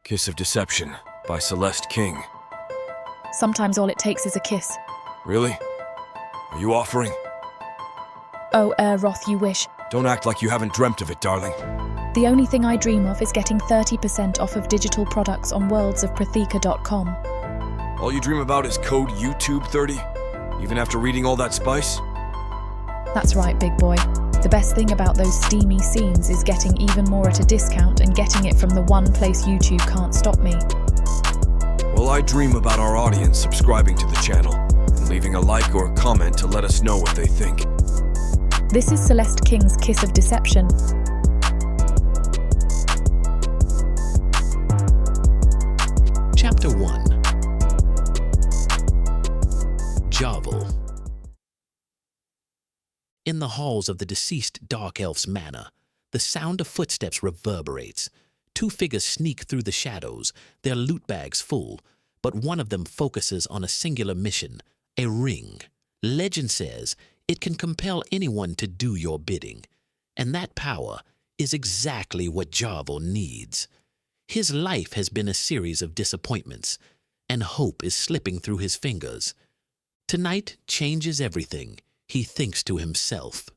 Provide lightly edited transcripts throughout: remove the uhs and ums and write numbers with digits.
Kiss of Deception by Celeste King. Sometimes all it takes is a kiss. Really? Are you offering? Oh, Roth, you wish. Don't act like you haven't dreamt of it, darling. The only thing I dream of is getting 30% off of digital products on worldsofprotheka.com. All you dream about is code YouTube30? Even after reading all that spice? That's right, big boy. The best thing about those steamy scenes is getting even more at a discount and getting it from the one place YouTube can't stop me. Well, I dream about our audience subscribing to the channel and leaving a like or a comment to let us know what they think. This is Celeste King's Kiss of Deception. Chapter 1. Jarvel. In the halls of the deceased Dark Elf's manor, the sound of footsteps reverberates. Two figures sneak through the shadows, their loot bags full, but one of them focuses on a singular mission, a ring. Legend says it can compel anyone to do your bidding, and that power is exactly what Jarvel needs. His life has been a series of disappointments, and hope is slipping through his fingers. Tonight changes everything, he thinks to himself.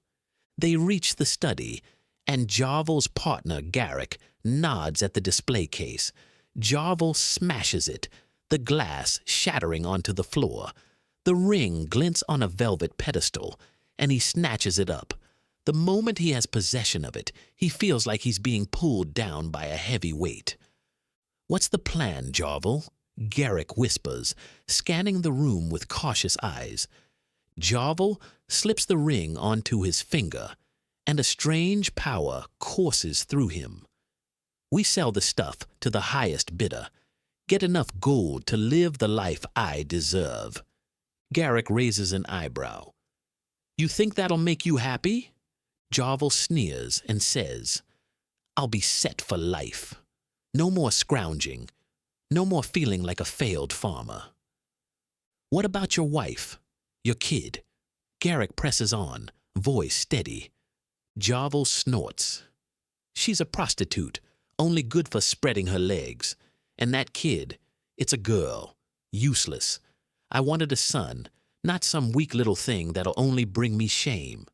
They reach the study, and Jarvel's partner, Garrick, nods at the display case. Jarvel smashes it, the glass shattering onto the floor. The ring glints on a velvet pedestal, and he snatches it up. The moment he has possession of it, he feels like he's being pulled down by a heavy weight. "What's the plan, Jarvel?" Garrick whispers, scanning the room with cautious eyes. Jarvel slips the ring onto his finger, and a strange power courses through him. "We sell the stuff to the highest bidder. Get enough gold to live the life I deserve." Garrick raises an eyebrow. "You think that'll make you happy?" Jarvel sneers and says, "I'll be set for life. No more scrounging. No more feeling like a failed farmer." "What about your wife? Your kid?" Garrick presses on, voice steady. Jarvel snorts. "She's a prostitute, only good for spreading her legs. And that kid, it's a girl, useless. I wanted a son, not some weak little thing that'll only bring me shame."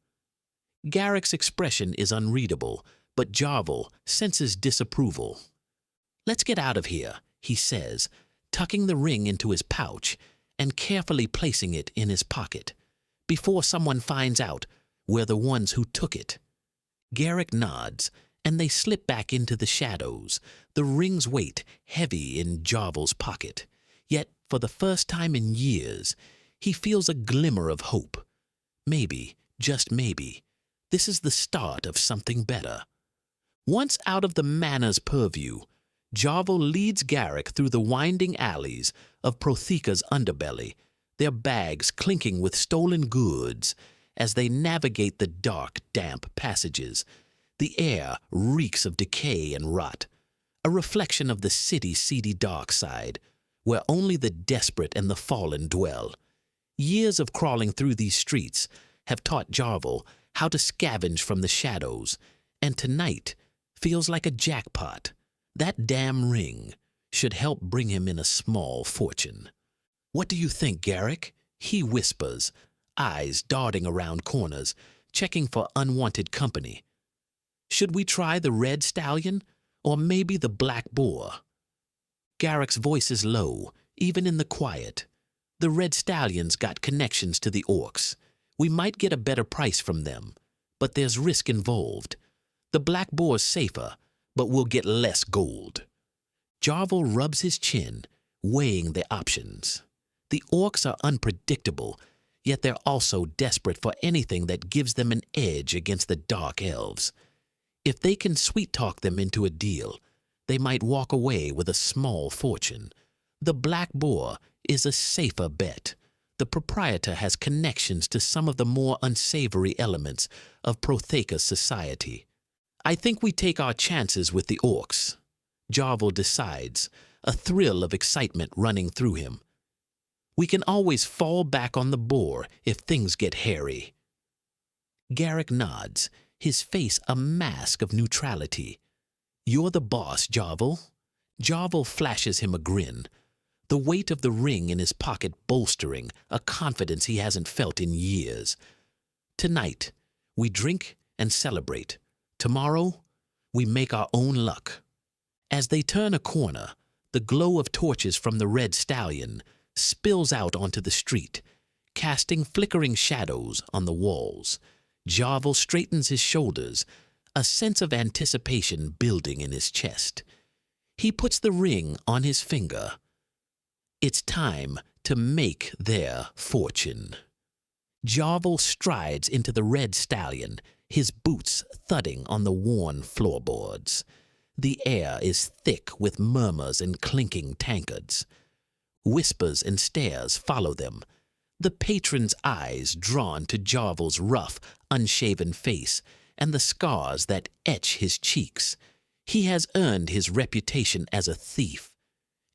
Garrick's expression is unreadable, but Jarvel senses disapproval. "Let's get out of here," he says, tucking the ring into his pouch and carefully placing it in his pocket. "Before someone finds out, we're the ones who took it." Garrick nods, and they slip back into the shadows, the ring's weight heavy in Jarvel's pocket. Yet, for the first time in years, he feels a glimmer of hope. Maybe, just maybe, this is the start of something better. Once out of the manor's purview, Jarvel leads Garrick through the winding alleys of Protheka's underbelly, their bags clinking with stolen goods as they navigate the dark, damp passages. The air reeks of decay and rot, a reflection of the city's seedy dark side, where only the desperate and the fallen dwell. Years of crawling through these streets have taught Jarvel how to scavenge from the shadows, and tonight feels like a jackpot. That damn ring should help bring him in a small fortune. "What do you think, Garrick?" he whispers, eyes darting around corners, checking for unwanted company. "Should we try the red stallion, or maybe the black boar?" Garrick's voice is low, even in the quiet. "The red stallion's got connections to the orcs. We might get a better price from them, but there's risk involved. The black boar's safer, but we'll get less gold." Jarvel rubs his chin, weighing the options. The orcs are unpredictable, yet they're also desperate for anything that gives them an edge against the dark elves. If they can sweet-talk them into a deal, they might walk away with a small fortune. The black boar is a safer bet. The proprietor has connections to some of the more unsavory elements of Protheka's society. "I think we take our chances with the orcs," Jarvel decides, a thrill of excitement running through him. "We can always fall back on the boar if things get hairy." Garrick nods, his face a mask of neutrality. "You're the boss, Jarvel. Jarvel flashes him a grin, the weight of the ring in his pocket bolstering a confidence he hasn't felt in years. Tonight, we drink and celebrate. Tomorrow, we make our own luck. As they turn a corner, the glow of torches from the red stallion spills out onto the street, casting flickering shadows on the walls. Jarvel straightens his shoulders, a sense of anticipation building in his chest. He puts the ring on his finger. It's time to make their fortune. Jarvel strides into the red stallion, his boots thudding on the worn floorboards. The air is thick with murmurs and clinking tankards. Whispers and stares follow them, the patron's eyes drawn to Jarvel's rough, unshaven face and the scars that etch his cheeks. He has earned his reputation as a thief,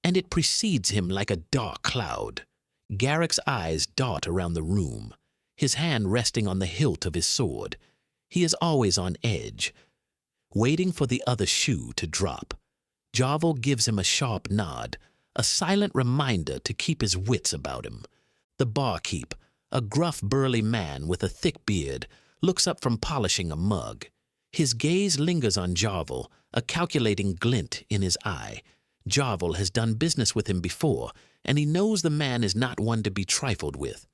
and it precedes him like a dark cloud. Garrick's eyes dart around the room, his hand resting on the hilt of his sword. He is always on edge, waiting for the other shoe to drop. Jarvel gives him a sharp nod, a silent reminder to keep his wits about him. The barkeep, a gruff, burly man with a thick beard, looks up from polishing a mug. His gaze lingers on Jarvel, a calculating glint in his eye. Jarvel has done business with him before, and he knows the man is not one to be trifled with.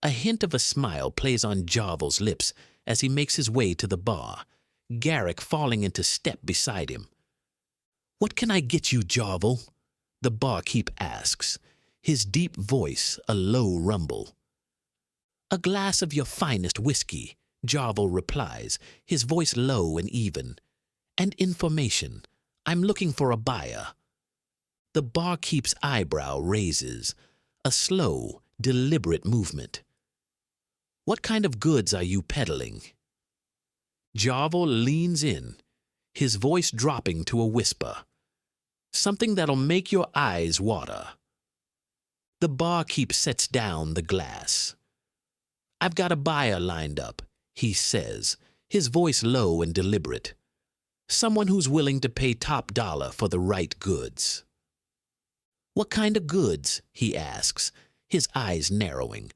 A hint of a smile plays on Jarvel's lips as he makes his way to the bar, Garrick falling into step beside him. "What can I get you, Jarvel?" the barkeep asks, his deep voice a low rumble. "A glass of your finest whiskey," Jarvel replies, his voice low and even. "And information. I'm looking for a buyer." The barkeep's eyebrow raises, a slow, deliberate movement. "What kind of goods are you peddling?" Jarvel leans in, his voice dropping to a whisper. "Something that'll make your eyes water." The barkeep sets down the glass. "I've got a buyer lined up," he says, his voice low and deliberate. "Someone who's willing to pay top dollar for the right goods." "What kind of goods?" he asks, his eyes narrowing.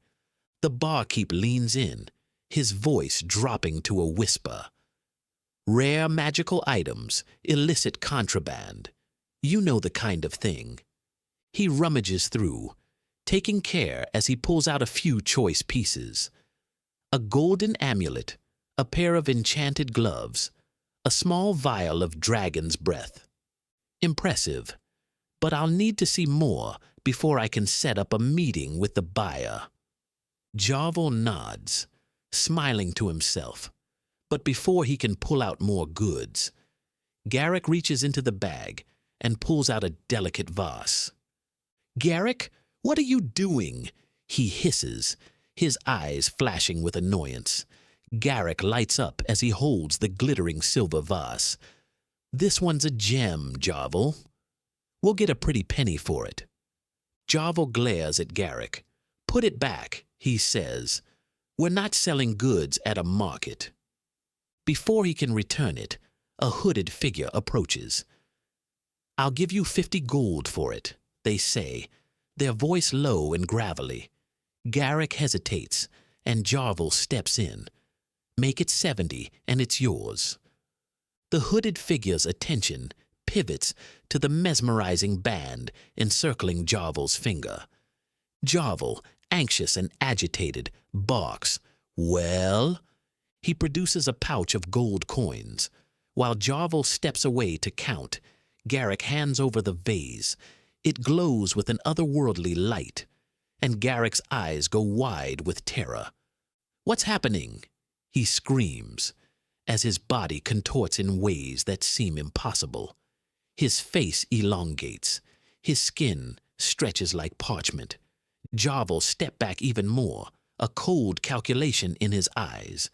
The barkeep leans in, his voice dropping to a whisper. "Rare magical items, illicit contraband. You know the kind of thing." He rummages through, taking care as he pulls out a few choice pieces. A golden amulet, a pair of enchanted gloves, a small vial of dragon's breath. Impressive, but I'll need to see more before I can set up a meeting with the buyer. Jarvel nods, smiling to himself, but before he can pull out more goods, Garrick reaches into the bag and pulls out a delicate vase. "Garrick, what are you doing?" he hisses, his eyes flashing with annoyance. Garrick lights up as he holds the glittering silver vase. "This one's a gem, Jarvel. We'll get a pretty penny for it." Jarvel glares at Garrick. "Put it back," he says. "We're not selling goods at a market." Before he can return it, a hooded figure approaches. "I'll give you 50 gold for it," they say, their voice low and gravelly. Garrick hesitates, and Jarvel steps in. "Make it 70, and it's yours." The hooded figure's attention pivots to the mesmerizing band encircling Jarvel's finger. Jarvel, anxious and agitated, barks, "Well?" He produces a pouch of gold coins. While Jarvel steps away to count, Garrick hands over the vase. It glows with an otherworldly light, and Garrick's eyes go wide with terror. "What's happening?" he screams, as his body contorts in ways that seem impossible. His face elongates, his skin stretches like parchment. Jarvel steps back even more, a cold calculation in his eyes.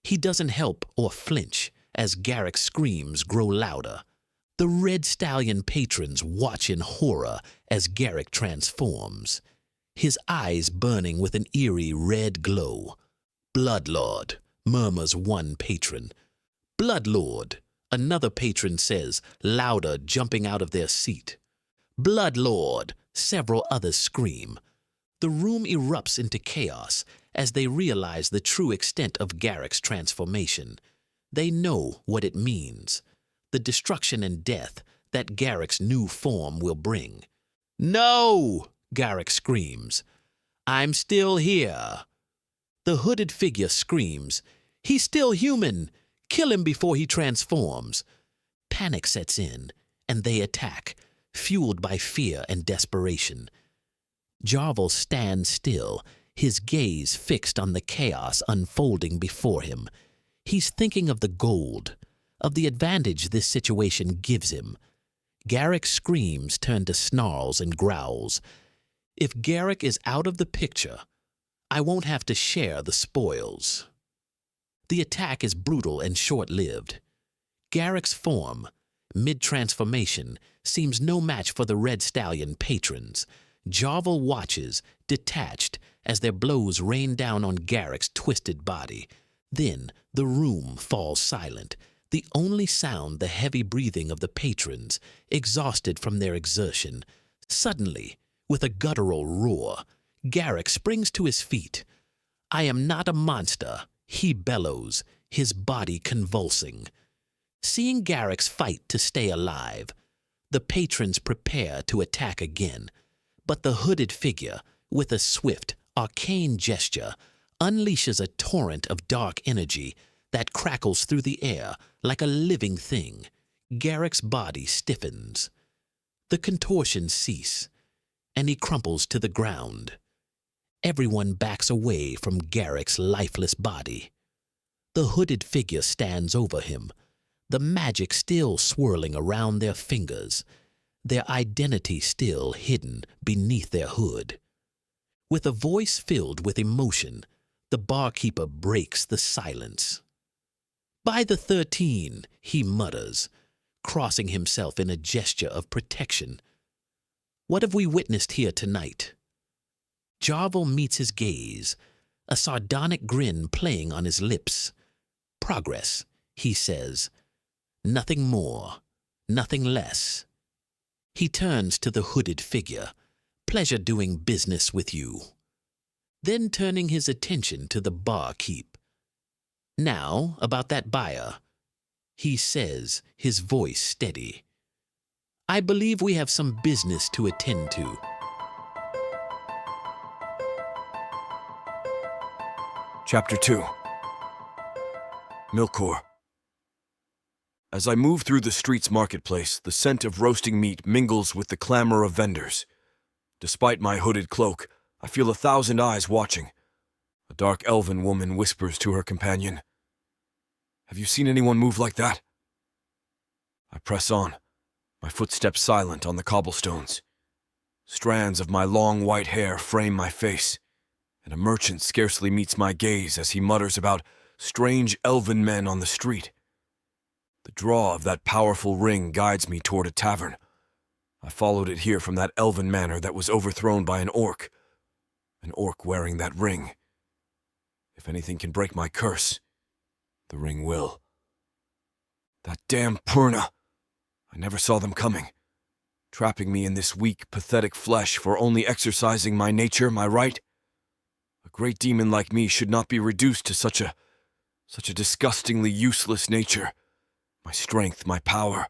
He doesn't help or flinch as Garrick's screams grow louder. The Red Stallion patrons watch in horror as Garrick transforms, his eyes burning with an eerie red glow. "Bloodlord," murmurs one patron. "Bloodlord," another patron says, louder, jumping out of their seat. Blood Lord, several others scream. The room erupts into chaos as they realize the true extent of Garrick's transformation. They know what it means, the destruction and death that Garrick's new form will bring. No! Garrick screams. I'm still here. The hooded figure screams. He's still human. Kill him before he transforms. Panic sets in, and they attack, fueled by fear and desperation. Jarvel stands still, his gaze fixed on the chaos unfolding before him. He's thinking of the gold, of the advantage this situation gives him. Garrick's screams turn to snarls and growls. If Garrick is out of the picture, I won't have to share the spoils. The attack is brutal and short-lived. Garrick's form, mid-transformation, seems no match for the Red Stallion patrons. Jarvel watches, detached, as their blows rain down on Garrick's twisted body. Then the room falls silent, the only sound the heavy breathing of the patrons, exhausted from their exertion. Suddenly, with a guttural roar, Garrick springs to his feet. I am not a monster, he bellows, his body convulsing. Seeing Garrick's fight to stay alive, the patrons prepare to attack again. But the hooded figure, with a swift, arcane gesture, unleashes a torrent of dark energy that crackles through the air like a living thing. Garrick's body stiffens. The contortions cease, and he crumples to the ground. Everyone backs away from Garrick's lifeless body. The hooded figure stands over him, the magic still swirling around their fingers, their identity still hidden beneath their hood. With a voice filled with emotion, the barkeeper breaks the silence. By the 13, he mutters, crossing himself in a gesture of protection. What have we witnessed here tonight? Jarvel meets his gaze, a sardonic grin playing on his lips. Progress, he says. Nothing more, nothing less. He turns to the hooded figure. Pleasure doing business with you. Then turning his attention to the barkeep. Now, about that buyer, he says, his voice steady. I believe we have some business to attend to. Chapter 2. Milore. As I move through the street's marketplace, the scent of roasting meat mingles with the clamor of vendors. Despite my hooded cloak, I feel 1,000 eyes watching. A dark elven woman whispers to her companion, "Have you seen anyone move like that?" I press on, my footsteps silent on the cobblestones. Strands of my long white hair frame my face, and a merchant scarcely meets my gaze as he mutters about strange elven men on the street. The draw of that powerful ring guides me toward a tavern. I followed it here from that elven manor that was overthrown by an orc wearing that ring. If anything can break my curse, the ring will. That damn Perna! I never saw them coming, trapping me in this weak, pathetic flesh for only exercising my nature, my right. A great demon like me should not be reduced to such a disgustingly useless nature. My strength, my power,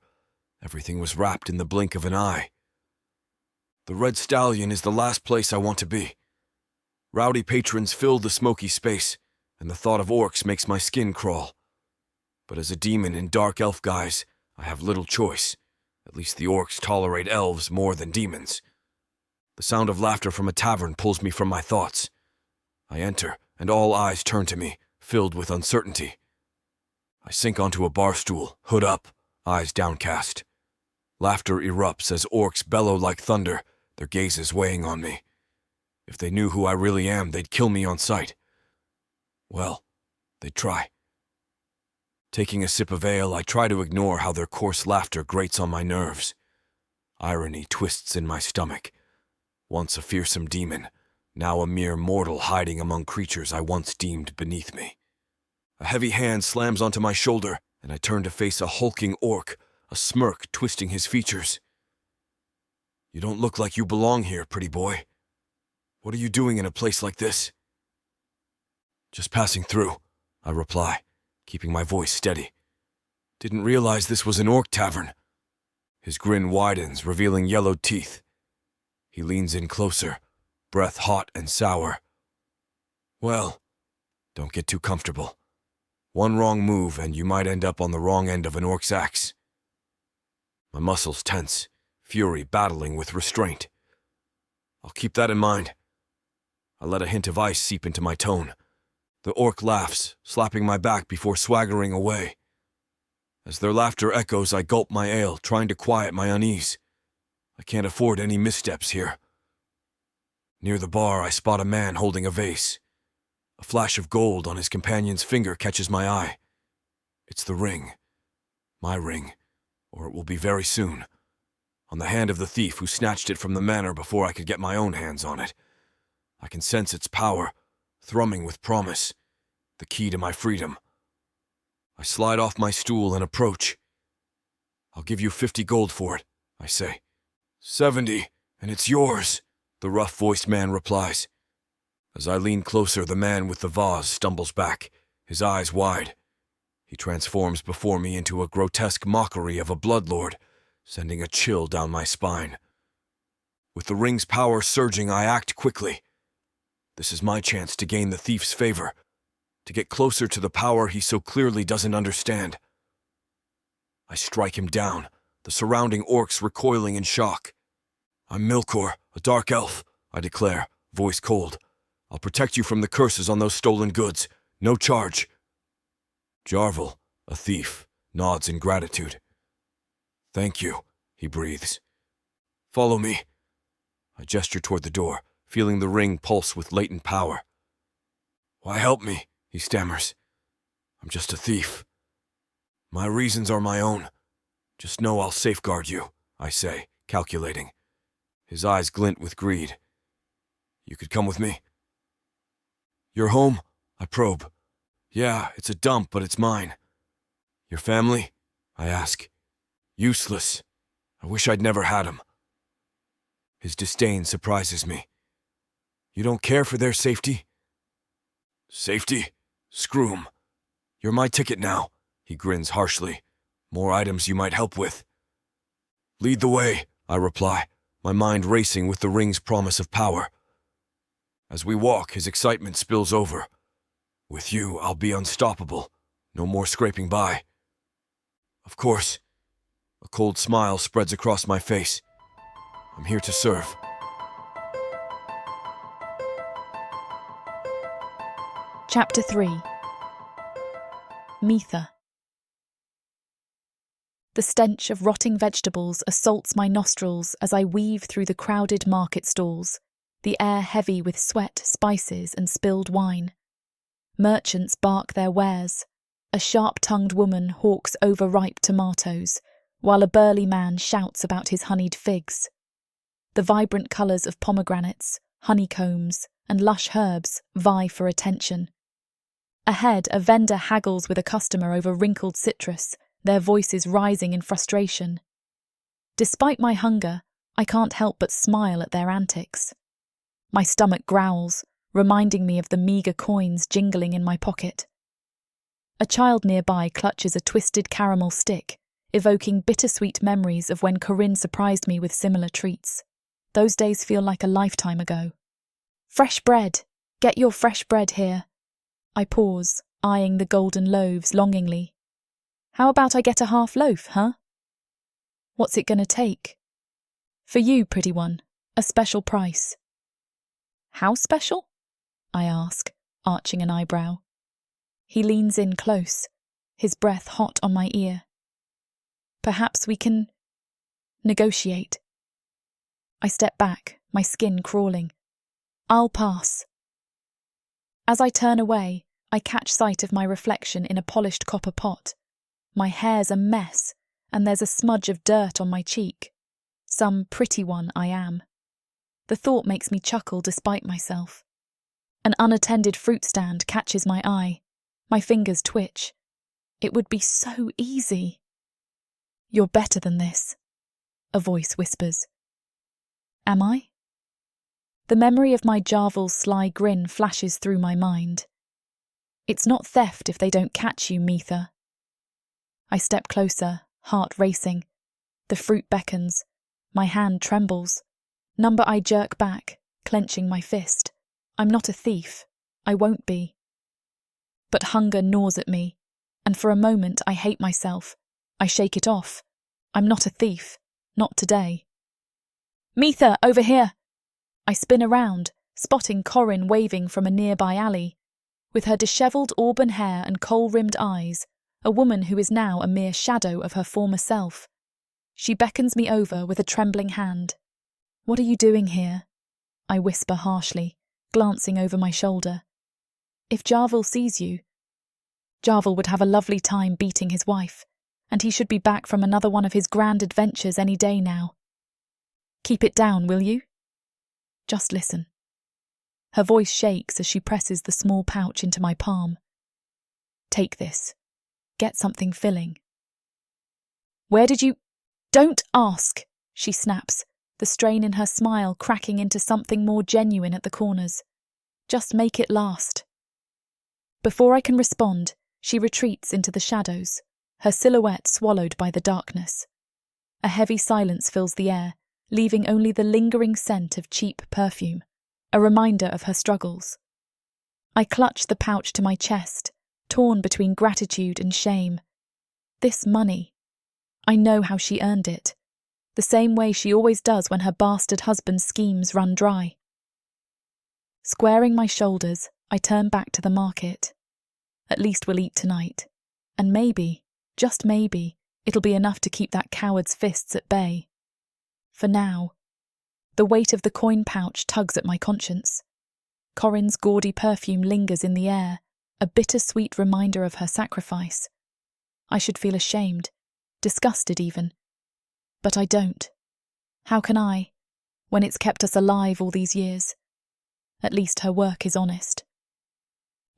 everything was wrapped in the blink of an eye. The Red Stallion is the last place I want to be. Rowdy patrons fill the smoky space, and the thought of orcs makes my skin crawl. But as a demon in dark elf guise, I have little choice. At least the orcs tolerate elves more than demons. The sound of laughter from a tavern pulls me from my thoughts. I enter, and all eyes turn to me, filled with uncertainty. I sink onto a bar stool, hood up, eyes downcast. Laughter erupts as orcs bellow like thunder, their gazes weighing on me. If they knew who I really am, they'd kill me on sight. Well, they'd try. Taking a sip of ale, I try to ignore how their coarse laughter grates on my nerves. Irony twists in my stomach. Once a fearsome demon, now a mere mortal hiding among creatures I once deemed beneath me. A heavy hand slams onto my shoulder, and I turn to face a hulking orc, a smirk twisting his features. "You don't look like you belong here, pretty boy. What are you doing in a place like this?" "Just passing through," I reply, keeping my voice steady. "Didn't realize this was an orc tavern." His grin widens, revealing yellowed teeth. He leans in closer, breath hot and sour. "Well, don't get too comfortable. One wrong move and you might end up on the wrong end of an orc's axe." My muscles tense, fury battling with restraint. "I'll keep that in mind." I let a hint of ice seep into my tone. The orc laughs, slapping my back before swaggering away. As their laughter echoes, I gulp my ale, trying to quiet my unease. I can't afford any missteps here. Near the bar, I spot a man holding a vase. A flash of gold on his companion's finger catches my eye. It's the ring. My ring, or it will be very soon. On the hand of the thief who snatched it from the manor before I could get my own hands on it. I can sense its power, thrumming with promise, the key to my freedom. I slide off my stool and approach. "I'll give you 50 gold for it," I say. "70, and it's yours," the rough-voiced man replies. As I lean closer, the man with the vase stumbles back, his eyes wide. He transforms before me into a grotesque mockery of a bloodlord, sending a chill down my spine. With the ring's power surging, I act quickly. This is my chance to gain the thief's favor, to get closer to the power he so clearly doesn't understand. I strike him down, the surrounding orcs recoiling in shock. "I'm Milore, a dark elf," I declare, voice cold. "I'll protect you from the curses on those stolen goods. No charge." Jarvel, a thief, nods in gratitude. "Thank you," he breathes. "Follow me." I gesture toward the door, feeling the ring pulse with latent power. "Why help me?" he stammers. "I'm just a thief." "My reasons are my own. Just know I'll safeguard you," I say, calculating. His eyes glint with greed. "You could come with me." "Your home?" I probe. "Yeah, it's a dump, but it's mine." "Your family?" I ask. "Useless. I wish I'd never had 'em." His disdain surprises me. "You don't care for their safety?" "Safety? Screw 'em. You're my ticket now," he grins harshly. "More items you might help with." "Lead the way," I reply, my mind racing with the ring's promise of power. As we walk, his excitement spills over. "With you, I'll be unstoppable. No more scraping by." "Of course." A cold smile spreads across my face. "I'm here to serve." Chapter 3. Metha. The stench of rotting vegetables assaults my nostrils as I weave through the crowded market stalls, the air heavy with sweat, spices, and spilled wine. Merchants bark their wares. A sharp-tongued woman hawks overripe tomatoes, while a burly man shouts about his honeyed figs. The vibrant colours of pomegranates, honeycombs, and lush herbs vie for attention. Ahead, a vendor haggles with a customer over wrinkled citrus, their voices rising in frustration. Despite my hunger, I can't help but smile at their antics. My stomach growls, reminding me of the meagre coins jingling in my pocket. A child nearby clutches a twisted caramel stick, evoking bittersweet memories of when Corinne surprised me with similar treats. Those days feel like a lifetime ago. "Fresh bread! Get your fresh bread here." I pause, eyeing the golden loaves longingly. "How about I get a half loaf, huh?" "What's it gonna take?" "For you, pretty one, a special price." "How special?" I ask, arching an eyebrow. He leans in close, his breath hot on my ear. "Perhaps we can negotiate." I step back, my skin crawling. "I'll pass." As I turn away, I catch sight of my reflection in a polished copper pot. My hair's a mess, and there's a smudge of dirt on my cheek. Some pretty one I am. The thought makes me chuckle despite myself. An unattended fruit stand catches my eye. My fingers twitch. It would be so easy. You're better than this, a voice whispers. Am I? The memory of my Jarvel's sly grin flashes through my mind. It's not theft if they don't catch you, Mitha. I step closer, heart racing. The fruit beckons. My hand trembles. Number I jerk back, clenching my fist. I'm not a thief. I won't be. But hunger gnaws at me, and for a moment I hate myself. I shake it off. I'm not a thief. Not today. Mitha, over here! I spin around, spotting Corinne waving from a nearby alley. With her dishevelled auburn hair and kohl-rimmed eyes, a woman who is now a mere shadow of her former self. She beckons me over with a trembling hand. What are you doing here? I whisper harshly, glancing over my shoulder. If Jarvel sees you, Jarvel would have a lovely time beating his wife, and he should be back from another one of his grand adventures any day now. Keep it down, will you? Just listen. Her voice shakes as she presses the small pouch into my palm. Take this. Get something filling. Where did you... Don't ask, she snaps, the strain in her smile cracking into something more genuine at the corners. Just make it last. Before I can respond, she retreats into the shadows, her silhouette swallowed by the darkness. A heavy silence fills the air, leaving only the lingering scent of cheap perfume, a reminder of her struggles. I clutch the pouch to my chest, torn between gratitude and shame. This money. I know how she earned it, the same way she always does when her bastard husband's schemes run dry. Squaring my shoulders, I turn back to the market. At least we'll eat tonight, and maybe, just maybe, it'll be enough to keep that coward's fists at bay. For now, the weight of the coin pouch tugs at my conscience. Corinne's gaudy perfume lingers in the air, a bittersweet reminder of her sacrifice. I should feel ashamed, disgusted even. But I don't. How can I, when it's kept us alive all these years? At least her work is honest.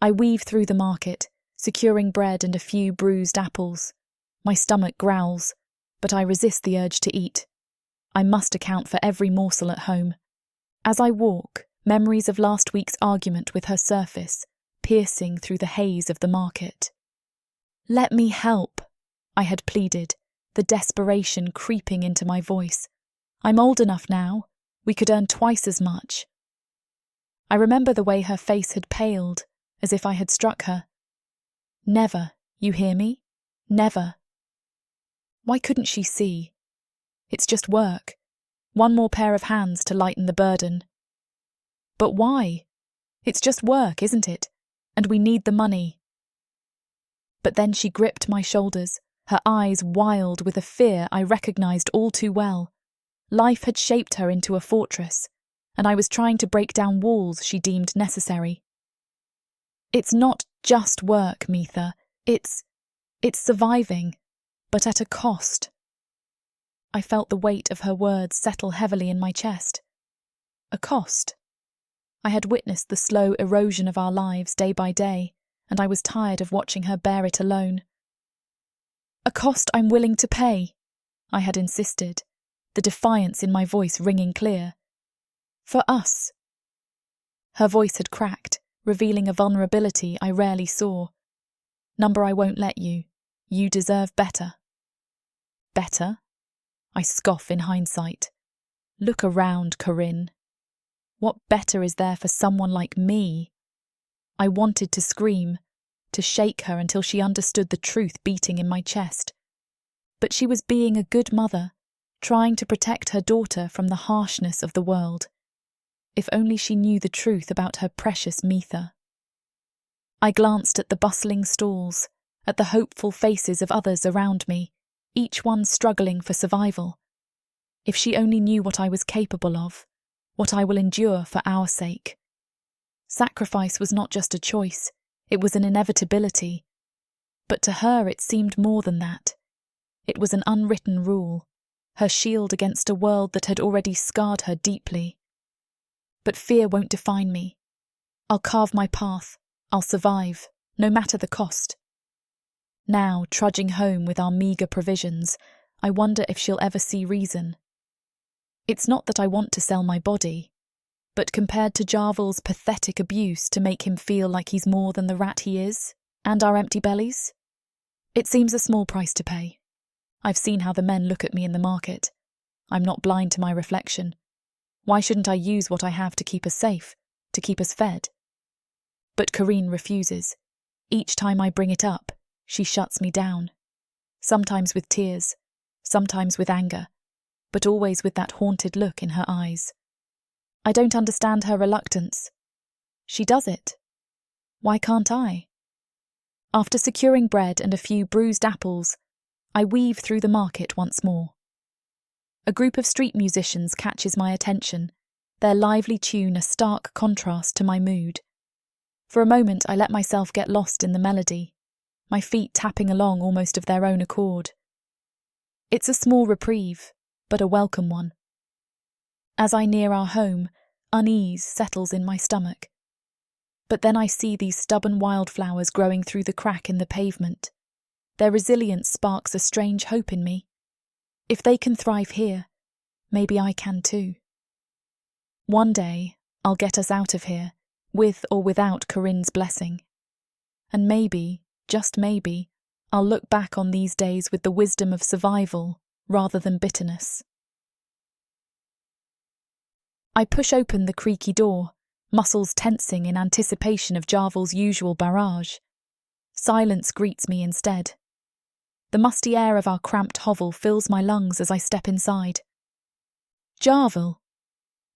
I weave through the market, securing bread and a few bruised apples. My stomach growls, but I resist the urge to eat. I must account for every morsel at home. As I walk, memories of last week's argument with her surface, piercing through the haze of the market. Let me help, I had pleaded, the desperation creeping into my voice. I'm old enough now. We could earn twice as much. I remember the way her face had paled, as if I had struck her. Never, you hear me? Never. Why couldn't she see? It's just work. One more pair of hands to lighten the burden. But why? It's just work, isn't it? And we need the money. But then she gripped my shoulders, her eyes wild with a fear I recognised all too well. Life had shaped her into a fortress, and I was trying to break down walls she deemed necessary. It's not just work, Mitha. It's surviving, but at a cost. I felt the weight of her words settle heavily in my chest. A cost. I had witnessed the slow erosion of our lives day by day, and I was tired of watching her bear it alone. A cost I'm willing to pay, I had insisted, the defiance in my voice ringing clear. For us. Her voice had cracked, revealing a vulnerability I rarely saw. Number I won't let you. You deserve better. Better? I scoff in hindsight. Look around, Corinne. What better is there for someone like me? I wanted to scream, to shake her until she understood the truth beating in my chest. But she was being a good mother, trying to protect her daughter from the harshness of the world. If only she knew the truth about her precious Mitha. I glanced at the bustling stalls, at the hopeful faces of others around me, each one struggling for survival. If she only knew what I was capable of, what I will endure for our sake. Sacrifice was not just a choice, it was an inevitability. But to her it seemed more than that. It was an unwritten rule, her shield against a world that had already scarred her deeply. But fear won't define me. I'll carve my path, I'll survive, no matter the cost. Now, trudging home with our meagre provisions, I wonder if she'll ever see reason. It's not that I want to sell my body, but compared to Jarvel's pathetic abuse to make him feel like he's more than the rat he is, and our empty bellies, it seems a small price to pay. I've seen how the men look at me in the market. I'm not blind to my reflection. Why shouldn't I use what I have to keep us safe, to keep us fed? But Corinne refuses. Each time I bring it up, she shuts me down. Sometimes with tears, sometimes with anger, but always with that haunted look in her eyes. I don't understand her reluctance. She does it. Why can't I? After securing bread and a few bruised apples, I weave through the market once more. A group of street musicians catches my attention, their lively tune a stark contrast to my mood. For a moment I let myself get lost in the melody, my feet tapping along almost of their own accord. It's a small reprieve, but a welcome one. As I near our home, unease settles in my stomach. But then I see these stubborn wildflowers growing through the crack in the pavement. Their resilience sparks a strange hope in me. If they can thrive here, maybe I can too. One day, I'll get us out of here, with or without Corinne's blessing. And maybe, just maybe, I'll look back on these days with the wisdom of survival rather than bitterness. I push open the creaky door, muscles tensing in anticipation of Jarvel's usual barrage. Silence greets me instead. The musty air of our cramped hovel fills my lungs as I step inside. Jarvel!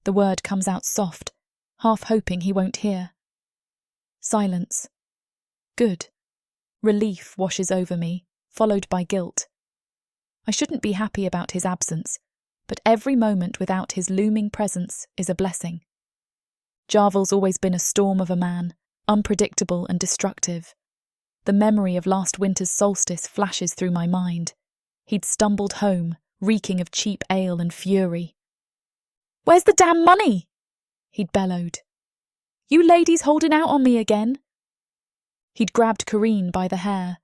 The word comes out soft, half hoping he won't hear. Silence. Good. Relief washes over me, followed by guilt. I shouldn't be happy about his absence, but every moment without his looming presence is a blessing. Jarvel's always been a storm of a man, unpredictable and destructive. The memory of last winter's solstice flashes through my mind. He'd stumbled home, reeking of cheap ale and fury. "Where's the damn money?" he'd bellowed. "You ladies holding out on me again?" He'd grabbed Corinne by the hair.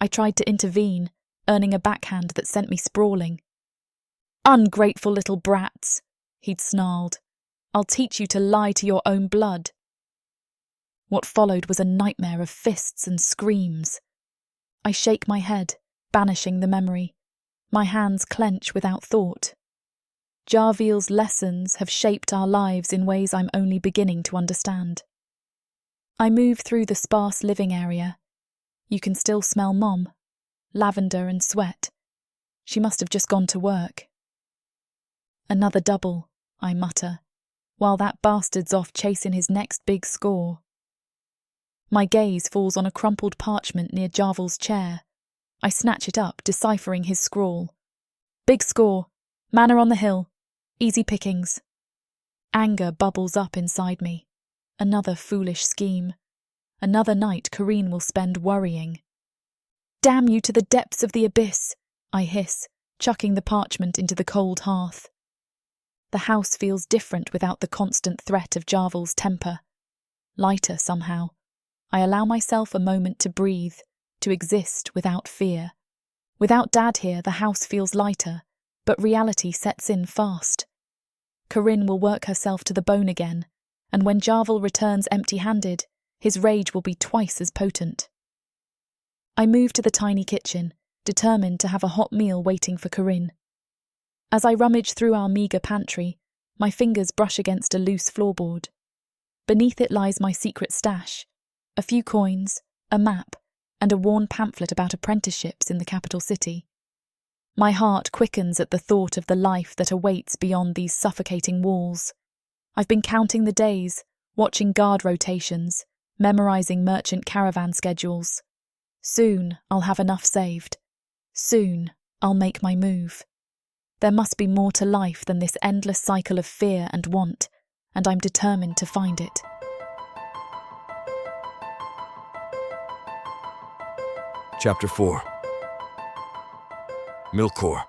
I tried to intervene, earning a backhand that sent me sprawling. "Ungrateful little brats," he'd snarled. "I'll teach you to lie to your own blood." What followed was a nightmare of fists and screams. I shake my head, banishing the memory. My hands clench without thought. Jarvel's lessons have shaped our lives in ways I'm only beginning to understand. I move through the sparse living area. You can still smell Mom, lavender and sweat. She must have just gone to work. "Another double," I mutter, while that bastard's off chasing his next big score. My gaze falls on a crumpled parchment near Jarvel's chair. I snatch it up, deciphering his scrawl. "Big score. Manor on the hill. Easy pickings." Anger bubbles up inside me. Another foolish scheme. Another night Corinne will spend worrying. "Damn you to the depths of the abyss," I hiss, chucking the parchment into the cold hearth. The house feels different without the constant threat of Jarvel's temper. Lighter somehow. I allow myself a moment to breathe, to exist without fear. Without Dad here, the house feels lighter, but reality sets in fast. Corinne will work herself to the bone again, and when Jarvel returns empty-handed, his rage will be twice as potent. I move to the tiny kitchen, determined to have a hot meal waiting for Corinne. As I rummage through our meagre pantry, my fingers brush against a loose floorboard. Beneath it lies my secret stash, a few coins, a map, and a worn pamphlet about apprenticeships in the capital city. My heart quickens at the thought of the life that awaits beyond these suffocating walls. I've been counting the days, watching guard rotations, memorizing merchant caravan schedules. Soon I'll have enough saved. Soon I'll make my move. There must be more to life than this endless cycle of fear and want, and I'm determined to find it. Chapter 4. Milore.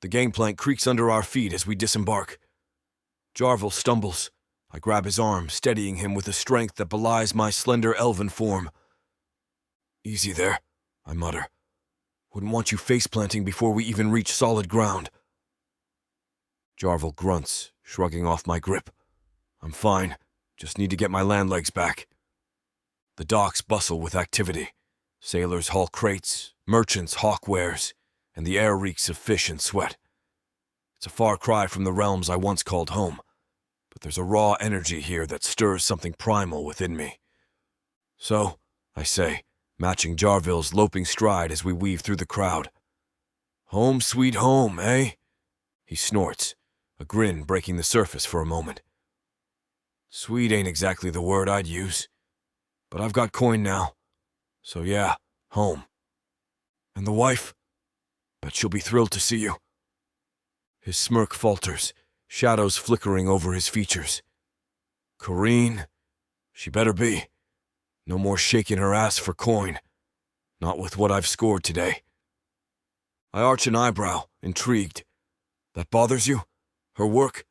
The gangplank creaks under our feet as we disembark. Jarvel stumbles. I grab his arm, steadying him with a strength that belies my slender elven form. Easy there, I mutter. Wouldn't want you face-planting before we even reach solid ground. Jarvel grunts, shrugging off my grip. I'm fine, just need to get my land legs back. The docks bustle with activity. Sailors haul crates, merchants hawk wares, and the air reeks of fish and sweat. It's a far cry from the realms I once called home, but there's a raw energy here that stirs something primal within me. So, I say, matching Jarvil's loping stride as we weave through the crowd. Home sweet home, eh? He snorts, a grin breaking the surface for a moment. Sweet ain't exactly the word I'd use, but I've got coin now. So yeah, home. And the wife? Bet she'll be thrilled to see you. His smirk falters, shadows flickering over his features. Corrine? She better be. No more shaking her ass for coin. Not with what I've scored today. I arch an eyebrow, intrigued. That bothers you? Her work?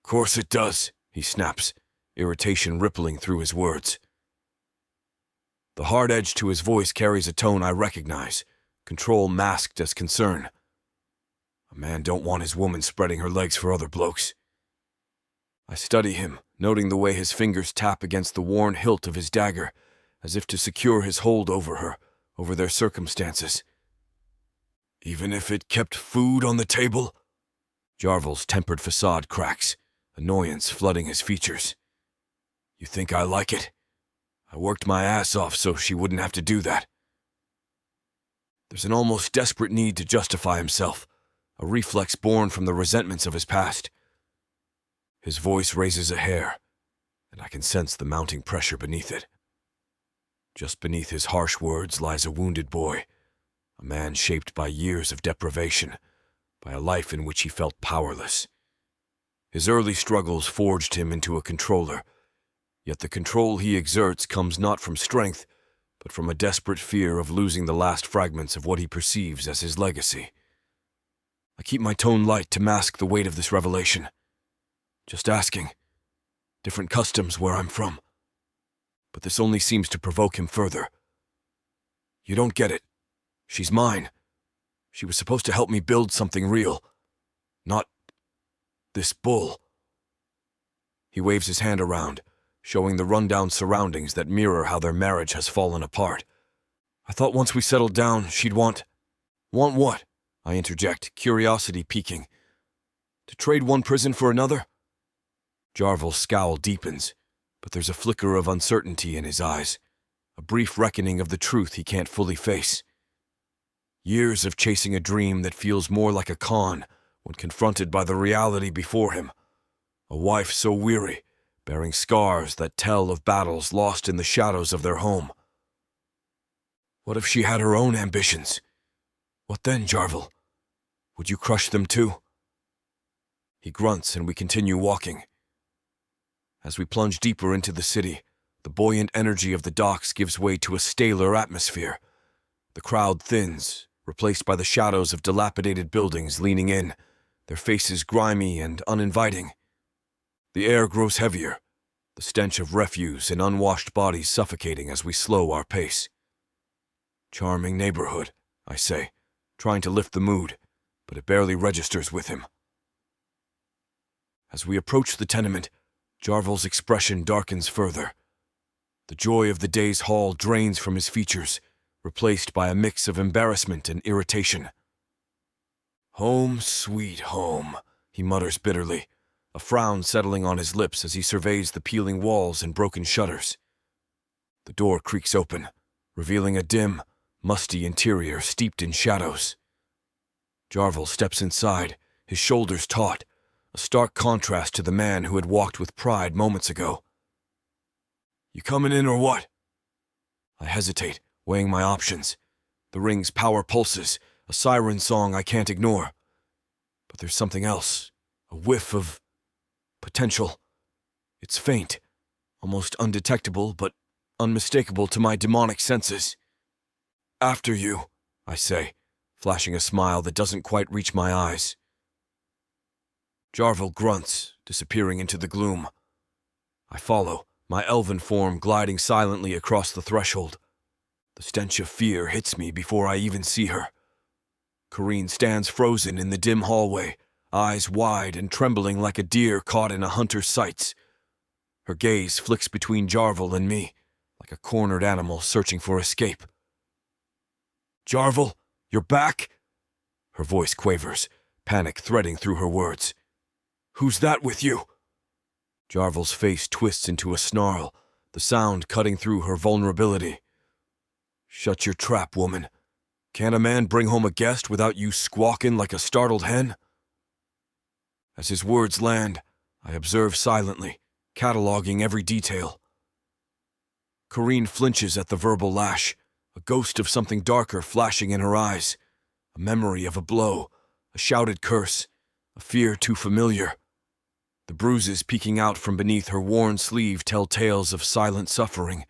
Course it does, he snaps, irritation rippling through his words. The hard edge to his voice carries a tone I recognize, control masked as concern. A man don't want his woman spreading her legs for other blokes. I study him, noting the way his fingers tap against the worn hilt of his dagger, as if to secure his hold over her, over their circumstances. Even if it kept food on the table? Jarvil's tempered facade cracks, annoyance flooding his features. You think I like it? I worked my ass off so she wouldn't have to do that. There's an almost desperate need to justify himself, a reflex born from the resentments of his past. His voice raises a hair, and I can sense the mounting pressure beneath it. Just beneath his harsh words lies a wounded boy, a man shaped by years of deprivation, by a life in which he felt powerless. His early struggles forged him into a controller, yet the control he exerts comes not from strength, but from a desperate fear of losing the last fragments of what he perceives as his legacy. I keep my tone light to mask the weight of this revelation. Just asking. Different customs where I'm from. But this only seems to provoke him further. You don't get it. She's mine. She was supposed to help me build something real. Not this bull. He waves his hand around, showing the rundown surroundings that mirror how their marriage has fallen apart. I thought once we settled down, she'd want... Want what? I interject, curiosity piquing. To trade one prison for another? Jarvil's scowl deepens, but there's a flicker of uncertainty in his eyes, a brief reckoning of the truth he can't fully face. Years of chasing a dream that feels more like a con when confronted by the reality before him. A wife so weary, bearing scars that tell of battles lost in the shadows of their home. What if she had her own ambitions? What then, Jarvel? Would you crush them too? He grunts and we continue walking. As we plunge deeper into the city, the buoyant energy of the docks gives way to a staler atmosphere. The crowd thins, replaced by the shadows of dilapidated buildings leaning in, their faces grimy and uninviting. The air grows heavier, the stench of refuse and unwashed bodies suffocating as we slow our pace. Charming neighborhood, I say, trying to lift the mood, but it barely registers with him. As we approach the tenement, Jarvil's expression darkens further. The joy of the day's haul drains from his features, replaced by a mix of embarrassment and irritation. Home, sweet home, he mutters bitterly, a frown settling on his lips as he surveys the peeling walls and broken shutters. The door creaks open, revealing a dim, musty interior steeped in shadows. Jarvel steps inside, his shoulders taut, a stark contrast to the man who had walked with pride moments ago. You coming in or what? I hesitate, weighing my options. The ring's power pulses, a siren song I can't ignore. But there's something else, a whiff of potential. It's faint, almost undetectable, but unmistakable to my demonic senses. After you, I say, flashing a smile that doesn't quite reach my eyes. Jarvel grunts, disappearing into the gloom. I follow, my elven form gliding silently across the threshold. The stench of fear hits me before I even see her. Corrine stands frozen in the dim hallway, eyes wide and trembling like a deer caught in a hunter's sights. Her gaze flicks between Jarvel and me, like a cornered animal searching for escape. "Jarvel, you're back?" Her voice quavers, panic threading through her words. "Who's that with you?" Jarvel's face twists into a snarl, the sound cutting through her vulnerability. "Shut your trap, woman. Can't a man bring home a guest without you squawking like a startled hen?" As his words land, I observe silently, cataloging every detail. Corrine flinches at the verbal lash, a ghost of something darker flashing in her eyes, a memory of a blow, a shouted curse, a fear too familiar. The bruises peeking out from beneath her worn sleeve tell tales of silent suffering,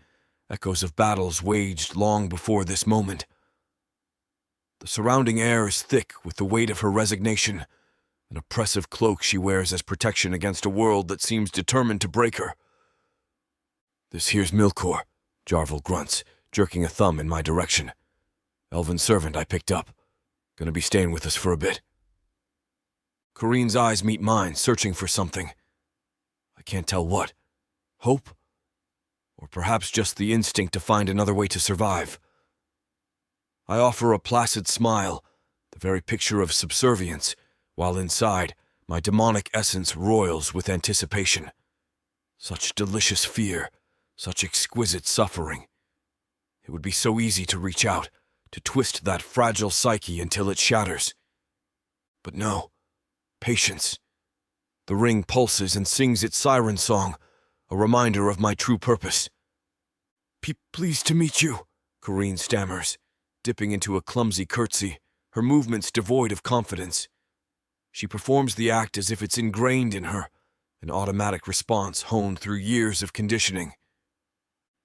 echoes of battles waged long before this moment. The surrounding air is thick with the weight of her resignation, an oppressive cloak she wears as protection against a world that seems determined to break her. "This here's Milore," Jarvel grunts, jerking a thumb in my direction. "Elven servant I picked up. Gonna be staying with us for a bit." Corrine's eyes meet mine, searching for something. I can't tell what. Hope? Or perhaps just the instinct to find another way to survive. I offer a placid smile, the very picture of subservience, while inside, my demonic essence roils with anticipation. Such delicious fear, such exquisite suffering. It would be so easy to reach out, to twist that fragile psyche until it shatters. But no, patience. The ring pulses and sings its siren song, a reminder of my true purpose. Pleased to meet you," Corrine stammers, dipping into a clumsy curtsy, her movements devoid of confidence. She performs the act as if it's ingrained in her, an automatic response honed through years of conditioning.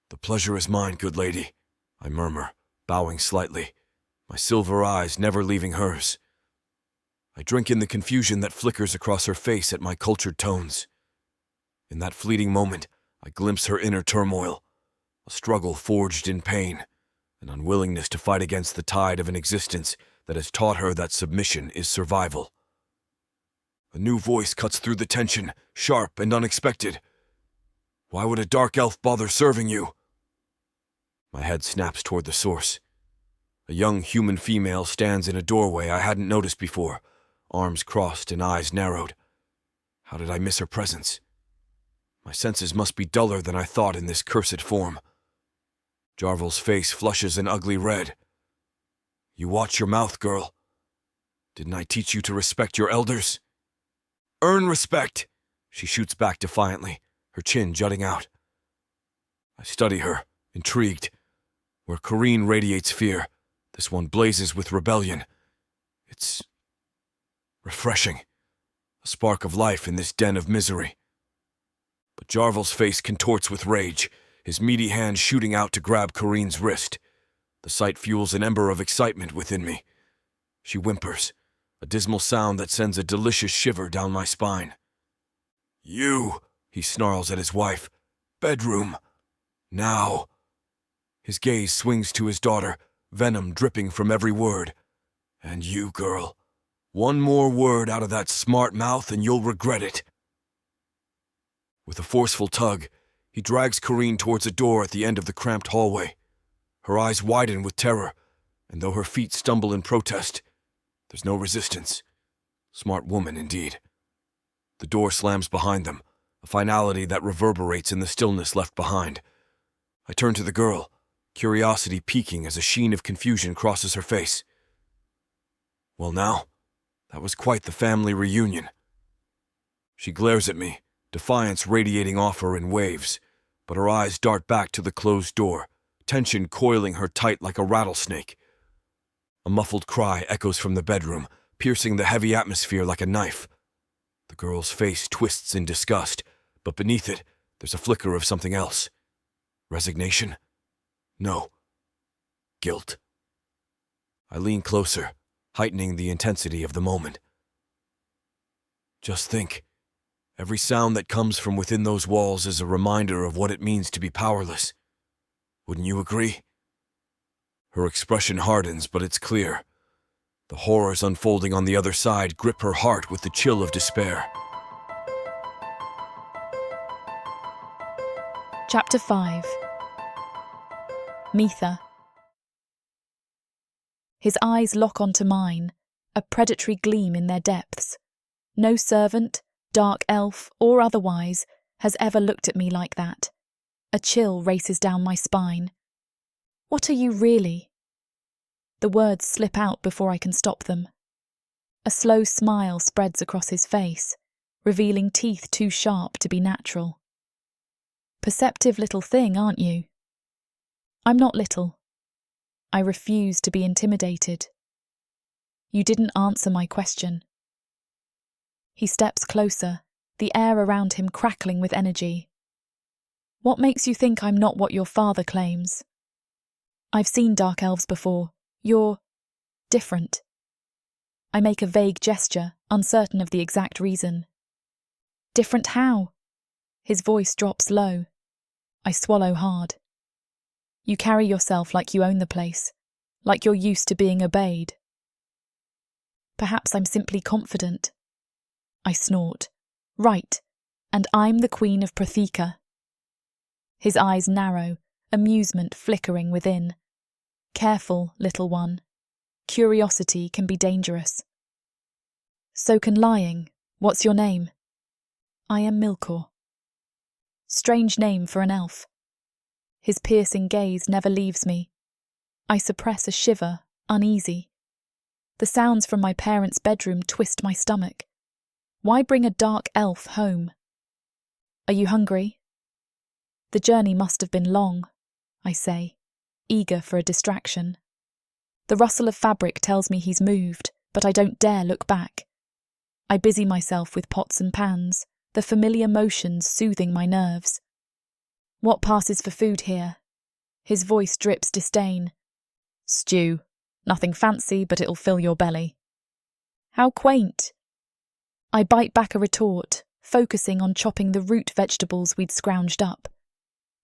"The pleasure is mine, good lady," I murmur, bowing slightly, my silver eyes never leaving hers. I drink in the confusion that flickers across her face at my cultured tones. In that fleeting moment, I glimpse her inner turmoil, a struggle forged in pain, an unwillingness to fight against the tide of an existence that has taught her that submission is survival. A new voice cuts through the tension, sharp and unexpected. "Why would a dark elf bother serving you?" My head snaps toward the source. A young human female stands in a doorway I hadn't noticed before, arms crossed and eyes narrowed. How did I miss her presence? My senses must be duller than I thought in this cursed form. Jarvel's face flushes an ugly red. "You watch your mouth, girl. Didn't I teach you to respect your elders?" "Earn respect," she shoots back defiantly, her chin jutting out. I study her, intrigued. Where Corrine radiates fear, this one blazes with rebellion. It's refreshing, a spark of life in this den of misery. But Jarvel's face contorts with rage, his meaty hand shooting out to grab Corrine's wrist. The sight fuels an ember of excitement within me. She whimpers, a dismal sound that sends a delicious shiver down my spine. "You," he snarls at his wife. "Bedroom. Now." His gaze swings to his daughter, venom dripping from every word. "And you, girl. One more word out of that smart mouth and you'll regret it." With a forceful tug, he drags Corrine towards a door at the end of the cramped hallway. Her eyes widen with terror, and though her feet stumble in protest, there's no resistance. Smart woman, indeed. The door slams behind them, a finality that reverberates in the stillness left behind. I turn to the girl, curiosity peaking as a sheen of confusion crosses her face. "Well now, that was quite the family reunion." She glares at me, defiance radiating off her in waves, but her eyes dart back to the closed door, tension coiling her tight like a rattlesnake. A muffled cry echoes from the bedroom, piercing the heavy atmosphere like a knife. The girl's face twists in disgust, but beneath it, there's a flicker of something else. Resignation? No. Guilt. I lean closer, heightening the intensity of the moment. Just think. Every sound that comes from within those walls is a reminder of what it means to be powerless. Wouldn't you agree? Her expression hardens, but it's clear. The horrors unfolding on the other side grip her heart with the chill of despair. Chapter 5. Mitha. His eyes lock onto mine, a predatory gleam in their depths. No servant, dark elf or otherwise, has ever looked at me like that. A chill races down my spine. What are you really? The words slip out before I can stop them. A slow smile spreads across his face, revealing teeth too sharp to be natural. Perceptive little thing, aren't you? I'm not little. I refuse to be intimidated. You didn't answer my question. He steps closer, the air around him crackling with energy. What makes you think I'm not what your father claims? I've seen dark elves before. You're different. I make a vague gesture, uncertain of the exact reason. Different how? His voice drops low. I swallow hard. You carry yourself like you own the place, like you're used to being obeyed. Perhaps I'm simply confident. I snort. Right, and I'm the Queen of Protheka. His eyes narrow, amusement flickering within. Careful, little one. Curiosity can be dangerous. So can lying. What's your name? I am Milore. Strange name for an elf. His piercing gaze never leaves me. I suppress a shiver, uneasy. The sounds from my parents' bedroom twist my stomach. Why bring a dark elf home? Are you hungry? The journey must have been long, I say, eager for a distraction. The rustle of fabric tells me he's moved, but I don't dare look back. I busy myself with pots and pans, the familiar motions soothing my nerves. What passes for food here? His voice drips disdain. Stew. Nothing fancy, but it'll fill your belly. How quaint. I bite back a retort, focusing on chopping the root vegetables we'd scrounged up.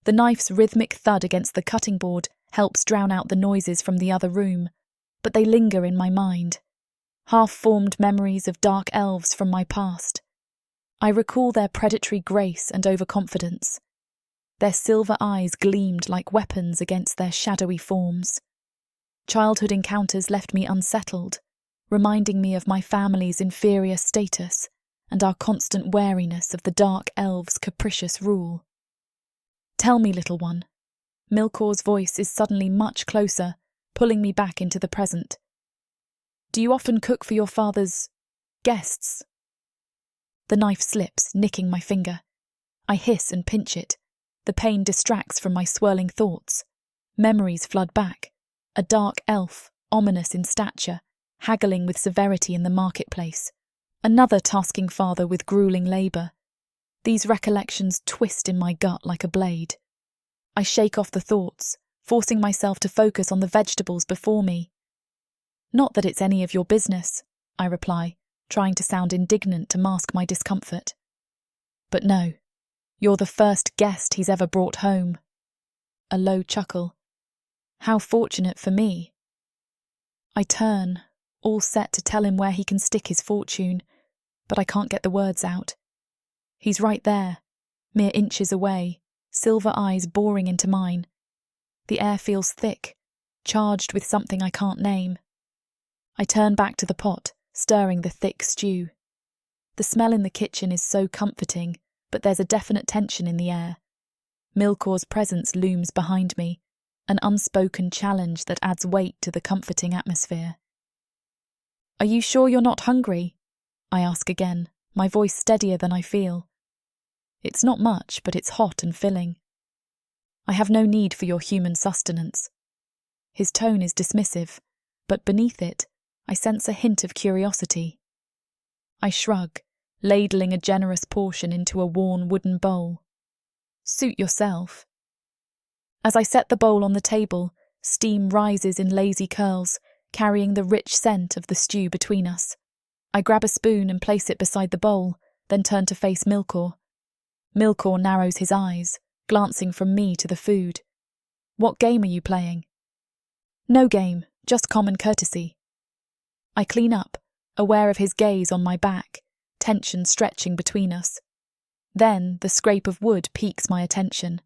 The knife's rhythmic thud against the cutting board helps drown out the noises from the other room, but they linger in my mind. Half-formed memories of dark elves from my past. I recall their predatory grace and overconfidence. Their silver eyes gleamed like weapons against their shadowy forms. Childhood encounters left me unsettled, reminding me of my family's inferior status and our constant wariness of the dark elves' capricious rule. Tell me, little one. Milore's voice is suddenly much closer, pulling me back into the present. Do you often cook for your father's guests? The knife slips, nicking my finger. I hiss and pinch it. The pain distracts from my swirling thoughts. Memories flood back. A dark elf, ominous in stature, haggling with severity in the marketplace. Another tasking father with grueling labour. These recollections twist in my gut like a blade. I shake off the thoughts, forcing myself to focus on the vegetables before me. Not that it's any of your business, I reply, trying to sound indignant to mask my discomfort. But no, you're the first guest he's ever brought home. A low chuckle. How fortunate for me. I turn, all set to tell him where he can stick his fortune, but I can't get the words out. He's right there, mere inches away, silver eyes boring into mine. The air feels thick, charged with something I can't name. I turn back to the pot, stirring the thick stew. The smell in the kitchen is so comforting, but there's a definite tension in the air. Milore's presence looms behind me, an unspoken challenge that adds weight to the comforting atmosphere. Are you sure you're not hungry? I ask again, my voice steadier than I feel. It's not much, but it's hot and filling. I have no need for your human sustenance. His tone is dismissive, but beneath it, I sense a hint of curiosity. I shrug, ladling a generous portion into a worn wooden bowl. Suit yourself. As I set the bowl on the table, steam rises in lazy curls, carrying the rich scent of the stew between us. I grab a spoon and place it beside the bowl, then turn to face Milore. Milore narrows his eyes, glancing from me to the food. What game are you playing? No game, just common courtesy. I clean up, aware of his gaze on my back, tension stretching between us. Then the scrape of wood piques my attention.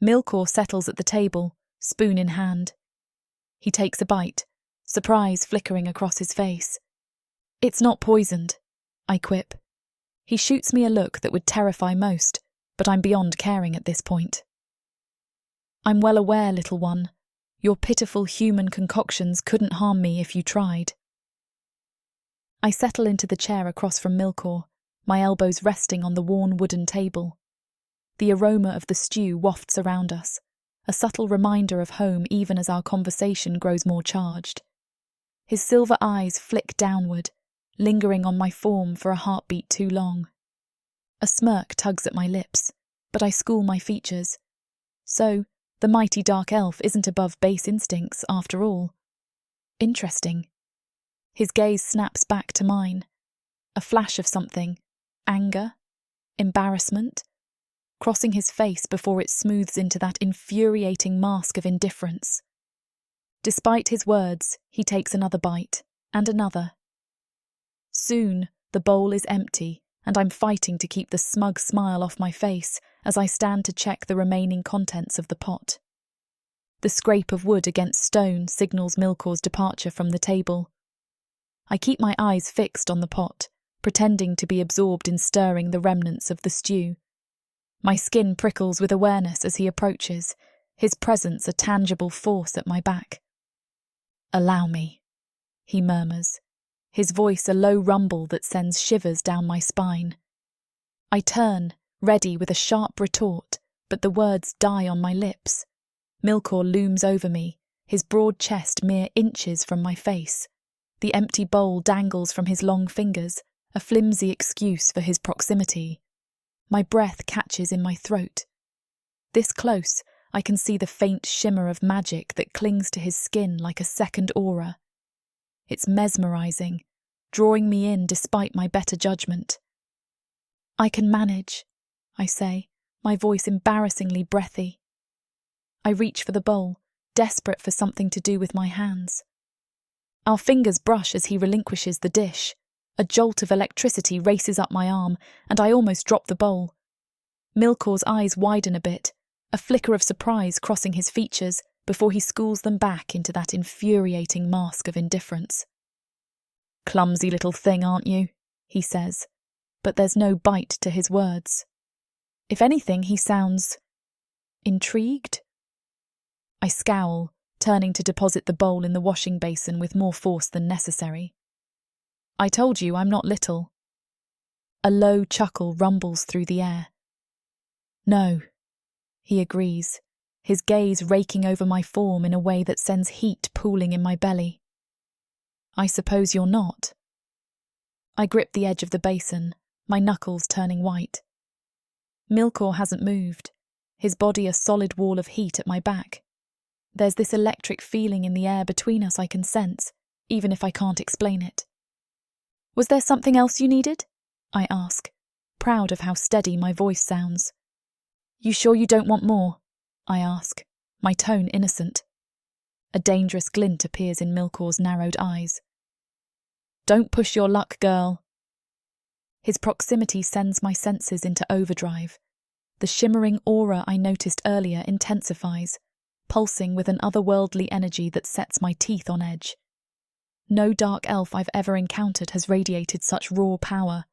Milore settles at the table, spoon in hand. He takes a bite, surprise flickering across his face. It's not poisoned, I quip. He shoots me a look that would terrify most, but I'm beyond caring at this point. I'm well aware, little one. Your pitiful human concoctions couldn't harm me if you tried. I settle into the chair across from Milore, my elbows resting on the worn wooden table. The aroma of the stew wafts around us, a subtle reminder of home even as our conversation grows more charged. His silver eyes flick downward, lingering on my form for a heartbeat too long. A smirk tugs at my lips, but I school my features. So, the mighty dark elf isn't above base instincts after all. Interesting. His gaze snaps back to mine. A flash of something. Anger? Embarrassment? Crossing his face before it smooths into that infuriating mask of indifference. Despite his words, he takes another bite, and another. Soon, the bowl is empty, and I'm fighting to keep the smug smile off my face as I stand to check the remaining contents of the pot. The scrape of wood against stone signals Milore's departure from the table. I keep my eyes fixed on the pot, pretending to be absorbed in stirring the remnants of the stew. My skin prickles with awareness as he approaches, his presence a tangible force at my back. "Allow me," he murmurs, his voice a low rumble that sends shivers down my spine. I turn, ready with a sharp retort, but the words die on my lips. Milore looms over me, his broad chest mere inches from my face. The empty bowl dangles from his long fingers, a flimsy excuse for his proximity. My breath catches in my throat. This close, I can see the faint shimmer of magic that clings to his skin like a second aura. It's mesmerizing, drawing me in despite my better judgment. "I can manage," I say, my voice embarrassingly breathy. I reach for the bowl, desperate for something to do with my hands. Our fingers brush as he relinquishes the dish. A jolt of electricity races up my arm, and I almost drop the bowl. Milore's eyes widen a bit, a flicker of surprise crossing his features before he schools them back into that infuriating mask of indifference. "Clumsy little thing, aren't you?" he says, but there's no bite to his words. If anything, he sounds intrigued. I scowl, turning to deposit the bowl in the washing basin with more force than necessary. "I told you I'm not little." A low chuckle rumbles through the air. "No," he agrees, his gaze raking over my form in a way that sends heat pooling in my belly. "I suppose you're not." I grip the edge of the basin, my knuckles turning white. Milore hasn't moved, his body a solid wall of heat at my back. There's this electric feeling in the air between us I can sense, even if I can't explain it. "Was there something else you needed?" I ask, proud of how steady my voice sounds. "You sure you don't want more?" I ask, my tone innocent. A dangerous glint appears in Milore's narrowed eyes. "Don't push your luck, girl." His proximity sends my senses into overdrive. The shimmering aura I noticed earlier intensifies, pulsing with an otherworldly energy that sets my teeth on edge. No dark elf I've ever encountered has radiated such raw power.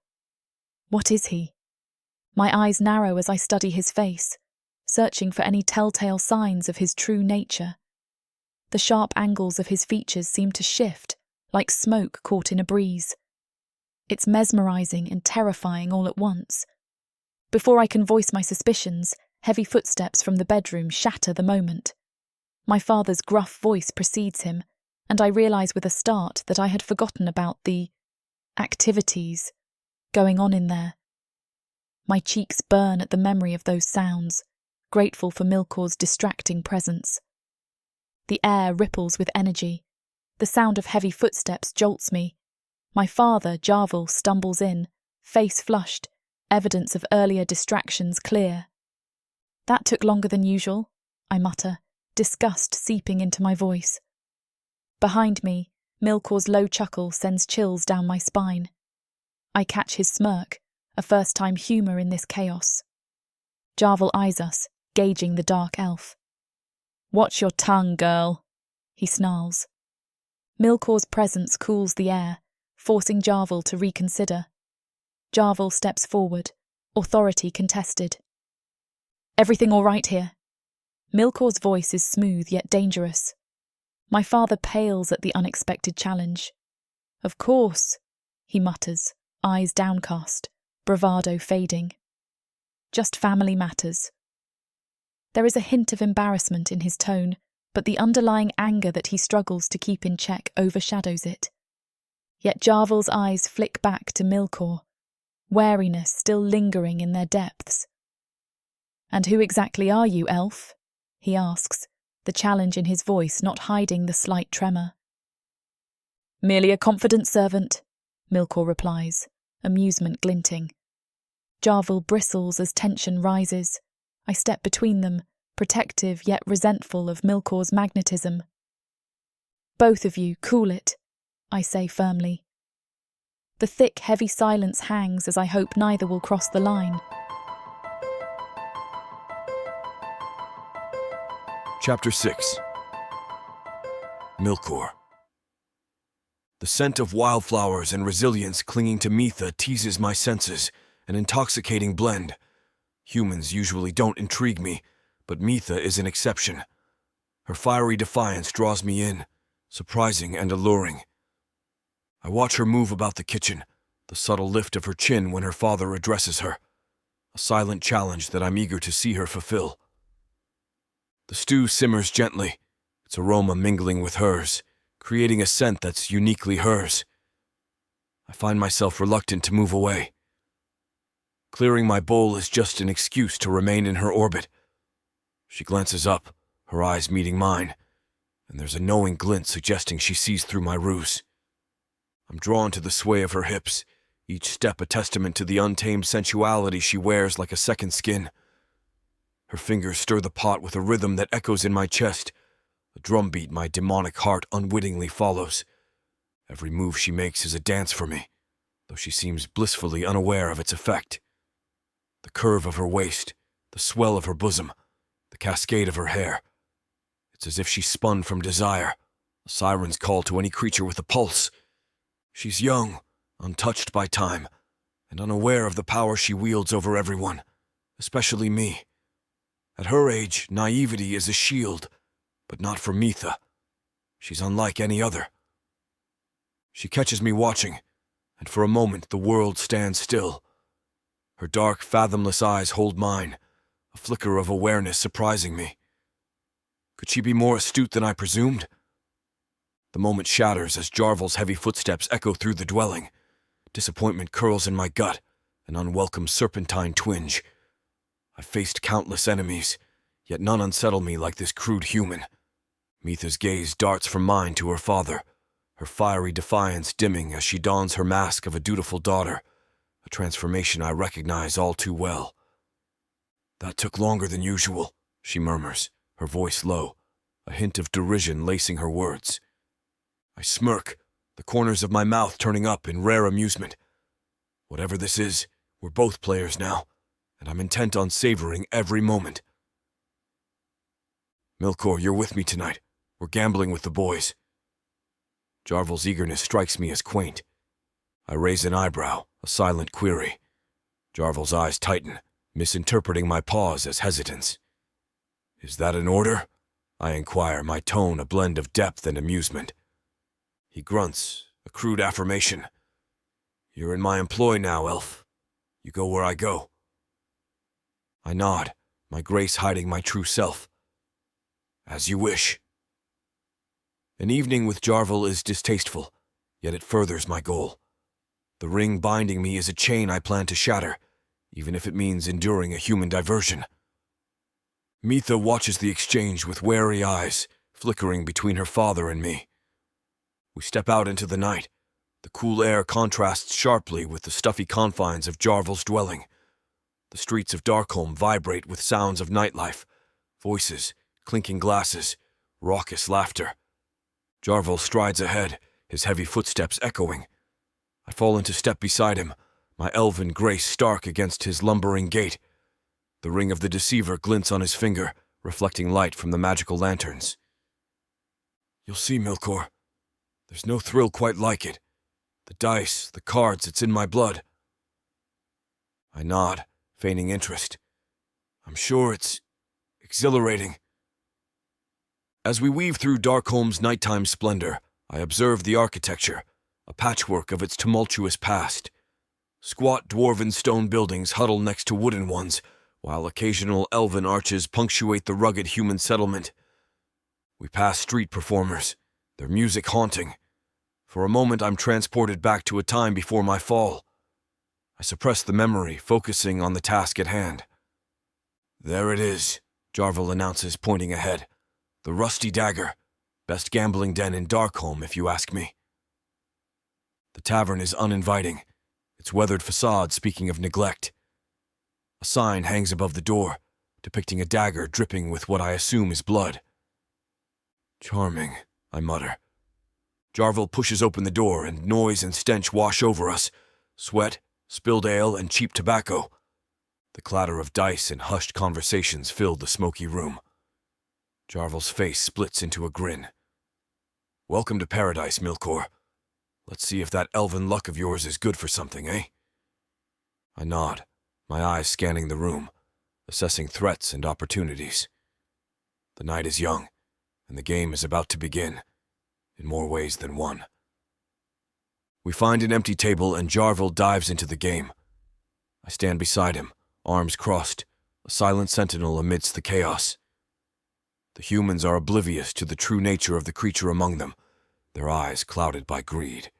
What is he? My eyes narrow as I study his face, searching for any telltale signs of his true nature. The sharp angles of his features seem to shift, like smoke caught in a breeze. It's mesmerizing and terrifying all at once. Before I can voice my suspicions, heavy footsteps from the bedroom shatter the moment. My father's gruff voice precedes him, and I realise with a start that I had forgotten about the activities going on in there. My cheeks burn at the memory of those sounds, grateful for Milore's distracting presence. The air ripples with energy. The sound of heavy footsteps jolts me. My father, Jarvel, stumbles in, face flushed, evidence of earlier distractions clear. "That took longer than usual," I mutter, disgust seeping into my voice. Behind me, Milcore's low chuckle sends chills down my spine. I catch his smirk, a first-time humour in this chaos. Jarvel eyes us, gauging the dark elf. "Watch your tongue, girl," he snarls. Milcore's presence cools the air, forcing Jarvel to reconsider. Jarvel steps forward, authority contested. "Everything all right here?" Milcore's voice is smooth yet dangerous. My father pales at the unexpected challenge. "Of course," he mutters, eyes downcast, bravado fading. "Just family matters." There is a hint of embarrassment in his tone, but the underlying anger that he struggles to keep in check overshadows it. Yet Jarvel's eyes flick back to Milcore, wariness still lingering in their depths. "And who exactly are you, elf?" he asks, the challenge in his voice not hiding the slight tremor. "Merely a confident servant," Milcore replies, amusement glinting. Jarvel bristles as tension rises. I step between them, protective yet resentful of Milcore's magnetism. "Both of you, cool it," I say firmly. The thick, heavy silence hangs as I hope neither will cross the line. Chapter 6. Milcore. The scent of wildflowers and resilience clinging to Mitha teases my senses, an intoxicating blend. Humans usually don't intrigue me, but Mitha is an exception. Her fiery defiance draws me in, surprising and alluring. I watch her move about the kitchen, the subtle lift of her chin when her father addresses her, a silent challenge that I'm eager to see her fulfill. The stew simmers gently, its aroma mingling with hers, creating a scent that's uniquely hers. I find myself reluctant to move away. Clearing my bowl is just an excuse to remain in her orbit. She glances up, her eyes meeting mine, and there's a knowing glint suggesting she sees through my ruse. I'm drawn to the sway of her hips, each step a testament to the untamed sensuality she wears like a second skin. Her fingers stir the pot with a rhythm that echoes in my chest, a drumbeat my demonic heart unwittingly follows. Every move she makes is a dance for me, though she seems blissfully unaware of its effect. The curve of her waist, the swell of her bosom, the cascade of her hair. It's as if she spun from desire, a siren's call to any creature with a pulse. She's young, untouched by time, and unaware of the power she wields over everyone, especially me. At her age, naivety is a shield, but not for Mitha. She's unlike any other. She catches me watching, and for a moment the world stands still. Her dark, fathomless eyes hold mine, a flicker of awareness surprising me. Could she be more astute than I presumed? The moment shatters as Jarvel's heavy footsteps echo through the dwelling. Disappointment curls in my gut, an unwelcome serpentine twinge. I've faced countless enemies, yet none unsettle me like this crude human. Mitha's gaze darts from mine to her father, her fiery defiance dimming as she dons her mask of a dutiful daughter, a transformation I recognize all too well. "That took longer than usual," she murmurs, her voice low, a hint of derision lacing her words. I smirk, the corners of my mouth turning up in rare amusement. Whatever this is, we're both players now, and I'm intent on savoring every moment. "Milcore, you're with me tonight. We're gambling with the boys." Jarvel's eagerness strikes me as quaint. I raise an eyebrow, a silent query. Jarvel's eyes tighten, misinterpreting my pause as hesitance. "Is that an order?" I inquire, my tone a blend of depth and amusement. He grunts, a crude affirmation. "You're in my employ now, elf. You go where I go." I nod, my grace hiding my true self. "As you wish." An evening with Jarvel is distasteful, yet it furthers my goal. The ring binding me is a chain I plan to shatter, even if it means enduring a human diversion. Mitha watches the exchange with wary eyes, flickering between her father and me. We step out into the night. The cool air contrasts sharply with the stuffy confines of Jarvel's dwelling. The streets of Darkholm vibrate with sounds of nightlife, voices, Clinking glasses, raucous laughter. Jarvel strides ahead, his heavy footsteps echoing. I fall into step beside him, my elven grace stark against his lumbering gait. The ring of the deceiver glints on his finger, reflecting light from the magical lanterns. You'll see, Milore. There's no thrill quite like it. The dice, the cards, it's in my blood. I nod, feigning interest. I'm sure it's exhilarating. As we weave through Darkholm's nighttime splendor, I observe the architecture, a patchwork of its tumultuous past. Squat dwarven stone buildings huddle next to wooden ones, while occasional elven arches punctuate the rugged human settlement. We pass street performers, their music haunting. For a moment I'm transported back to a time before my fall. I suppress the memory, focusing on the task at hand. There it is, Jarvel announces, pointing ahead. The Rusty Dagger. Best gambling den in Darkholm, if you ask me. The tavern is uninviting, its weathered facade speaking of neglect. A sign hangs above the door, depicting a dagger dripping with what I assume is blood. Charming, I mutter. Jarvel pushes open the door, and noise and stench wash over us. Sweat, spilled ale, and cheap tobacco. The clatter of dice and hushed conversations fill the smoky room. Jarvel's face splits into a grin. Welcome to paradise, Milore. Let's see if that elven luck of yours is good for something, eh? I nod, my eyes scanning the room, assessing threats and opportunities. The night is young, and the game is about to begin, in more ways than one. We find an empty table, and Jarvel dives into the game. I stand beside him, arms crossed, a silent sentinel amidst the chaos. The humans are oblivious to the true nature of the creature among them, their eyes clouded by greed.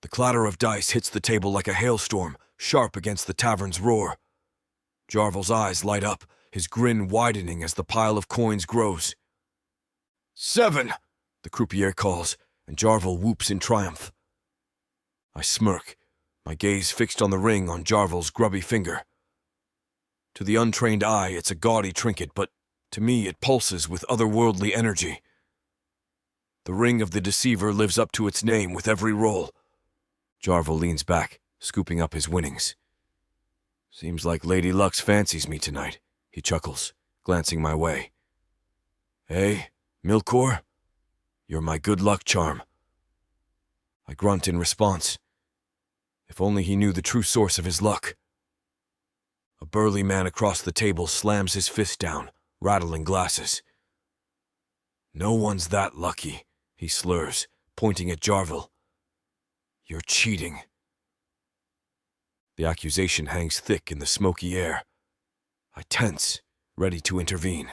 The clatter of dice hits the table like a hailstorm, sharp against the tavern's roar. Jarvel's eyes light up, his grin widening as the pile of coins grows. 7, the croupier calls, and Jarvel whoops in triumph. I smirk, my gaze fixed on the ring on Jarvel's grubby finger. To the untrained eye, it's a gaudy trinket, but to me it pulses with otherworldly energy. The ring of the deceiver lives up to its name with every roll. Jarvel leans back, scooping up his winnings. Seems like Lady Lux fancies me tonight, he chuckles, glancing my way. Hey, Milore? You're my good luck charm. I grunt in response. If only he knew the true source of his luck. A burly man across the table slams his fist down, rattling glasses. No one's that lucky, he slurs, pointing at Jarvel. You're cheating. The accusation hangs thick in the smoky air. I tense, ready to intervene.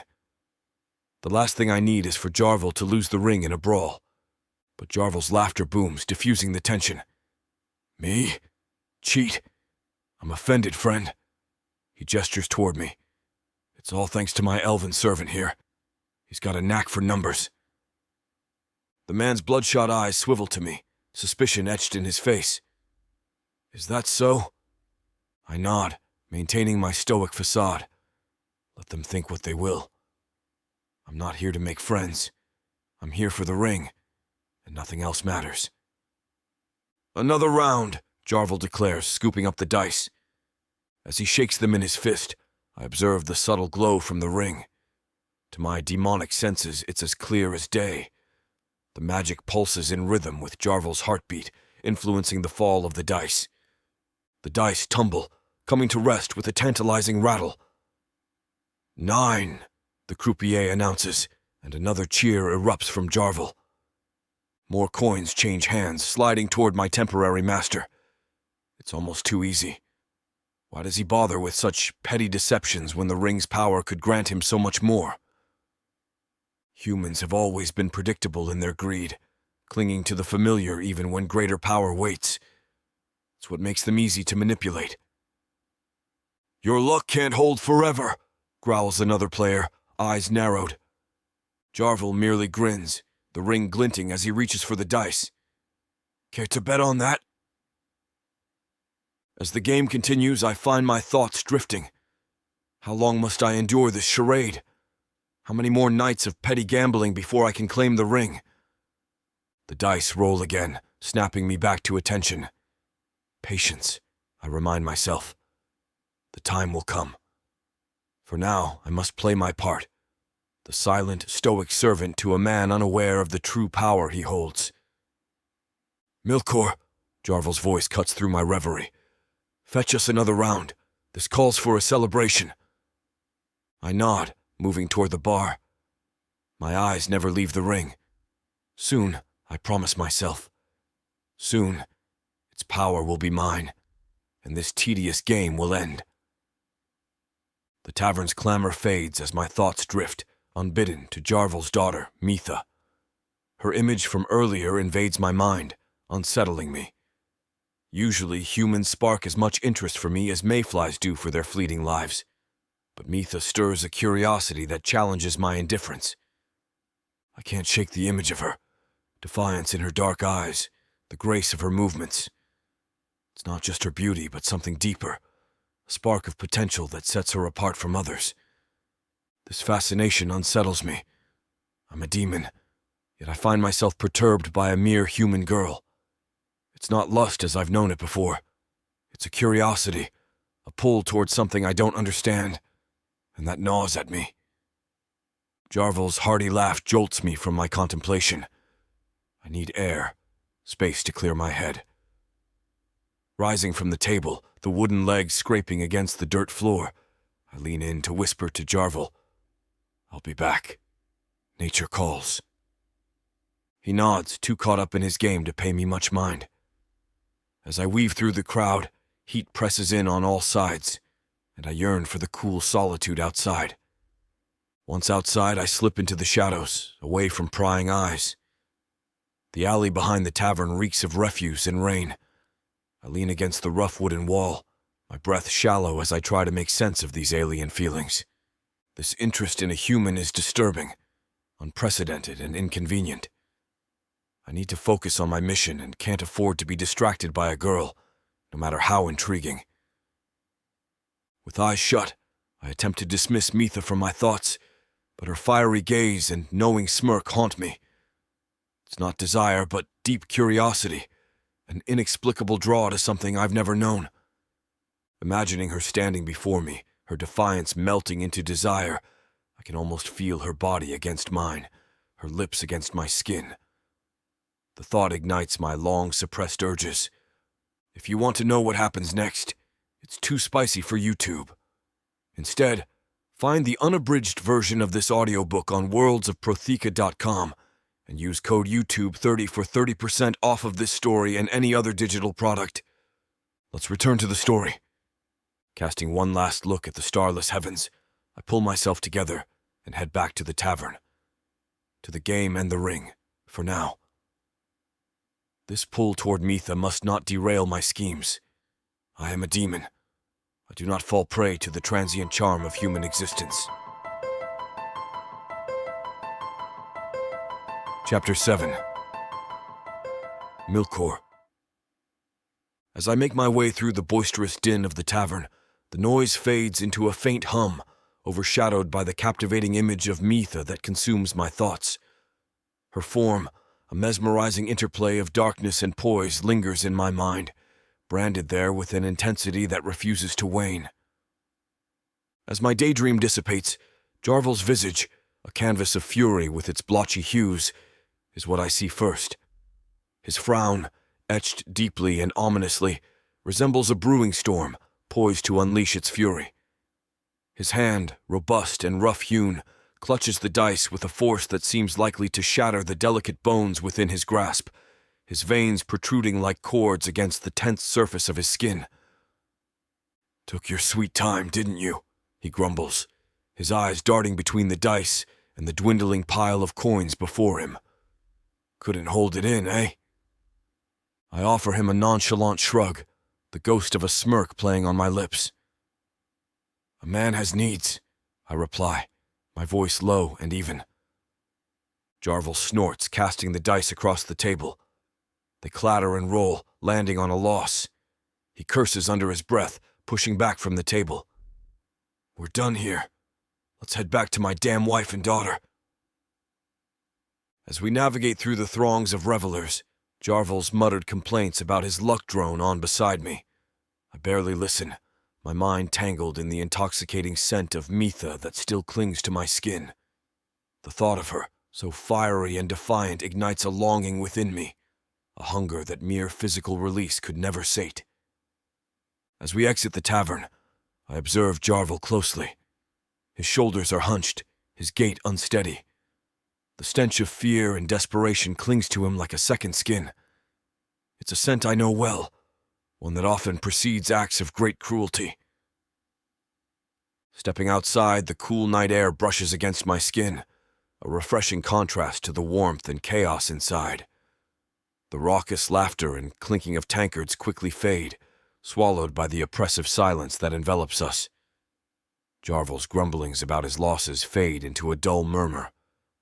The last thing I need is for Jarvel to lose the ring in a brawl. But Jarvel's laughter booms, diffusing the tension. Me? Cheat? I'm offended, friend. He gestures toward me. It's all thanks to my elven servant here. He's got a knack for numbers. The man's bloodshot eyes swivel to me, suspicion etched in his face. Is that so? I nod, maintaining my stoic facade. Let them think what they will. I'm not here to make friends. I'm here for the ring, and nothing else matters. Another round, Jarvel declares, scooping up the dice. As he shakes them in his fist, I observe the subtle glow from the ring. To my demonic senses, it's as clear as day. The magic pulses in rhythm with Jarvel's heartbeat, influencing the fall of the dice. The dice tumble, coming to rest with a tantalizing rattle. 9, the croupier announces, and another cheer erupts from Jarvel. More coins change hands, sliding toward my temporary master. It's almost too easy. Why does he bother with such petty deceptions when the ring's power could grant him so much more? Humans have always been predictable in their greed, clinging to the familiar even when greater power waits. It's what makes them easy to manipulate. Your luck can't hold forever, growls another player, eyes narrowed. Jarvel merely grins, the ring glinting as he reaches for the dice. Care to bet on that? As the game continues, I find my thoughts drifting. How long must I endure this charade? How many more nights of petty gambling before I can claim the ring? The dice roll again, snapping me back to attention. Patience, I remind myself. The time will come. For now, I must play my part. The silent, stoic servant to a man unaware of the true power he holds. Milore, Jarvel's voice cuts through my reverie. Fetch us another round. This calls for a celebration. I nod, moving toward the bar. My eyes never leave the ring. Soon, I promise myself. Soon, its power will be mine, and this tedious game will end. The tavern's clamor fades as my thoughts drift, unbidden, to Jarvel's daughter, Mitha. Her image from earlier invades my mind, unsettling me. Usually, humans spark as much interest for me as mayflies do for their fleeting lives, but Mitha stirs a curiosity that challenges my indifference. I can't shake the image of her, defiance in her dark eyes, the grace of her movements. It's not just her beauty, but something deeper, a spark of potential that sets her apart from others. This fascination unsettles me. I'm a demon, yet I find myself perturbed by a mere human girl. It's not lust as I've known it before. It's a curiosity, a pull towards something I don't understand, and that gnaws at me. Jarvel's hearty laugh jolts me from my contemplation. I need air, space to clear my head. Rising from the table, the wooden legs scraping against the dirt floor, I lean in to whisper to Jarvel, I'll be back. Nature calls. He nods, too caught up in his game to pay me much mind. As I weave through the crowd, heat presses in on all sides, and I yearn for the cool solitude outside. Once outside, I slip into the shadows, away from prying eyes. The alley behind the tavern reeks of refuse and rain. I lean against the rough wooden wall, my breath shallow as I try to make sense of these alien feelings. This interest in a human is disturbing, unprecedented and inconvenient. I need to focus on my mission and can't afford to be distracted by a girl, no matter how intriguing. With eyes shut, I attempt to dismiss Mitha from my thoughts, but her fiery gaze and knowing smirk haunt me. It's not desire, but deep curiosity, an inexplicable draw to something I've never known. Imagining her standing before me, her defiance melting into desire, I can almost feel her body against mine, her lips against my skin. The thought ignites my long-suppressed urges. If you want to know what happens next, it's too spicy for YouTube. Instead, find the unabridged version of this audiobook on worldsofprotheka.com and use code YouTube30 for 30% off of this story and any other digital product. Let's return to the story. Casting one last look at the starless heavens, I pull myself together and head back to the tavern. To the game and the ring, for now. This pull toward Mitha must not derail my schemes. I am a demon. I do not fall prey to the transient charm of human existence. Chapter 7. Milore. As I make my way through the boisterous din of the tavern, the noise fades into a faint hum, overshadowed by the captivating image of Mitha that consumes my thoughts. Her form, a mesmerizing interplay of darkness and poise, lingers in my mind, branded there with an intensity that refuses to wane. As my daydream dissipates, Jarvel's visage, a canvas of fury with its blotchy hues, is what I see first. His frown, etched deeply and ominously, resembles a brewing storm, poised to unleash its fury. His hand, robust and rough-hewn, clutches the dice with a force that seems likely to shatter the delicate bones within his grasp, his veins protruding like cords against the tense surface of his skin. "Took your sweet time, didn't you?" he grumbles, his eyes darting between the dice and the dwindling pile of coins before him. "Couldn't hold it in, eh?" I offer him a nonchalant shrug, the ghost of a smirk playing on my lips. "A man has needs," I reply, my voice low and even. Jarvel snorts, casting the dice across the table. They clatter and roll, landing on a loss. He curses under his breath, pushing back from the table. We're done here. Let's head back to my damn wife and daughter. As we navigate through the throngs of revelers, Jarvel's muttered complaints about his luck drone on beside me. I barely listen, my mind tangled in the intoxicating scent of Mitha that still clings to my skin. The thought of her, so fiery and defiant, ignites a longing within me, a hunger that mere physical release could never sate. As we exit the tavern, I observe Jarvel closely. His shoulders are hunched, his gait unsteady. The stench of fear and desperation clings to him like a second skin. It's a scent I know well, one that often precedes acts of great cruelty. Stepping outside, the cool night air brushes against my skin, a refreshing contrast to the warmth and chaos inside. The raucous laughter and clinking of tankards quickly fade, swallowed by the oppressive silence that envelops us. Jarvel's grumblings about his losses fade into a dull murmur,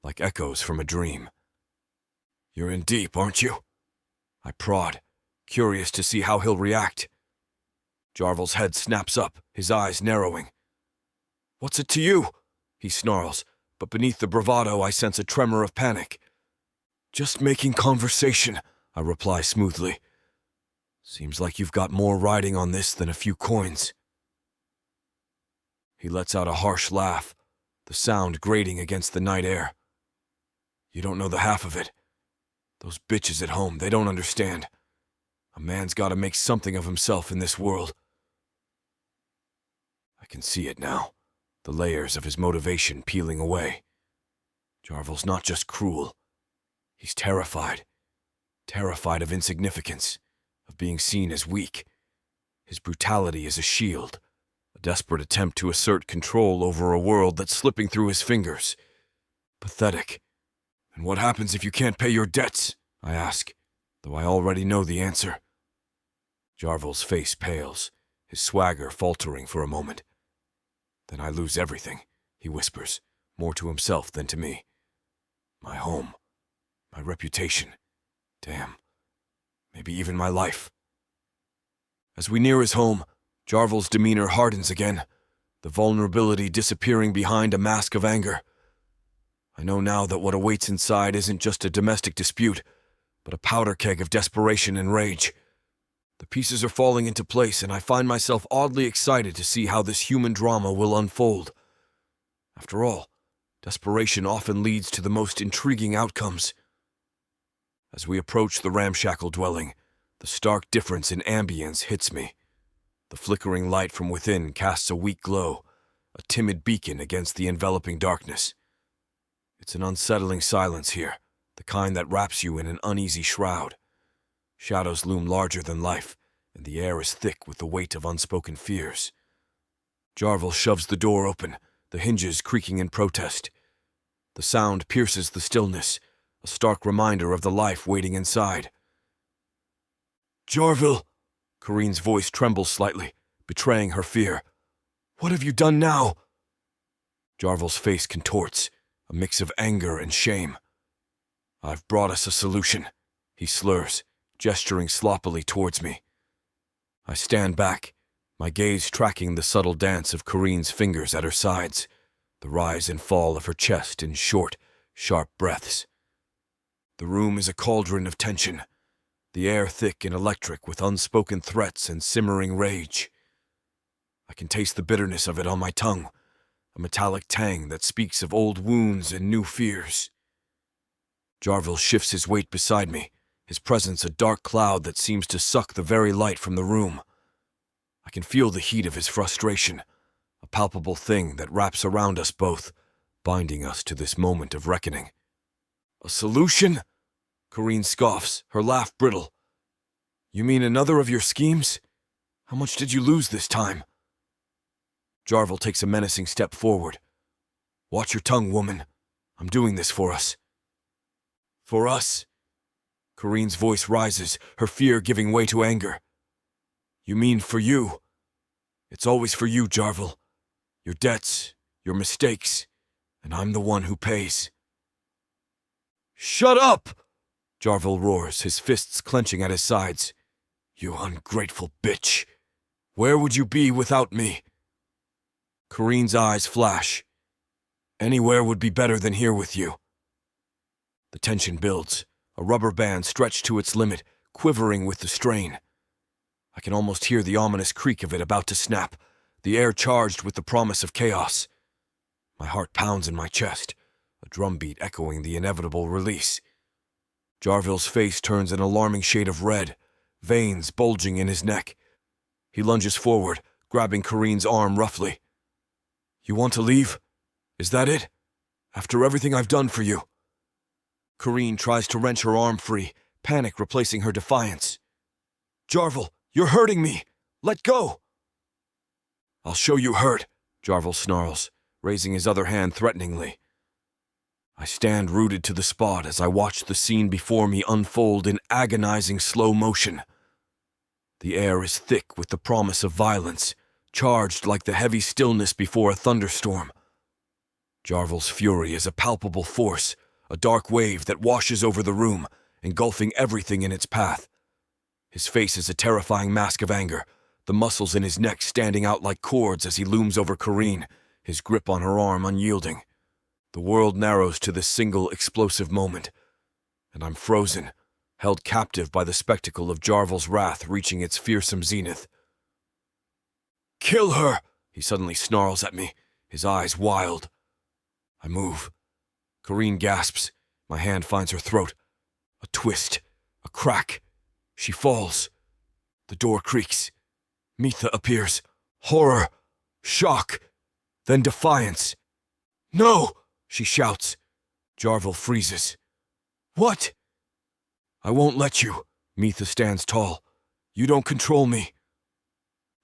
like echoes from a dream. "You're in deep, aren't you?" I prod, curious to see how he'll react. Jarvel's head snaps up, his eyes narrowing. "What's it to you?" he snarls, but beneath the bravado I sense a tremor of panic. "Just making conversation," I reply smoothly. "Seems like you've got more riding on this than a few coins." He lets out a harsh laugh, the sound grating against the night air. "You don't know the half of it. Those bitches at home, they don't understand. A man's got to make something of himself in this world." I can see it now, the layers of his motivation peeling away. Jarvel's not just cruel. He's terrified. Terrified of insignificance, of being seen as weak. His brutality is a shield, a desperate attempt to assert control over a world that's slipping through his fingers. Pathetic. "And what happens if you can't pay your debts?" I ask, though I already know the answer. Jarvel's face pales, his swagger faltering for a moment. "Then I lose everything," he whispers, more to himself than to me. "My home, my reputation, damn, maybe even my life." As we near his home, Jarvel's demeanor hardens again, the vulnerability disappearing behind a mask of anger. I know now that what awaits inside isn't just a domestic dispute, but a powder keg of desperation and rage. The pieces are falling into place, and I find myself oddly excited to see how this human drama will unfold. After all, desperation often leads to the most intriguing outcomes. As we approach the ramshackle dwelling, the stark difference in ambience hits me. The flickering light from within casts a weak glow, a timid beacon against the enveloping darkness. It's an unsettling silence here, the kind that wraps you in an uneasy shroud. Shadows loom larger than life, and the air is thick with the weight of unspoken fears. Jarvel shoves the door open, the hinges creaking in protest. The sound pierces the stillness, a stark reminder of the life waiting inside. "Jarvel!" Corinne's voice trembles slightly, betraying her fear. "What have you done now?" Jarvel's face contorts, a mix of anger and shame. "I've brought us a solution," he slurs, gesturing sloppily towards me. I stand back, my gaze tracking the subtle dance of Corinne's fingers at her sides, the rise and fall of her chest in short, sharp breaths. The room is a cauldron of tension, the air thick and electric with unspoken threats and simmering rage. I can taste the bitterness of it on my tongue, a metallic tang that speaks of old wounds and new fears. Jarvel shifts his weight beside me, his presence a dark cloud that seems to suck the very light from the room. I can feel the heat of his frustration, a palpable thing that wraps around us both, binding us to this moment of reckoning. "A solution?" Corinne scoffs, her laugh brittle. "You mean another of your schemes? How much did you lose this time?" Jarvel takes a menacing step forward. "Watch your tongue, woman. I'm doing this for us." "For us?" Corinne's voice rises, her fear giving way to anger. "You mean for you? It's always for you, Jarvel. Your debts, your mistakes, and I'm the one who pays." "Shut up!" Jarvel roars, his fists clenching at his sides. "You ungrateful bitch. Where would you be without me?" Kareen's eyes flash. Anywhere would be better than here with you. The tension builds, a rubber band stretched to its limit, quivering with the strain. I can almost hear the ominous creak of it about to snap, the air charged with the promise of chaos. My heart pounds in my chest, a drumbeat echoing the inevitable release. Jarville's face turns an alarming shade of red, veins bulging in his neck. He lunges forward, grabbing Kareen's arm roughly. You want to leave? Is that it? After everything I've done for you? Kareen tries to wrench her arm free, panic replacing her defiance. Jarville, you're hurting me! Let go! I'll show you hurt, Jarville snarls, raising his other hand threateningly. I stand rooted to the spot as I watch the scene before me unfold in agonizing slow motion. The air is thick with the promise of violence, charged like the heavy stillness before a thunderstorm. Jarville's fury is a palpable force, a dark wave that washes over the room, engulfing everything in its path. His face is a terrifying mask of anger, the muscles in his neck standing out like cords as he looms over Kareen, his grip on her arm unyielding. The world narrows to this single explosive moment, and I'm frozen, held captive by the spectacle of Jarville's wrath reaching its fearsome zenith. Kill her! He suddenly snarls at me, his eyes wild. I move. Kareen gasps. My hand finds her throat. A twist. A crack. She falls. The door creaks. Mitha appears. Horror. Shock. Then defiance. No! She shouts. Jarville freezes. What? I won't let you. Mitha stands tall. You don't control me.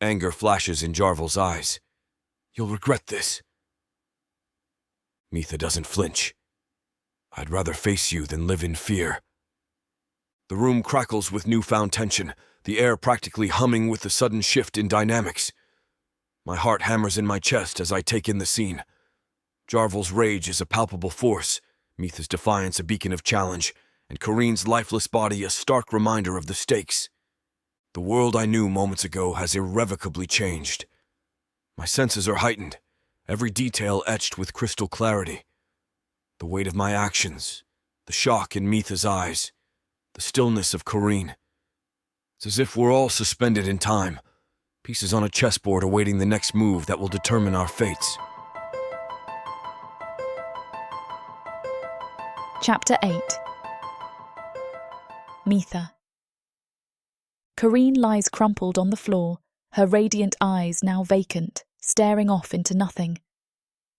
Anger flashes in Jarville's eyes. You'll regret this. Mitha doesn't flinch. I'd rather face you than live in fear. The room crackles with newfound tension, the air practically humming with the sudden shift in dynamics. My heart hammers in my chest as I take in the scene. Jarville's rage is a palpable force, Mitha's defiance a beacon of challenge, and Kareen's lifeless body a stark reminder of the stakes. The world I knew moments ago has irrevocably changed. My senses are heightened, every detail etched with crystal clarity. The weight of my actions, the shock in Mitha's eyes, the stillness of Kareen. It's as if we're all suspended in time, pieces on a chessboard awaiting the next move that will determine our fates. Chapter 8. Mitha. Kareen lies crumpled on the floor, her radiant eyes now vacant, staring off into nothing.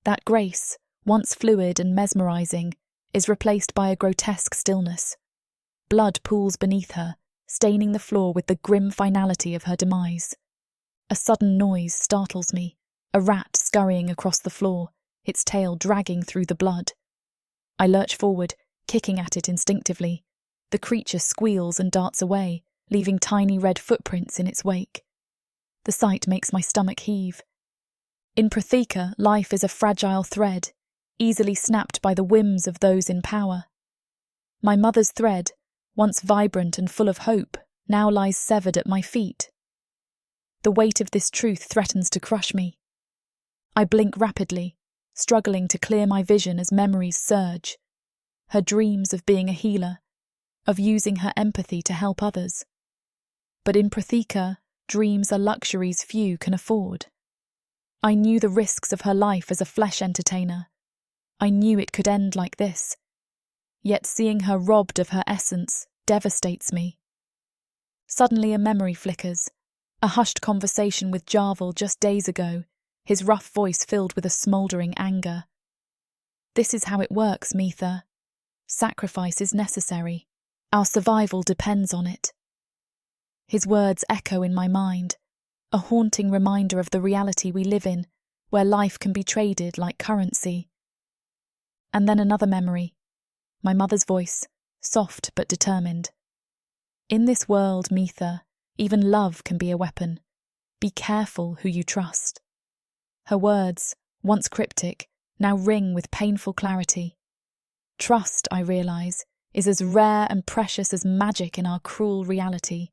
That grace, once fluid and mesmerizing, is replaced by a grotesque stillness. Blood pools beneath her, staining the floor with the grim finality of her demise. A sudden noise startles me, a rat scurrying across the floor, its tail dragging through the blood. I lurch forward, kicking at it instinctively. The creature squeals and darts away, leaving tiny red footprints in its wake. The sight makes my stomach heave. In Protheka, life is a fragile thread, easily snapped by the whims of those in power. My mother's thread, once vibrant and full of hope, now lies severed at my feet. The weight of this truth threatens to crush me. I blink rapidly, struggling to clear my vision as memories surge. Her dreams of being a healer, of using her empathy to help others. But in Protheka, dreams are luxuries few can afford. I knew the risks of her life as a flesh entertainer. I knew it could end like this. Yet seeing her robbed of her essence devastates me. Suddenly a memory flickers, a hushed conversation with Jarville just days ago, his rough voice filled with a smouldering anger. This is how it works, Mitha. Sacrifice is necessary. Our survival depends on it. His words echo in my mind, a haunting reminder of the reality we live in, where life can be traded like currency. And then another memory, my mother's voice, soft but determined. In this world, Mitha, even love can be a weapon. Be careful who you trust. Her words, once cryptic, now ring with painful clarity. Trust, I realise, is as rare and precious as magic in our cruel reality.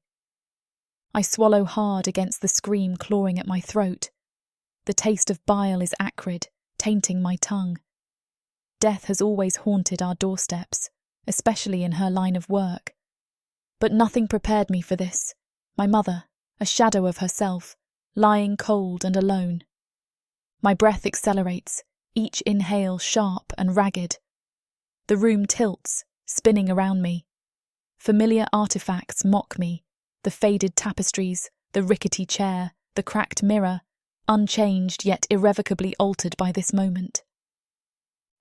I swallow hard against the scream clawing at my throat. The taste of bile is acrid, tainting my tongue. Death has always haunted our doorsteps, especially in her line of work. But nothing prepared me for this. My mother, a shadow of herself, lying cold and alone. My breath accelerates, each inhale sharp and ragged. The room tilts, spinning around me. Familiar artifacts mock me, the faded tapestries, the rickety chair, the cracked mirror, unchanged yet irrevocably altered by this moment.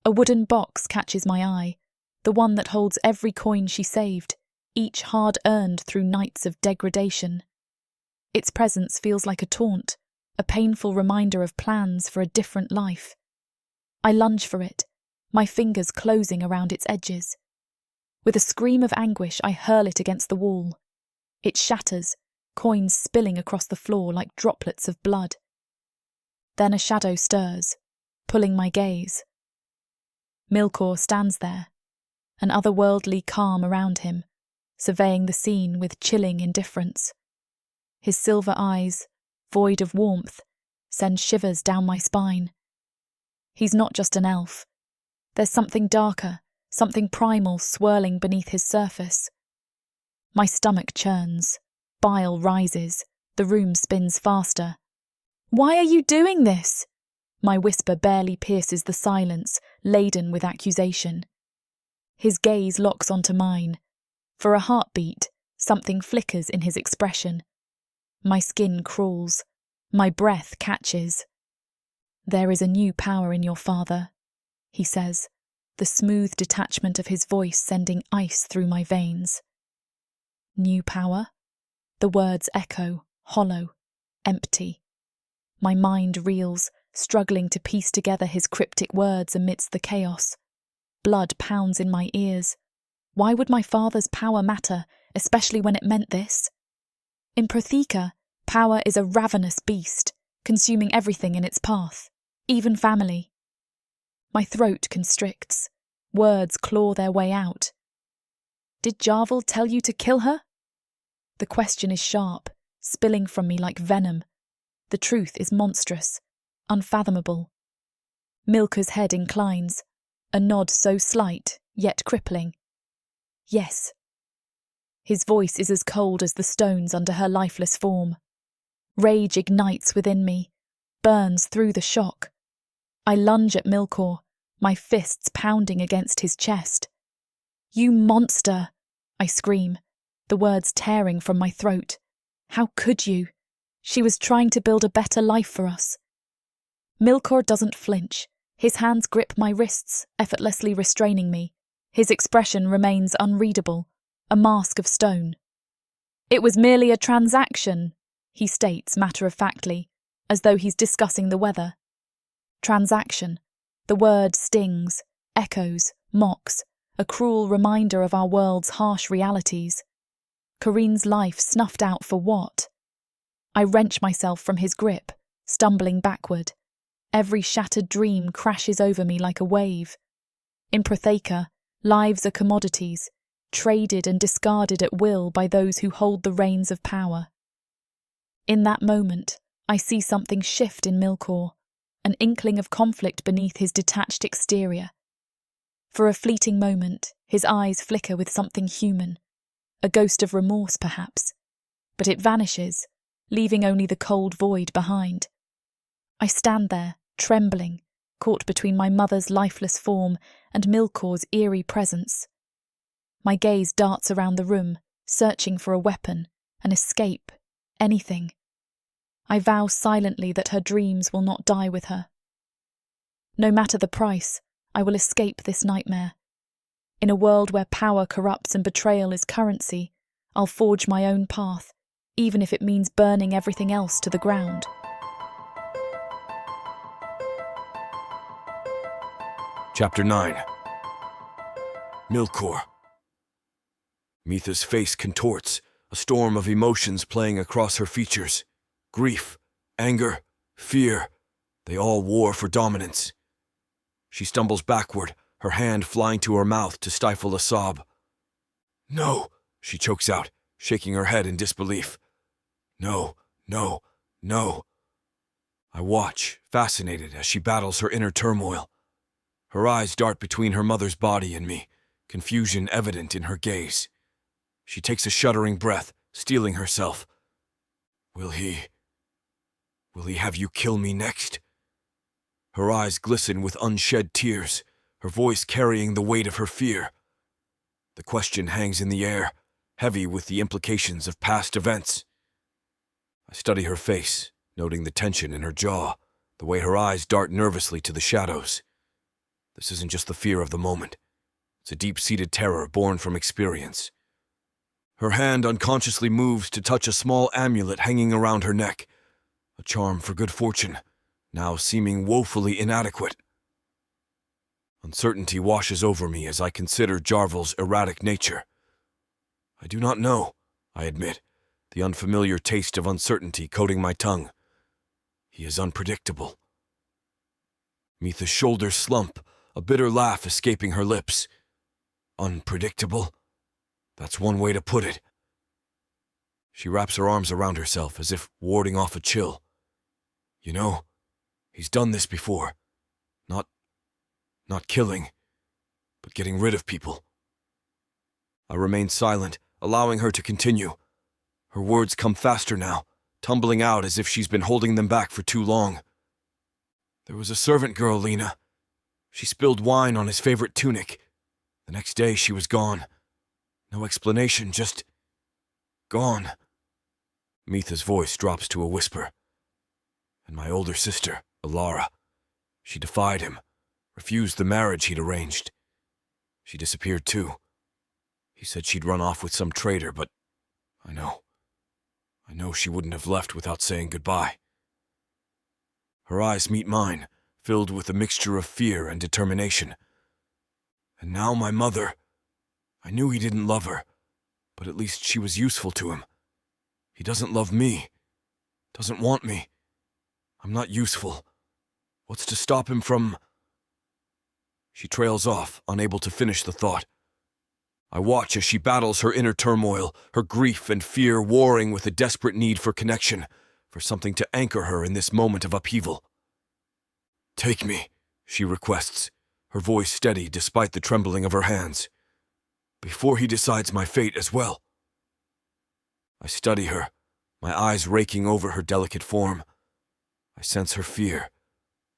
A wooden box catches my eye, the one that holds every coin she saved, each hard-earned through nights of degradation. Its presence feels like a taunt, a painful reminder of plans for a different life. I lunge for it, my fingers closing around its edges. With a scream of anguish, I hurl it against the wall. It shatters, coins spilling across the floor like droplets of blood. Then a shadow stirs, pulling my gaze. Milore stands there, an otherworldly calm around him, surveying the scene with chilling indifference. His silver eyes, void of warmth, send shivers down my spine. He's not just an elf. There's something darker, something primal swirling beneath his surface. My stomach churns, bile rises, the room spins faster. "Why are you doing this?" My whisper barely pierces the silence, laden with accusation. His gaze locks onto mine. For a heartbeat, something flickers in his expression. My skin crawls. My breath catches. "There is a new power in your father," he says, the smooth detachment of his voice sending ice through my veins. New power? The words echo, hollow, empty. My mind reels, struggling to piece together his cryptic words amidst the chaos. Blood pounds in my ears. Why would my father's power matter, especially when it meant this? In Protheka, power is a ravenous beast, consuming everything in its path, even family. My throat constricts. Words claw their way out. "Did Jarvel tell you to kill her?" The question is sharp, spilling from me like venom. The truth is monstrous, unfathomable. Milker's head inclines, a nod so slight, yet crippling. "Yes." His voice is as cold as the stones under her lifeless form. Rage ignites within me, burns through the shock. I lunge at Milore, my fists pounding against his chest. "You monster!" I scream, the words tearing from my throat. "How could you? She was trying to build a better life for us." Milore doesn't flinch. His hands grip my wrists, effortlessly restraining me. His expression remains unreadable, a mask of stone. "It was merely a transaction," he states matter-of-factly, as though he's discussing the weather. Transaction. The word stings, echoes, mocks, a cruel reminder of our world's harsh realities. Corinne's life snuffed out for what? I wrench myself from his grip, stumbling backward. Every shattered dream crashes over me like a wave. In Protheka, lives are commodities, traded and discarded at will by those who hold the reins of power. In that moment, I see something shift in Milore, an inkling of conflict beneath his detached exterior. For a fleeting moment, his eyes flicker with something human, a ghost of remorse perhaps, but it vanishes, leaving only the cold void behind. I stand there, trembling, caught between my mother's lifeless form and Milore's eerie presence. My gaze darts around the room, searching for a weapon, an escape, anything. I vow silently that her dreams will not die with her. No matter the price, I will escape this nightmare. In a world where power corrupts and betrayal is currency, I'll forge my own path, even if it means burning everything else to the ground. Chapter 9. Milore. Mitha's face contorts, a storm of emotions playing across her features. Grief, anger, fear, they all war for dominance. She stumbles backward, her hand flying to her mouth to stifle a sob. "No," she chokes out, shaking her head in disbelief. "No, no, no." I watch, fascinated, as she battles her inner turmoil. Her eyes dart between her mother's body and me, confusion evident in her gaze. She takes a shuddering breath, steeling herself. Will he have you kill me next? Her eyes glisten with unshed tears, her voice carrying the weight of her fear. The question hangs in the air, heavy with the implications of past events. I study her face, noting the tension in her jaw, the way her eyes dart nervously to the shadows. This isn't just the fear of the moment. It's a deep-seated terror born from experience. Her hand unconsciously moves to touch a small amulet hanging around her neck, a charm for good fortune, now seeming woefully inadequate. Uncertainty washes over me as I consider Jarvel's erratic nature. I do not know, I admit, the unfamiliar taste of uncertainty coating my tongue. He is unpredictable. Mitha's shoulders slump, a bitter laugh escaping her lips. Unpredictable? That's one way to put it. She wraps her arms around herself as if warding off a chill. You know, he's done this before. Not killing, but getting rid of people. I remain silent, allowing her to continue. Her words come faster now, tumbling out as if she's been holding them back for too long. There was a servant girl, Lena. She spilled wine on his favorite tunic. The next day she was gone. No explanation, just gone. Mitha's voice drops to a whisper. And my older sister, Alara. She defied him, refused the marriage he'd arranged. She disappeared too. He said she'd run off with some traitor, but I know she wouldn't have left without saying goodbye. Her eyes meet mine, filled with a mixture of fear and determination. And now my mother. I knew he didn't love her, but at least she was useful to him. He doesn't love me, doesn't want me. I'm not useful. What's to stop him from... She trails off, unable to finish the thought. I watch as she battles her inner turmoil, her grief and fear warring with a desperate need for connection, for something to anchor her in this moment of upheaval. Take me, she requests, her voice steady despite the trembling of her hands. Before he decides my fate as well. I study her, my eyes raking over her delicate form. I sense her fear,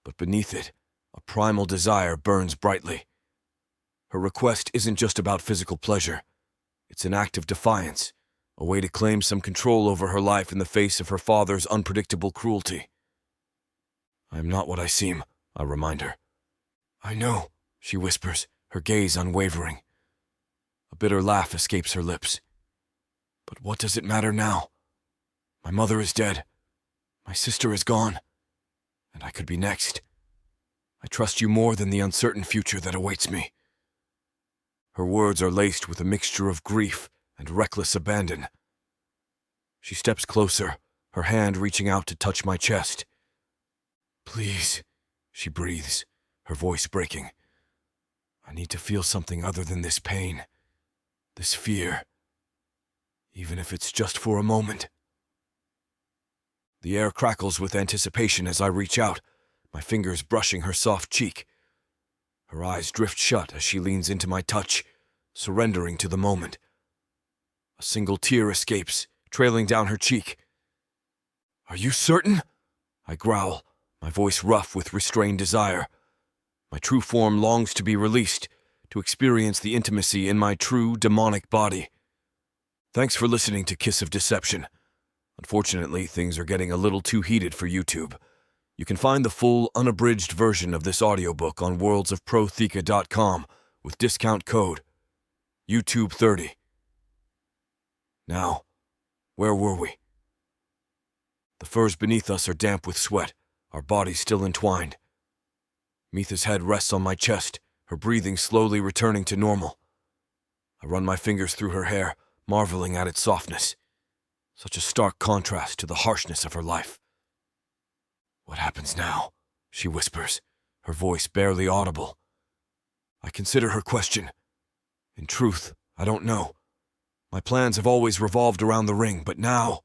but beneath it, a primal desire burns brightly. Her request isn't just about physical pleasure. It's an act of defiance, a way to claim some control over her life in the face of her father's unpredictable cruelty. I am not what I seem, I remind her. I know, she whispers, her gaze unwavering. A bitter laugh escapes her lips. But what does it matter now? My mother is dead. My sister is gone. And I could be next. I trust you more than the uncertain future that awaits me. Her words are laced with a mixture of grief and reckless abandon. She steps closer, her hand reaching out to touch my chest. Please, she breathes, her voice breaking. I need to feel something other than this pain, this fear, even if it's just for a moment. The air crackles with anticipation as I reach out, my fingers brushing her soft cheek. Her eyes drift shut as she leans into my touch, surrendering to the moment. A single tear escapes, trailing down her cheek. Are you certain? I growl, my voice rough with restrained desire. My true form longs to be released, to experience the intimacy in my true demonic body. Thanks for listening to Kiss of Deception. Unfortunately, things are getting a little too heated for YouTube. You can find the full, unabridged version of this audiobook on worldsofprotheka.com with discount code YouTube30. Now, where were we? The furs beneath us are damp with sweat, our bodies still entwined. Mitha's head rests on my chest, her breathing slowly returning to normal. I run my fingers through her hair, marveling at its softness. Such a stark contrast to the harshness of her life. What happens now? She whispers, her voice barely audible. I consider her question. In truth, I don't know. My plans have always revolved around the ring, but now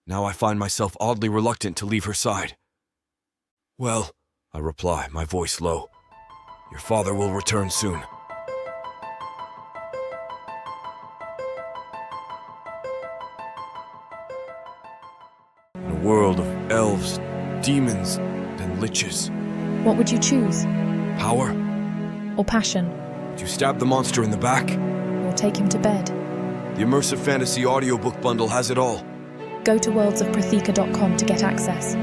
I find myself oddly reluctant to leave her side. Well, I reply, my voice low. Your father will return soon. In a world of elves, demons, and liches. What would you choose? Power? Or passion? Would you stab the monster in the back? Or take him to bed? The immersive fantasy audiobook bundle has it all. Go to worldsofprotheka.com to get access.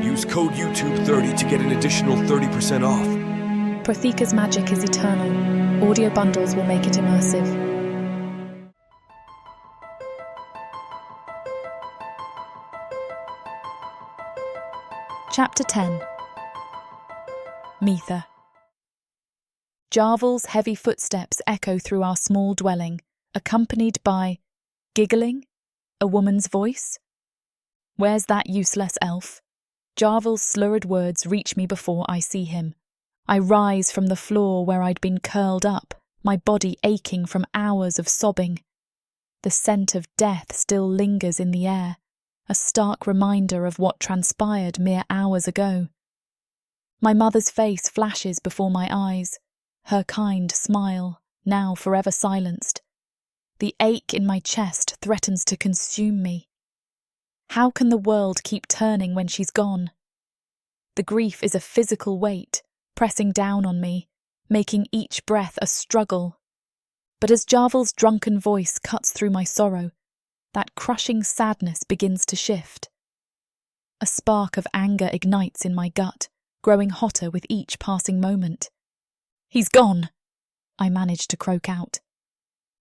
Use code YouTube30 to get an additional 30% off. Protheka's magic is eternal. Audio bundles will make it immersive. Chapter 10. Metha. Jarvel's heavy footsteps echo through our small dwelling, accompanied by giggling, a woman's voice. Where's that useless elf? Jarvel's slurred words reach me before I see him. I rise from the floor where I'd been curled up, my body aching from hours of sobbing. The scent of death still lingers in the air, a stark reminder of what transpired mere hours ago. My mother's face flashes before my eyes, her kind smile, now forever silenced. The ache in my chest threatens to consume me. How can the world keep turning when she's gone? The grief is a physical weight, pressing down on me, making each breath a struggle. But as Jarvel's drunken voice cuts through my sorrow, that crushing sadness begins to shift. A spark of anger ignites in my gut, growing hotter with each passing moment. He's gone, I manage to croak out.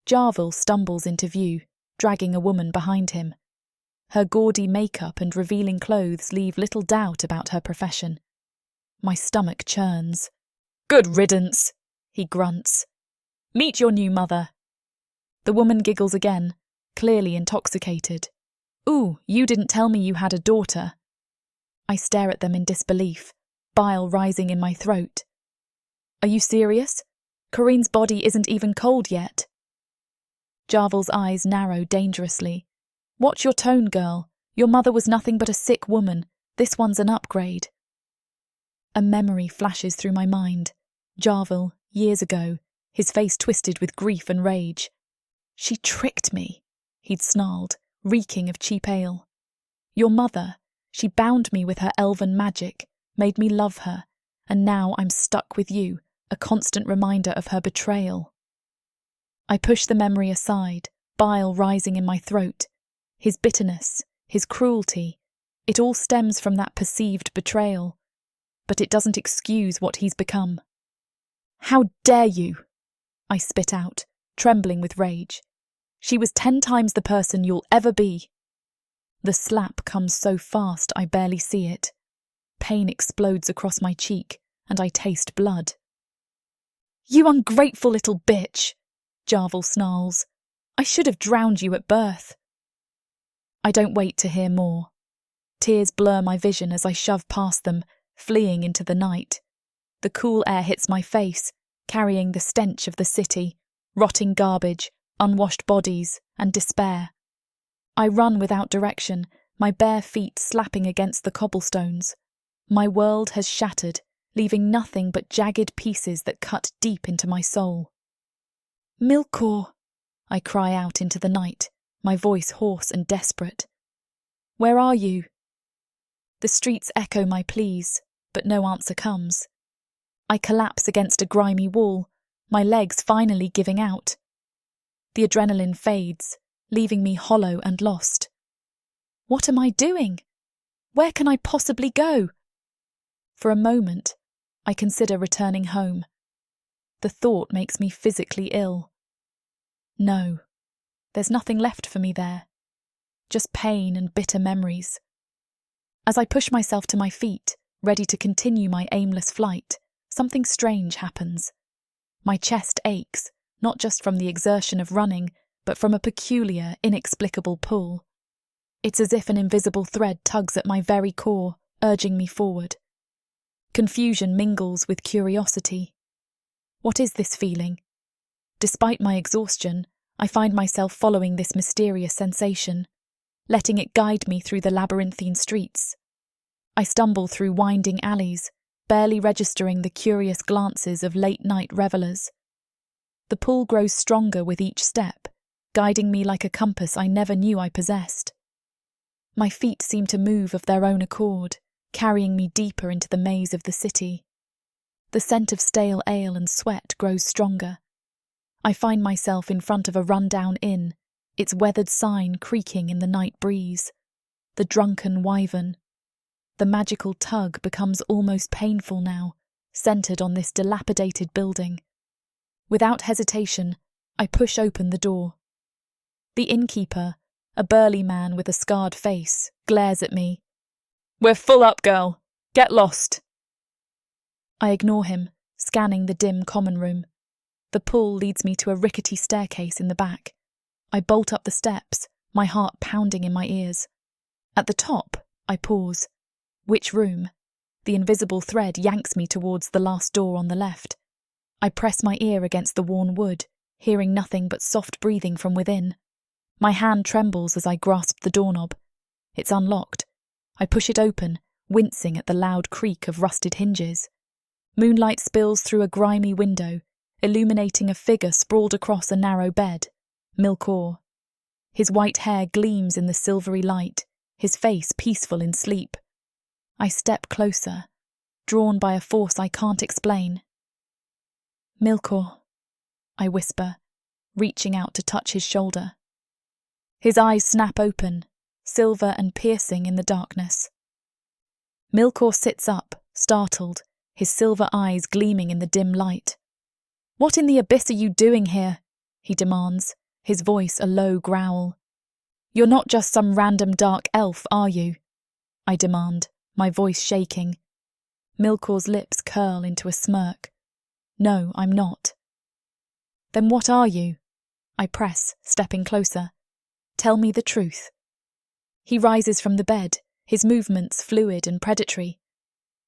Jarvel stumbles into view, dragging a woman behind him. Her gaudy makeup and revealing clothes leave little doubt about her profession. My stomach churns. Good riddance, he grunts. Meet your new mother. The woman giggles again, clearly intoxicated. Ooh, you didn't tell me you had a daughter. I stare at them in disbelief, bile rising in my throat. Are you serious? Corinne's body isn't even cold yet. Jarvel's eyes narrow dangerously. Watch your tone, girl. Your mother was nothing but a sick woman. This one's an upgrade. A memory flashes through my mind. Jarvel, years ago, his face twisted with grief and rage. She tricked me, he'd snarled, reeking of cheap ale. Your mother, she bound me with her elven magic, made me love her, and now I'm stuck with you, a constant reminder of her betrayal. I push the memory aside, bile rising in my throat. His bitterness, his cruelty, it all stems from that perceived betrayal. But it doesn't excuse what he's become. How dare you? I spit out, trembling with rage. She was 10 times the person you'll ever be. The slap comes so fast I barely see it. Pain explodes across my cheek, and I taste blood. You ungrateful little bitch, Jarvel snarls. I should have drowned you at birth. I don't wait to hear more. Tears blur my vision as I shove past them, fleeing into the night. The cool air hits my face, carrying the stench of the city, rotting garbage, unwashed bodies, and despair. I run without direction, my bare feet slapping against the cobblestones. My world has shattered, leaving nothing but jagged pieces that cut deep into my soul. Milore, I cry out into the night, my voice hoarse and desperate. Where are you? The streets echo my pleas, but no answer comes. I collapse against a grimy wall, my legs finally giving out. The adrenaline fades, leaving me hollow and lost. What am I doing? Where can I possibly go? For a moment, I consider returning home. The thought makes me physically ill. No, there's nothing left for me there. Just pain and bitter memories. As I push myself to my feet, ready to continue my aimless flight, something strange happens. My chest aches, not just from the exertion of running, but from a peculiar, inexplicable pull. It's as if an invisible thread tugs at my very core, urging me forward. Confusion mingles with curiosity. What is this feeling? Despite my exhaustion, I find myself following this mysterious sensation, letting it guide me through the labyrinthine streets. I stumble through winding alleys, barely registering the curious glances of late-night revellers. The pull grows stronger with each step, guiding me like a compass I never knew I possessed. My feet seem to move of their own accord, carrying me deeper into the maze of the city. The scent of stale ale and sweat grows stronger. I find myself in front of a run-down inn, its weathered sign creaking in the night breeze. The drunken wyvern. The magical tug becomes almost painful now, centred on this dilapidated building. Without hesitation, I push open the door. The innkeeper, a burly man with a scarred face, glares at me. "We're full up, girl. Get lost." I ignore him, scanning the dim common room. The pull leads me to a rickety staircase in the back. I bolt up the steps, my heart pounding in my ears. At the top, I pause. Which room? The invisible thread yanks me towards the last door on the left. I press my ear against the worn wood, hearing nothing but soft breathing from within. My hand trembles as I grasp the doorknob. It's unlocked. I push it open, wincing at the loud creak of rusted hinges. Moonlight spills through a grimy window, illuminating a figure sprawled across a narrow bed. Milore. His white hair gleams in the silvery light, his face peaceful in sleep. I step closer, drawn by a force I can't explain. "Milore," I whisper, reaching out to touch his shoulder. His eyes snap open, silver and piercing in the darkness. Milore sits up, startled, his silver eyes gleaming in the dim light. "What in the abyss are you doing here?" he demands, his voice a low growl. "You're not just some random dark elf, are you?" I demand, my voice shaking. Milore's lips curl into a smirk. "No, I'm not." "Then what are you?" I press, stepping closer. "Tell me the truth." He rises from the bed, his movements fluid and predatory.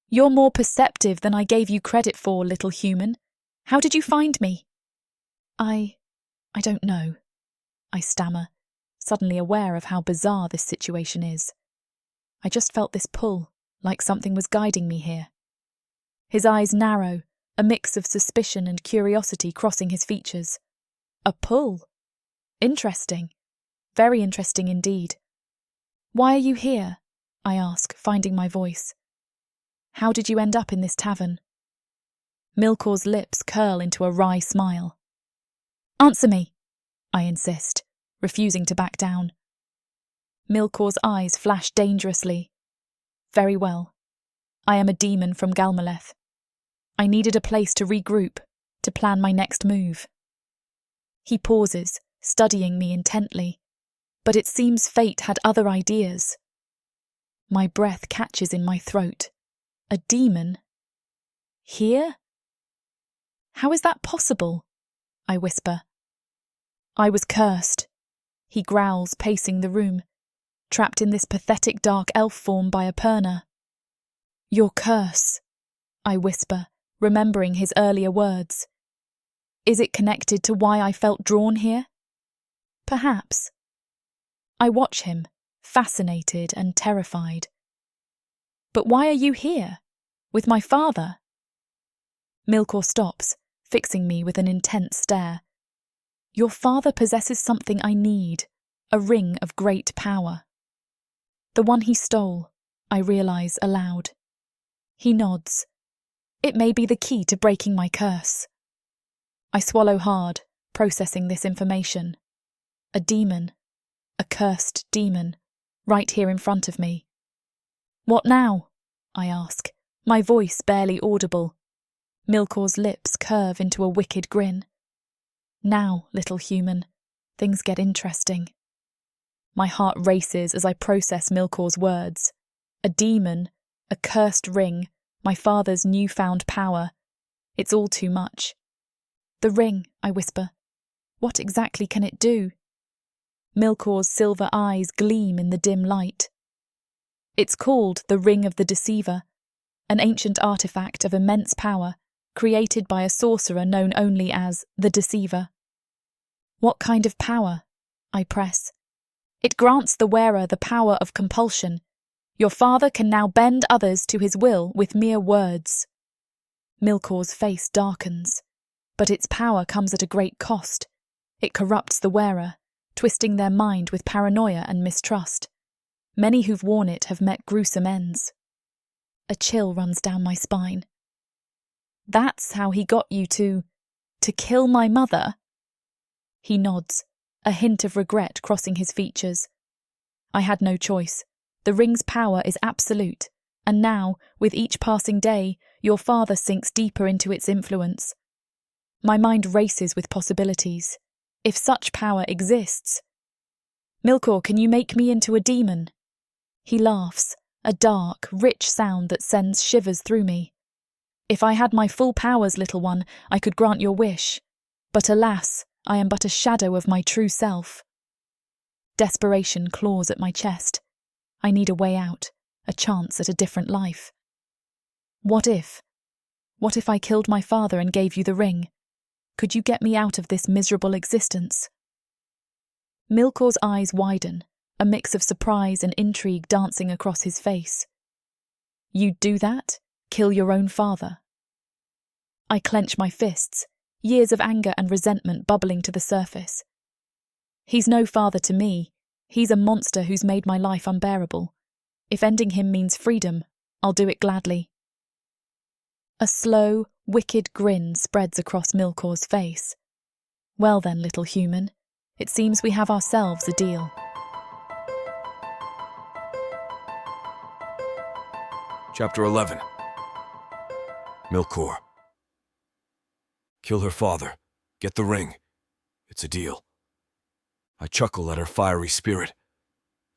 "You're more perceptive than I gave you credit for, little human. How did you find me?" I don't know," I stammer, suddenly aware of how bizarre this situation is. I just felt this pull, like something was guiding me here. His eyes narrow, a mix of suspicion and curiosity crossing his features. A pull? Interesting. Very interesting indeed. "Why are you here?" I ask, finding my voice. "How did you end up in this tavern?" Milore's lips curl into a wry smile. "Answer me," I insist, refusing to back down. Milore's eyes flash dangerously. "Very well. I am a demon from Galmaleth. I needed a place to regroup, to plan my next move." He pauses, studying me intently, but it seems fate had other ideas. My breath catches in my throat. A demon? Here? "How is that possible?" I whisper. "I was cursed," he growls, pacing the room, "trapped in this pathetic dark elf form by a Perna." "Your curse," I whisper, remembering his earlier words. "Is it connected to why I felt drawn here?" "Perhaps." I watch him, fascinated and terrified. "But why are you here? With my father?" Milore stops, fixing me with an intense stare. "Your father possesses something I need, a ring of great power." "The one he stole," I realise aloud. He nods. "It may be the key to breaking my curse." I swallow hard, processing this information. A demon. A cursed demon. Right here in front of me. "What now?" I ask, my voice barely audible. Milore's lips curve into a wicked grin. "Now, little human, things get interesting." My heart races as I process Milore's words. A demon, a cursed ring, my father's newfound power. It's all too much. "The ring," I whisper. "What exactly can it do?" Milore's silver eyes gleam in the dim light. "It's called the Ring of the Deceiver, an ancient artifact of immense power, created by a sorcerer known only as the Deceiver." "What kind of power?" I press. "It grants the wearer the power of compulsion. Your father can now bend others to his will with mere words. Milcore's face darkens, but its power comes at a great cost. It corrupts the wearer, twisting their mind with paranoia and mistrust. Many who've worn it have met gruesome ends. A chill runs down my spine. That's how he got you to kill my mother? He nods, a hint of regret crossing his features. I had no choice. The ring's power is absolute, and now, with each passing day, your father sinks deeper into its influence. My mind races with possibilities. If such power exists. Milcore, can you make me into a demon? He laughs, a dark, rich sound that sends shivers through me. If I had my full powers, little one, I could grant your wish. But alas, I am but a shadow of my true self. Desperation claws at my chest. I need a way out, a chance at a different life. What if? What if I killed my father and gave you the ring? Could you get me out of this miserable existence? Milcore's eyes widen, a mix of surprise and intrigue dancing across his face. You'd do that? Kill your own father? I clench my fists, years of anger and resentment bubbling to the surface. He's no father to me. He's a monster who's made my life unbearable. If ending him means freedom, I'll do it gladly. A slow, wicked grin spreads across Milcore's face. Well then, little human, it seems we have ourselves a deal. Chapter 11. Milcore. Kill her father. Get the ring. It's a deal. I chuckle at her fiery spirit.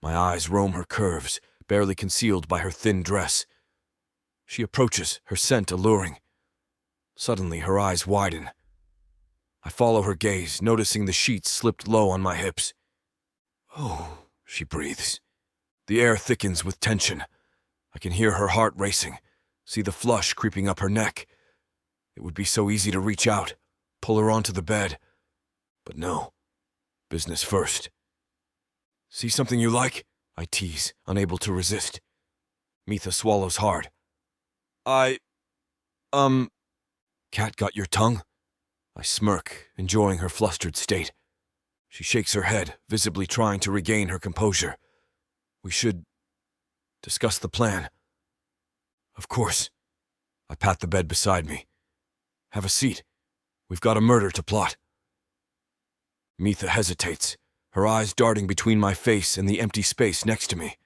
My eyes roam her curves, barely concealed by her thin dress. She approaches, her scent alluring. Suddenly, her eyes widen. I follow her gaze, noticing the sheets slipped low on my hips. Oh, she breathes. The air thickens with tension. I can hear her heart racing, see the flush creeping up her neck. It would be so easy to reach out, pull her onto the bed. But no. Business first. See something you like? I tease, unable to resist. Mitha swallows hard. Cat got your tongue? I smirk, enjoying her flustered state. She shakes her head, visibly trying to regain her composure. We should discuss the plan. Of course. I pat the bed beside me. Have a seat. We've got a murder to plot. Mitha hesitates, her eyes darting between my face and the empty space next to me.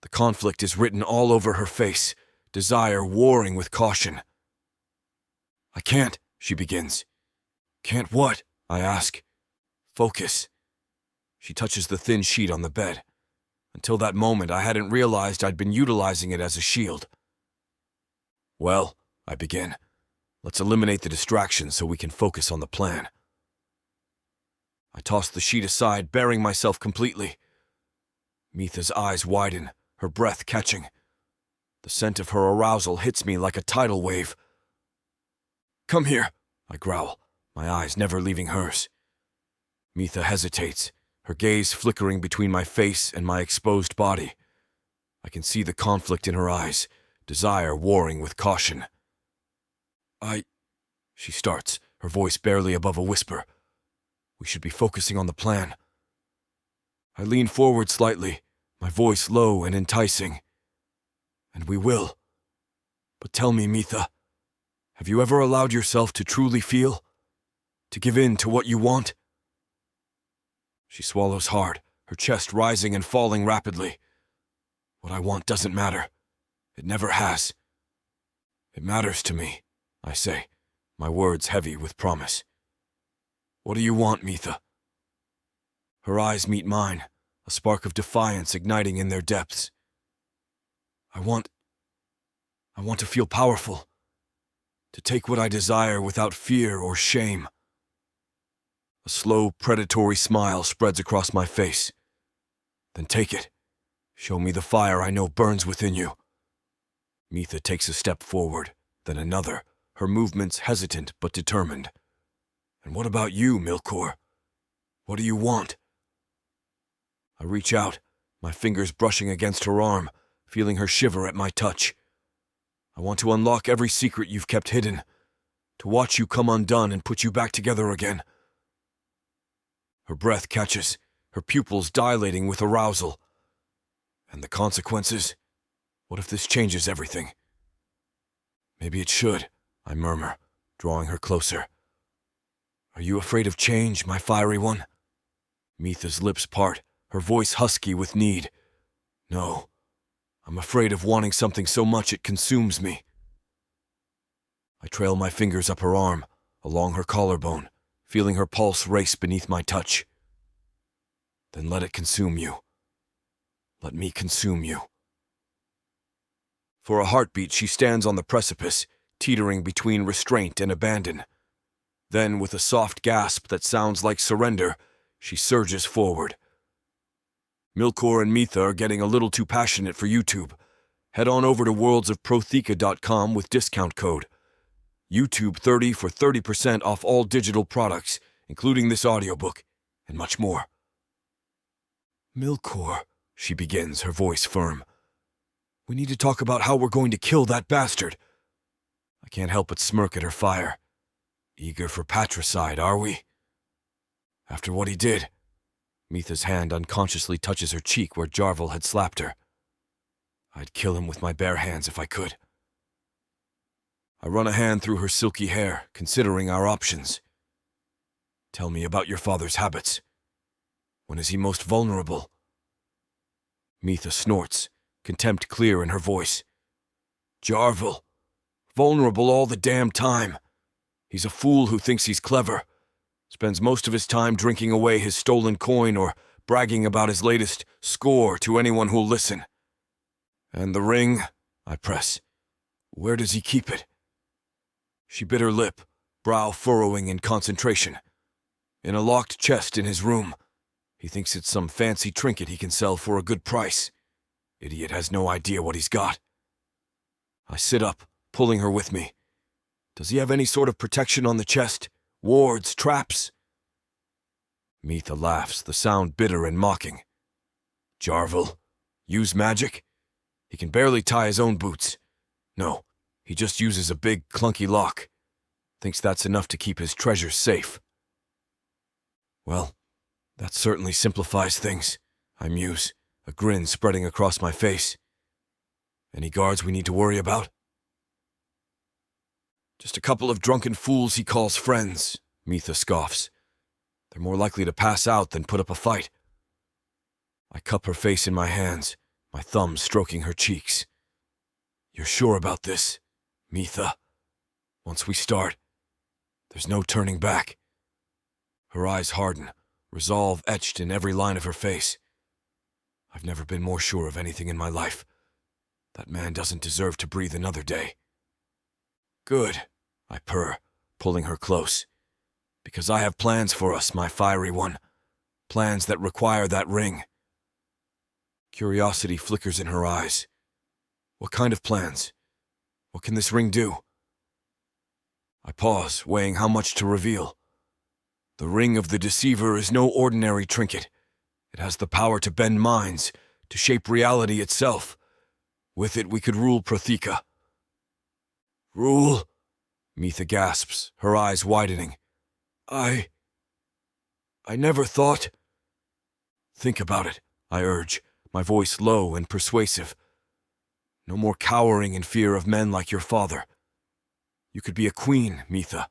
The conflict is written all over her face, desire warring with caution. I can't, she begins. Can't what? I ask. Focus. She touches the thin sheet on the bed. Until that moment, I hadn't realized I'd been utilizing it as a shield. Well, I begin. Let's eliminate the distractions so we can focus on the plan. I toss the sheet aside, bearing myself completely. Mitha's eyes widen, her breath catching. The scent of her arousal hits me like a tidal wave. Come here, I growl, my eyes never leaving hers. Mitha hesitates, her gaze flickering between my face and my exposed body. I can see the conflict in her eyes, desire warring with caution. She starts, her voice barely above a whisper. We should be focusing on the plan. I lean forward slightly, my voice low and enticing. And we will. But tell me, Mitha, have you ever allowed yourself to truly feel? To give in to what you want? She swallows hard, her chest rising and falling rapidly. What I want doesn't matter. It never has. It matters to me, I say, my words heavy with promise. What do you want, Mitha? Her eyes meet mine, a spark of defiance igniting in their depths. I want to feel powerful, to take what I desire without fear or shame. A slow, predatory smile spreads across my face. Then take it. Show me the fire I know burns within you. Mitha takes a step forward, then another, her movements hesitant but determined. And what about you, Milcore? What do you want? I reach out, my fingers brushing against her arm, feeling her shiver at my touch. I want to unlock every secret you've kept hidden, to watch you come undone and put you back together again. Her breath catches, her pupils dilating with arousal. And the consequences? What if this changes everything? Maybe it should, I murmur, drawing her closer. Are you afraid of change, my fiery one? Mitha's lips part, her voice husky with need. No, I'm afraid of wanting something so much it consumes me. I trail my fingers up her arm, along her collarbone, feeling her pulse race beneath my touch. Then let it consume you. Let me consume you. For a heartbeat, she stands on the precipice, teetering between restraint and abandon. Then, with a soft gasp that sounds like surrender, she surges forward. Milore and Mitha are getting a little too passionate for YouTube. Head on over to worldsofprotheka.com with discount code YouTube 30 for 30% off all digital products, including this audiobook, and much more. Milore, she begins, her voice firm. We need to talk about how we're going to kill that bastard. I can't help but smirk at her fire. Eager for patricide, are we? After what he did. Mitha's hand unconsciously touches her cheek where Jarvel had slapped her. I'd kill him with my bare hands if I could. I run a hand through her silky hair, considering our options. Tell me about your father's habits. When is he most vulnerable? Mitha snorts, contempt clear in her voice. Jarvel. Vulnerable all the damn time. He's a fool who thinks he's clever. Spends most of his time drinking away his stolen coin or bragging about his latest score to anyone who'll listen. And the ring? I press. Where does he keep it? She bit her lip, brow furrowing in concentration. In a locked chest in his room. He thinks it's some fancy trinket he can sell for a good price. Idiot has no idea what he's got. I sit up, pulling her with me. Does he have any sort of protection on the chest? Wards, traps? Mitha laughs, the sound bitter and mocking. Jarvel? Use magic? He can barely tie his own boots. No, he just uses a big, clunky lock. Thinks that's enough to keep his treasures safe. Well, that certainly simplifies things, I muse, a grin spreading across my face. Any guards we need to worry about? Just a couple of drunken fools he calls friends, Mitha scoffs. They're more likely to pass out than put up a fight. I cup her face in my hands, my thumbs stroking her cheeks. You're sure about this, Mitha? Once we start, there's no turning back. Her eyes harden, resolve etched in every line of her face. I've never been more sure of anything in my life. That man doesn't deserve to breathe another day. Good, I purr, pulling her close. Because I have plans for us, my fiery one. Plans that require that ring. Curiosity flickers in her eyes. What kind of plans? What can this ring do? I pause, weighing how much to reveal. The ring of the deceiver is no ordinary trinket. It has the power to bend minds, to shape reality itself. With it we could rule Protheka. Rule? Mitha gasps, her eyes widening. I never thought... Think about it, I urge, my voice low and persuasive. No more cowering in fear of men like your father. You could be a queen, Mitha.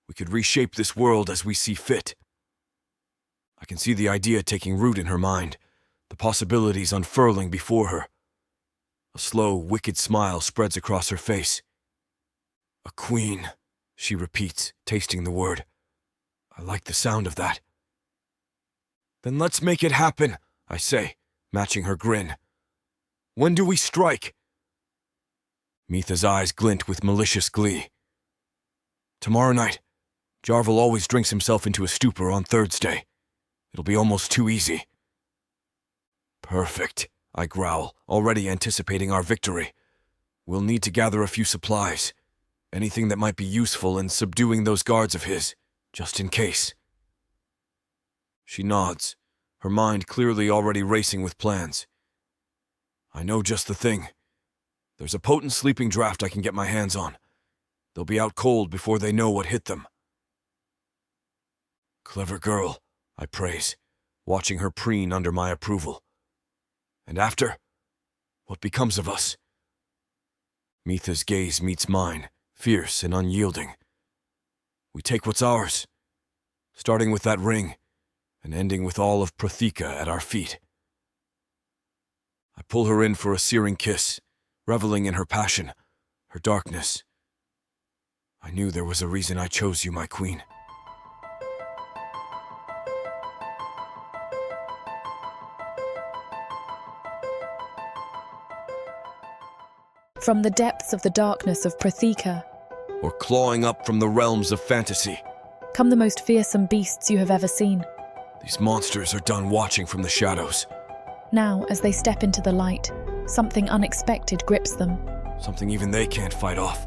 We could reshape this world as we see fit. I can see the idea taking root in her mind, the possibilities unfurling before her. A slow, wicked smile spreads across her face. A queen, she repeats, tasting the word. I like the sound of that. Then let's make it happen, I say, matching her grin. When do we strike? Mitha's eyes glint with malicious glee. Tomorrow night. Jarvel always drinks himself into a stupor on Thursday. It'll be almost too easy. Perfect, I growl, already anticipating our victory. We'll need to gather a few supplies. Anything that might be useful in subduing those guards of his, just in case. She nods, her mind clearly already racing with plans. I know just the thing. There's a potent sleeping draft I can get my hands on. They'll be out cold before they know what hit them. Clever girl, I praise, watching her preen under my approval. And after, what becomes of us? Mitha's gaze meets mine, fierce and unyielding. We take what's ours, starting with that ring, and ending with all of Protheka at our feet. I pull her in for a searing kiss, reveling in her passion, her darkness. I knew there was a reason I chose you, my queen. From the depths of the darkness of Protheka, Or clawing up from the realms of fantasy. come the most fearsome beasts you have ever seen. These monsters are done watching from the shadows. Now, as they step into the light, something unexpected grips them. Something even they can't fight off.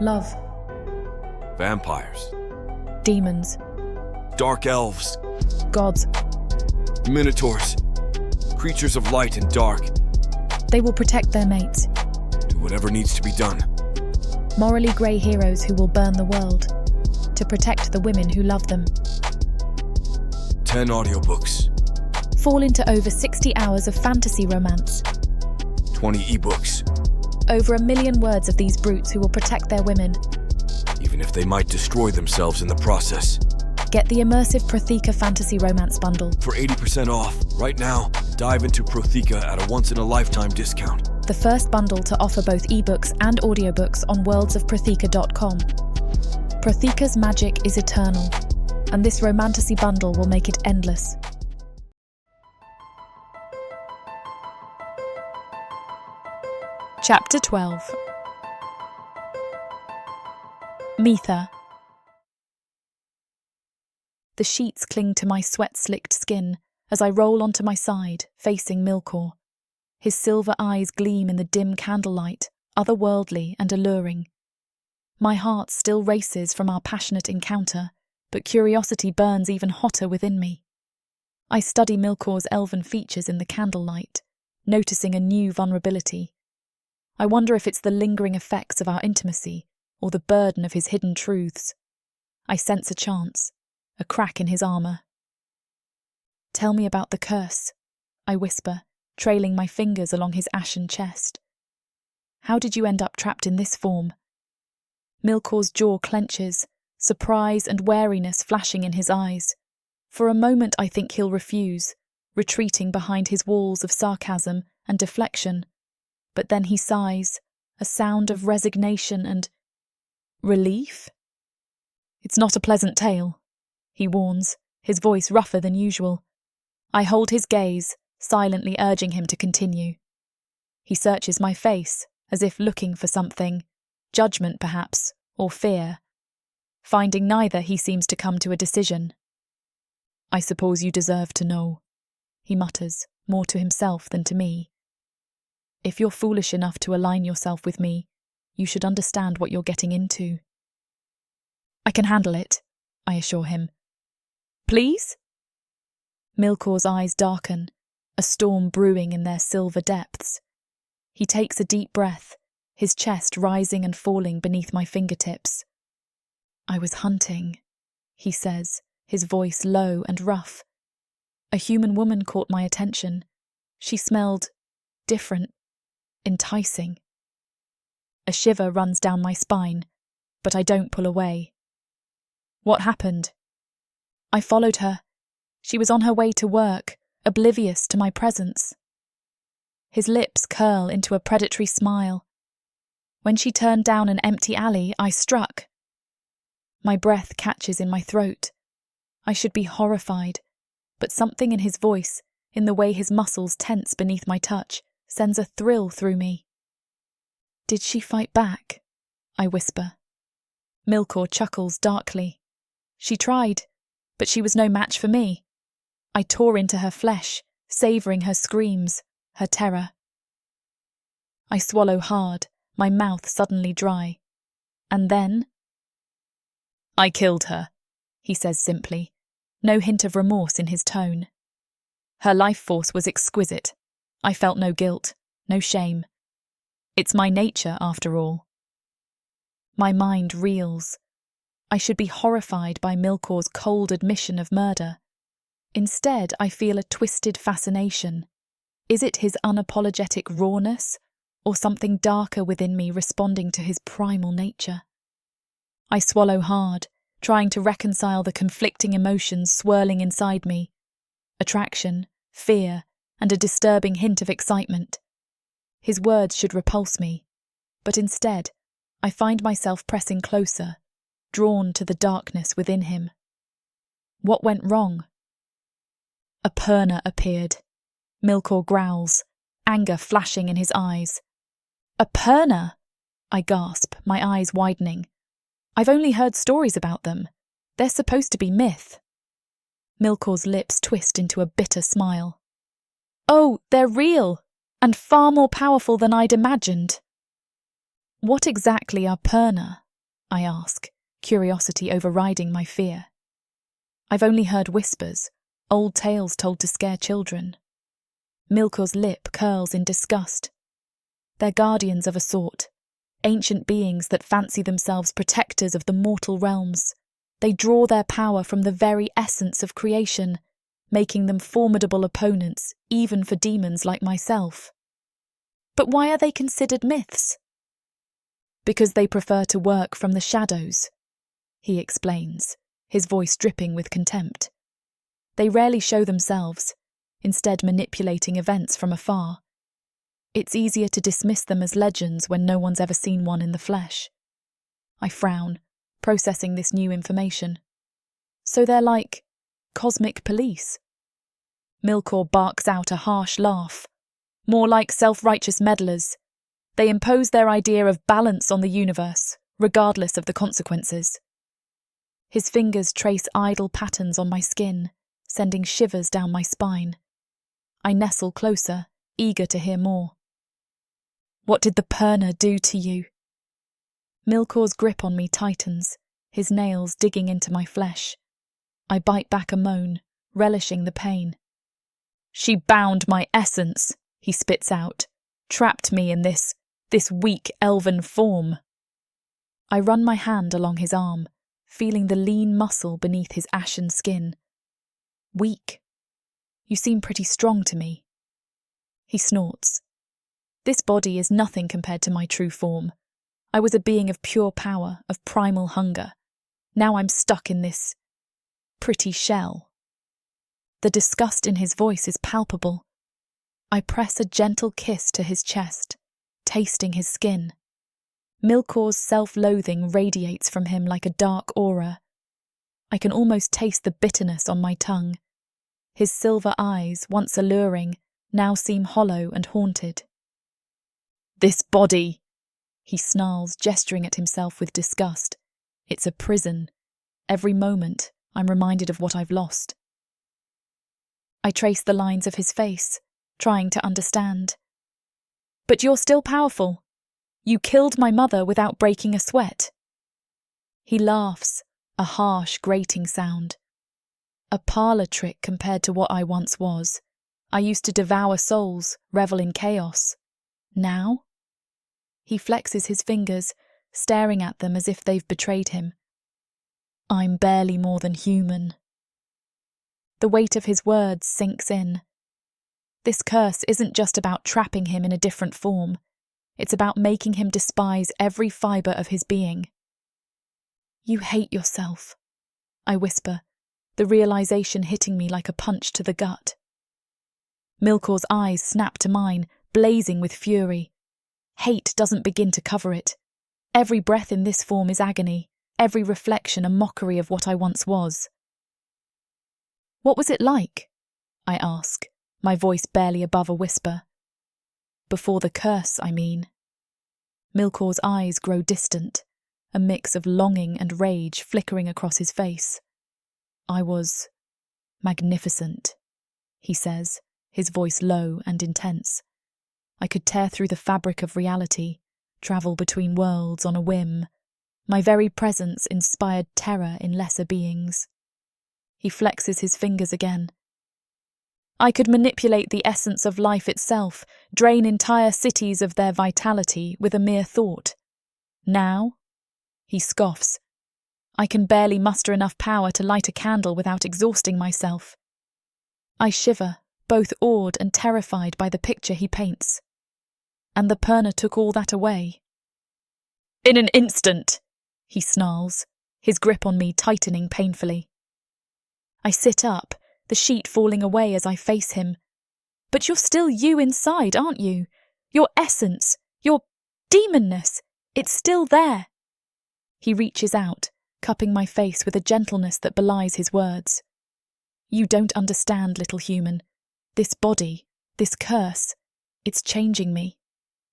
Love, Vampires, demons, dark elves, gods. minotaurs, creatures of light and dark. They will protect their mates. Do whatever needs to be done. Morally grey heroes who will burn the world to protect the women who love them. 10 audiobooks, Fall into over 60 hours of fantasy romance. 20 ebooks, Over 1 million words of these brutes who will protect their women. even if they might destroy themselves in the process. Get the immersive Protheka fantasy romance bundle. For 80% off, right now, dive into Protheka at a once-in-a-lifetime discount. The first bundle to offer both ebooks and audiobooks on worldsofprotheka.com. Protheka's magic is eternal, and this romantasy bundle will make it endless. Chapter 12. Mitha. The sheets cling to my sweat-slicked skin as I roll onto my side, facing Milore. His silver eyes gleam in the dim candlelight, otherworldly and alluring. My heart still races from our passionate encounter, but curiosity burns even hotter within me. I study Milore's elven features in the candlelight, noticing a new vulnerability. I wonder if it's the lingering effects of our intimacy or the burden of his hidden truths. I sense a chance, a crack in his armour. "Tell me about the curse," I whisper, trailing my fingers along his ashen chest. "How did you end up trapped in this form?" Milore's jaw clenches, surprise and wariness flashing in his eyes. For a moment I think he'll refuse, retreating behind his walls of sarcasm and deflection. But then he sighs, a sound of resignation and relief. "It's not a pleasant tale," he warns, his voice rougher than usual. I hold his gaze, silently urging him to continue. He searches my face, as if looking for something, judgment perhaps, or fear. Finding neither, he seems to come to a decision. "I suppose you deserve to know," he mutters, more to himself than to me. "If you're foolish enough to align yourself with me, you should understand what you're getting into." "I can handle it," I assure him. "Please?" Milore's eyes darken, a storm brewing in their silver depths. He takes a deep breath, his chest rising and falling beneath my fingertips. "I was hunting," he says, his voice low and rough. "A human woman caught my attention. She smelled different, enticing." A shiver runs down my spine, but I don't pull away. "What happened?" "I followed her. She was on her way to work, oblivious to my presence." His lips curl into a predatory smile. "When she turned down an empty alley, I struck." My breath catches in my throat. I should be horrified, but something in his voice, in the way his muscles tense beneath my touch, sends a thrill through me. "Did she fight back?" I whisper. Milore chuckles darkly. "She tried, but she was no match for me." I tore into her flesh, savouring her screams, her terror. I swallow hard, my mouth suddenly dry. And then? "I killed her," he says simply, no hint of remorse in his tone. "Her life force was exquisite. I felt no guilt, no shame. It's my nature, after all. My mind reels. I should be horrified by Milore's cold admission of murder. Instead, I feel a twisted fascination. Is it his unapologetic rawness, or something darker within me responding to his primal nature? I swallow hard, trying to reconcile the conflicting emotions swirling inside me. Attraction, fear, and a disturbing hint of excitement. His words should repulse me, but instead, I find myself pressing closer, drawn to the darkness within him. What went wrong? A Perna appeared. Milore growls, anger flashing in his eyes. A Perna? I gasp, my eyes widening. I've only heard stories about them. They're supposed to be myth. Milore's lips twist into a bitter smile. Oh, they're real, and far more powerful than I'd imagined. What exactly are Perna? I ask, curiosity overriding my fear. I've only heard whispers, old tales told to scare children. Milore's lip curls in disgust. They're guardians of a sort, ancient beings that fancy themselves protectors of the mortal realms. They draw their power from the very essence of creation, making them formidable opponents, even for demons like myself. But why are they considered myths? Because they prefer to work from the shadows, he explains, his voice dripping with contempt. They rarely show themselves, instead manipulating events from afar. It's easier to dismiss them as legends when no one's ever seen one in the flesh. I frown, processing this new information. So they're like cosmic police. Milore barks out a harsh laugh. More like self-righteous meddlers. They impose their idea of balance on the universe, regardless of the consequences. His fingers trace idle patterns on my skin, sending shivers down my spine. I nestle closer, eager to hear more. What did the Perna do to you? Milore's grip on me tightens, his nails digging into my flesh. I bite back a moan, relishing the pain. She bound my essence, he spits out, trapped me in this weak elven form. I run my hand along his arm, feeling the lean muscle beneath his ashen skin. Weak? You seem pretty strong to me. He snorts. This body is nothing compared to my true form. I was a being of pure power, of primal hunger. Now I'm stuck in this pretty shell. The disgust in his voice is palpable. I press a gentle kiss to his chest, tasting his skin. Milore's self-loathing radiates from him like a dark aura. I can almost taste the bitterness on my tongue. His silver eyes, once alluring, now seem hollow and haunted. This body, he snarls, gesturing at himself with disgust. It's a prison. Every moment, I'm reminded of what I've lost. I trace the lines of his face, trying to understand. But you're still powerful. You killed my mother without breaking a sweat. He laughs, a harsh, grating sound. A parlour trick compared to what I once was. I used to devour souls, revel in chaos. Now? He flexes his fingers, staring at them as if they've betrayed him. I'm barely more than human. The weight of his words sinks in. This curse isn't just about trapping him in a different form. It's about making him despise every fibre of his being. You hate yourself, I whisper, the realisation hitting me like a punch to the gut. Milore's eyes snap to mine, blazing with fury. Hate doesn't begin to cover it. Every breath in this form is agony, every reflection a mockery of what I once was. What was it like? I ask, my voice barely above a whisper. Before the curse, I mean. Milore's eyes grow distant, a mix of longing and rage flickering across his face. I was magnificent, he says, his voice low and intense. I could tear through the fabric of reality, travel between worlds on a whim. My very presence inspired terror in lesser beings. He flexes his fingers again. I could manipulate the essence of life itself, drain entire cities of their vitality with a mere thought. Now? He scoffs. I can barely muster enough power to light a candle without exhausting myself. I shiver, both awed and terrified by the picture he paints. And the Perna took all that away. In an instant, he snarls, his grip on me tightening painfully. I sit up, the sheet falling away as I face him. But you're still you inside, aren't you? Your essence, your demonness, it's still there. He reaches out, cupping my face with a gentleness that belies his words. You don't understand, little human. This body, this curse, it's changing me,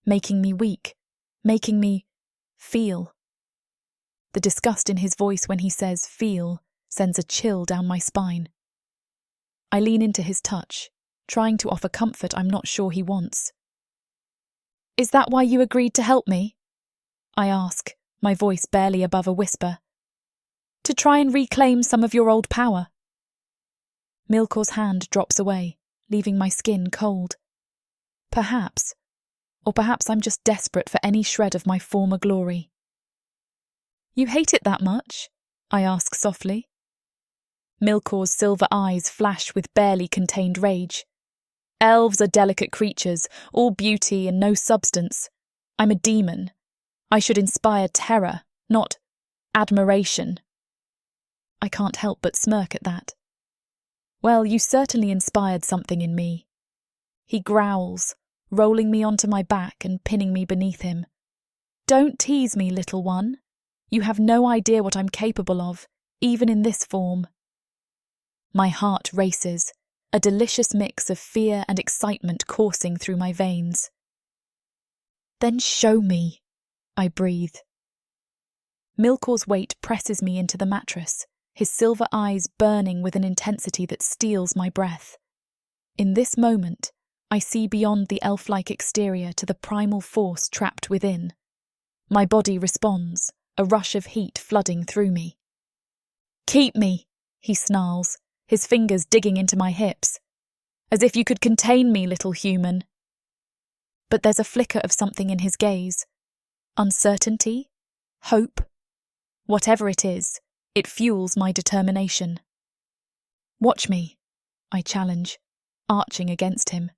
making me weak, making me feel. The disgust in his voice when he says feel sends a chill down my spine. I lean into his touch, trying to offer comfort I'm not sure he wants. Is that why you agreed to help me? I ask, my voice barely above a whisper. To try and reclaim some of your old power. Milore's hand drops away, leaving my skin cold. Perhaps, or perhaps I'm just desperate for any shred of my former glory. You hate it that much? I ask softly. Milore's silver eyes flash with barely contained rage. Elves are delicate creatures, all beauty and no substance. I'm a demon. I should inspire terror, not admiration. I can't help but smirk at that. Well, you certainly inspired something in me. He growls, rolling me onto my back and pinning me beneath him. Don't tease me, little one. You have no idea what I'm capable of, even in this form. My heart races, a delicious mix of fear and excitement coursing through my veins. Then show me, I breathe. Milore's weight presses me into the mattress, his silver eyes burning with an intensity that steals my breath. In this moment, I see beyond the elf-like exterior to the primal force trapped within. My body responds, a rush of heat flooding through me. Keep me, he snarls, his fingers digging into my hips. As if you could contain me, little human. But there's a flicker of something in his gaze. Uncertainty? Hope? Whatever it is, it fuels my determination. Watch me, I challenge, arching against him.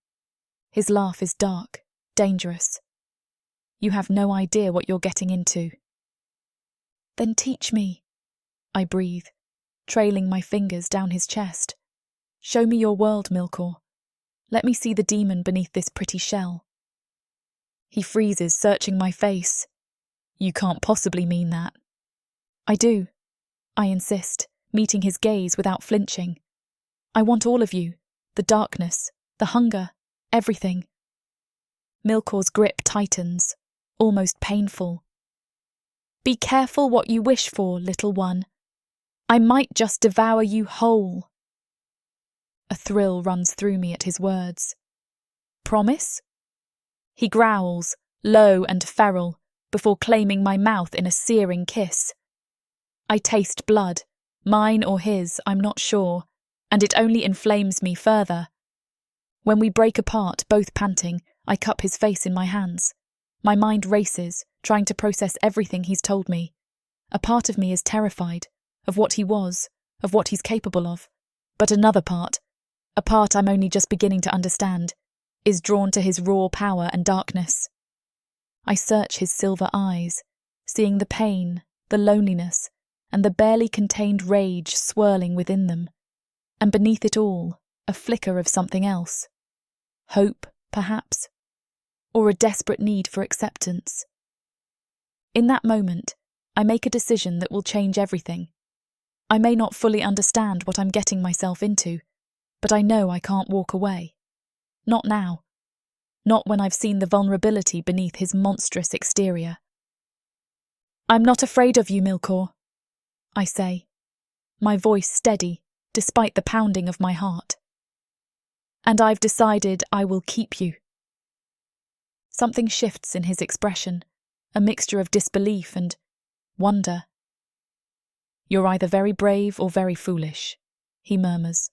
His laugh is dark, dangerous. You have no idea what you're getting into. Then teach me, I breathe, trailing my fingers down his chest. Show me your world, Milore. Let me see the demon beneath this pretty shell. He freezes, searching my face. You can't possibly mean that. I do, I insist, meeting his gaze without flinching. I want all of you, the darkness, the hunger, everything. Milore's grip tightens, almost painful. Be careful what you wish for, little one. I might just devour you whole. A thrill runs through me at his words. Promise? He growls, low and feral, before claiming my mouth in a searing kiss. I taste blood, mine or his, I'm not sure, and it only inflames me further. When we break apart, both panting, I cup his face in my hands. My mind races, trying to process everything he's told me. A part of me is terrified, of what he was, of what he's capable of. But another part, a part I'm only just beginning to understand, is drawn to his raw power and darkness. I search his silver eyes, seeing the pain, the loneliness, and the barely contained rage swirling within them. And beneath it all, a flicker of something else. Hope, perhaps, or a desperate need for acceptance. In that moment, I make a decision that will change everything. I may not fully understand what I'm getting myself into, but I know I can't walk away. Not now. Not when I've seen the vulnerability beneath his monstrous exterior. I'm not afraid of you, Milore, I say, my voice steady despite the pounding of my heart. And I've decided I will keep you. Something shifts in his expression, a mixture of disbelief and wonder. You're either very brave or very foolish, he murmurs.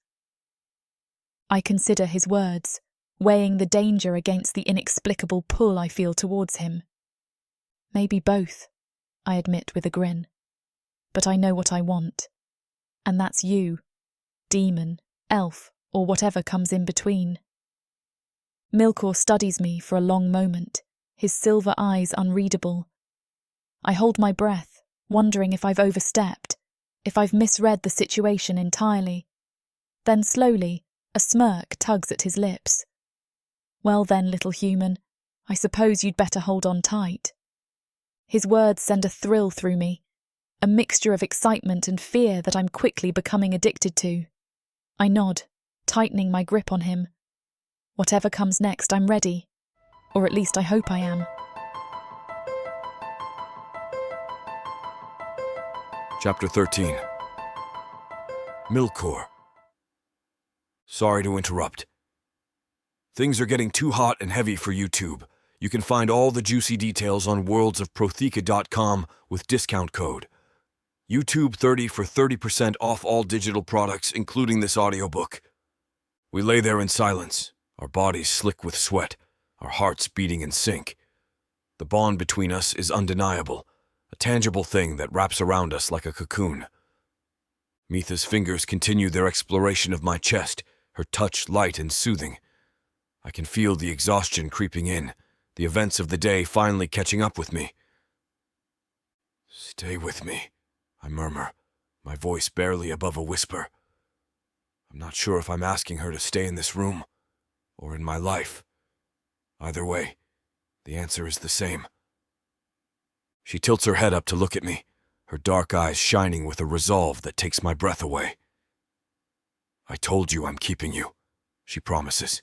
I consider his words, weighing the danger against the inexplicable pull I feel towards him. Maybe both, I admit with a grin. But I know what I want. And that's you, demon, elf, or whatever comes in between. Milore studies me for a long moment, his silver eyes unreadable. I hold my breath, wondering if I've overstepped, if I've misread the situation entirely. Then slowly, a smirk tugs at his lips. Well then, little human, I suppose you'd better hold on tight. His words send a thrill through me, a mixture of excitement and fear that I'm quickly becoming addicted to. I nod, tightening my grip on him. Whatever comes next, I'm ready. Or at least I hope I am. Chapter 13. Milore. Sorry to interrupt. Things are getting too hot and heavy for YouTube. You can find all the juicy details on worldsofprotheka.com with discount code YouTube30 for 30% off all digital products, including this audiobook. We lay there in silence, our bodies slick with sweat, our hearts beating in sync. The bond between us is undeniable, a tangible thing that wraps around us like a cocoon. Mitha's fingers continue their exploration of my chest, her touch light and soothing. I can feel the exhaustion creeping in, the events of the day finally catching up with me. Stay with me, I murmur, my voice barely above a whisper. I'm not sure if I'm asking her to stay in this room, or in my life. Either way, the answer is the same. She tilts her head up to look at me, her dark eyes shining with a resolve that takes my breath away. I told you I'm keeping you, she promises,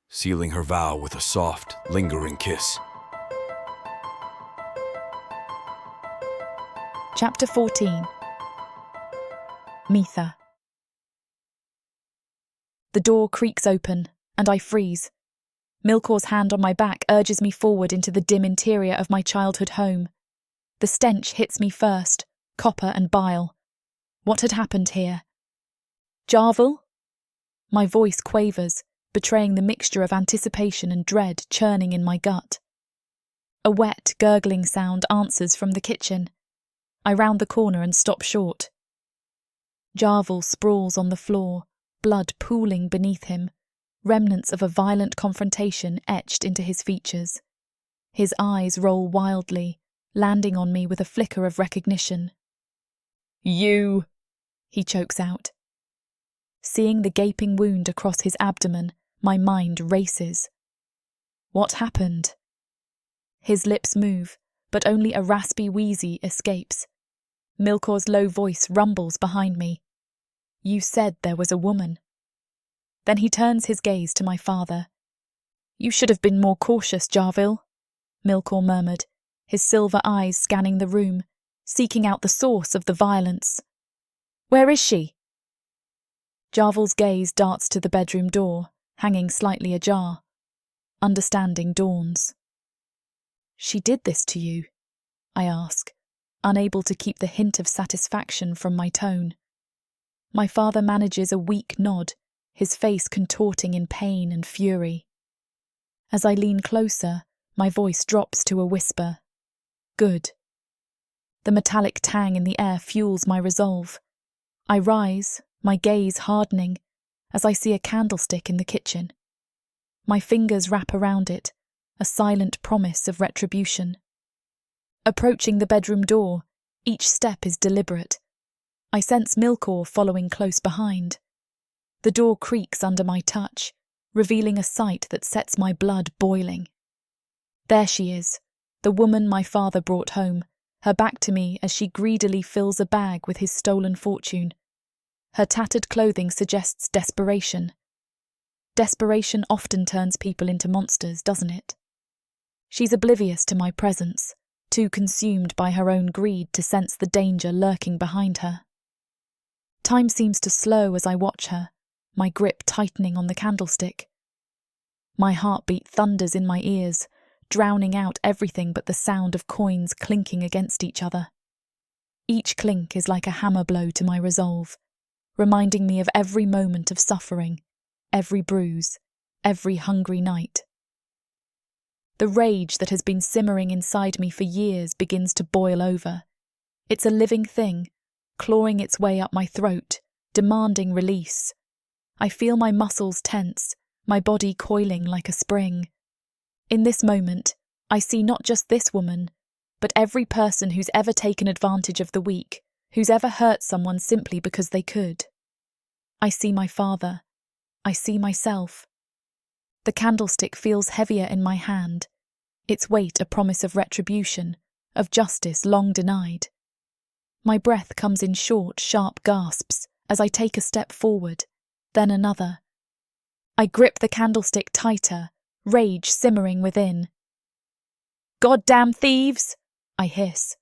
sealing her vow with a soft, lingering kiss. Chapter 14. Mitha. The door creaks open, and I freeze. Milore's hand on my back urges me forward into the dim interior of my childhood home. The stench hits me first, copper and bile. What had happened here? Jarvel? My voice quavers, betraying the mixture of anticipation and dread churning in my gut. A wet, gurgling sound answers from the kitchen. I round the corner and stop short. Jarvel sprawls on the floor, blood pooling beneath him, remnants of a violent confrontation etched into his features. His eyes roll wildly, landing on me with a flicker of recognition. You, he chokes out. Seeing the gaping wound across his abdomen, my mind races. What happened? His lips move, but only a raspy wheezy escapes. Milore's low voice rumbles behind me. You said there was a woman. Then he turns his gaze to my father. You should have been more cautious, Jarvel, Milore murmured, his silver eyes scanning the room, seeking out the source of the violence. Where is she? Jarvel's gaze darts to the bedroom door, hanging slightly ajar. Understanding dawns. She did this to you? I ask, unable to keep the hint of satisfaction from my tone. My father manages a weak nod, his face contorting in pain and fury. As I lean closer, my voice drops to a whisper. Good. The metallic tang in the air fuels my resolve. I rise, my gaze hardening, as I see a candlestick in the kitchen. My fingers wrap around it, a silent promise of retribution. Approaching the bedroom door, each step is deliberate. I sense Milore following close behind. The door creaks under my touch, revealing a sight that sets my blood boiling. There she is, the woman my father brought home, her back to me as she greedily fills a bag with his stolen fortune. Her tattered clothing suggests desperation. Desperation often turns people into monsters, doesn't it? She's oblivious to my presence, too consumed by her own greed to sense the danger lurking behind her. Time seems to slow as I watch her, my grip tightening on the candlestick. My heartbeat thunders in my ears, drowning out everything but the sound of coins clinking against each other. Each clink is like a hammer blow to my resolve, reminding me of every moment of suffering, every bruise, every hungry night. The rage that has been simmering inside me for years begins to boil over. It's a living thing, clawing its way up my throat, demanding release. I feel my muscles tense, my body coiling like a spring. In this moment, I see not just this woman, but every person who's ever taken advantage of the weak, who's ever hurt someone simply because they could. I see my father. I see myself. The candlestick feels heavier in my hand, its weight a promise of retribution, of justice long denied. My breath comes in short, sharp gasps as I take a step forward, then another. I grip the candlestick tighter, rage simmering within. "Goddamn thieves!" I hiss.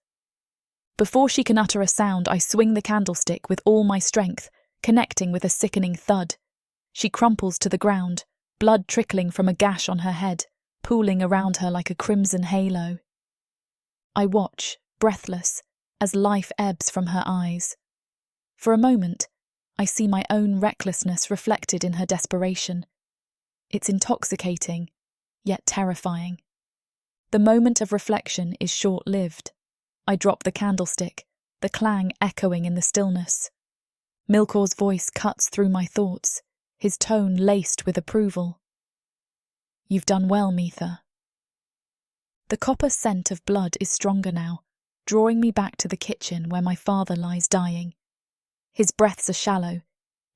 Before she can utter a sound, I swing the candlestick with all my strength, connecting with a sickening thud. She crumples to the ground, blood trickling from a gash on her head, pooling around her like a crimson halo. I watch, breathless, as life ebbs from her eyes. For a moment, I see my own recklessness reflected in her desperation. It's intoxicating, yet terrifying. The moment of reflection is short-lived. I drop the candlestick, the clang echoing in the stillness. Milore's voice cuts through my thoughts, his tone laced with approval. "You've done well, Mitha." The copper scent of blood is stronger now, drawing me back to the kitchen where my father lies dying. His breaths are shallow,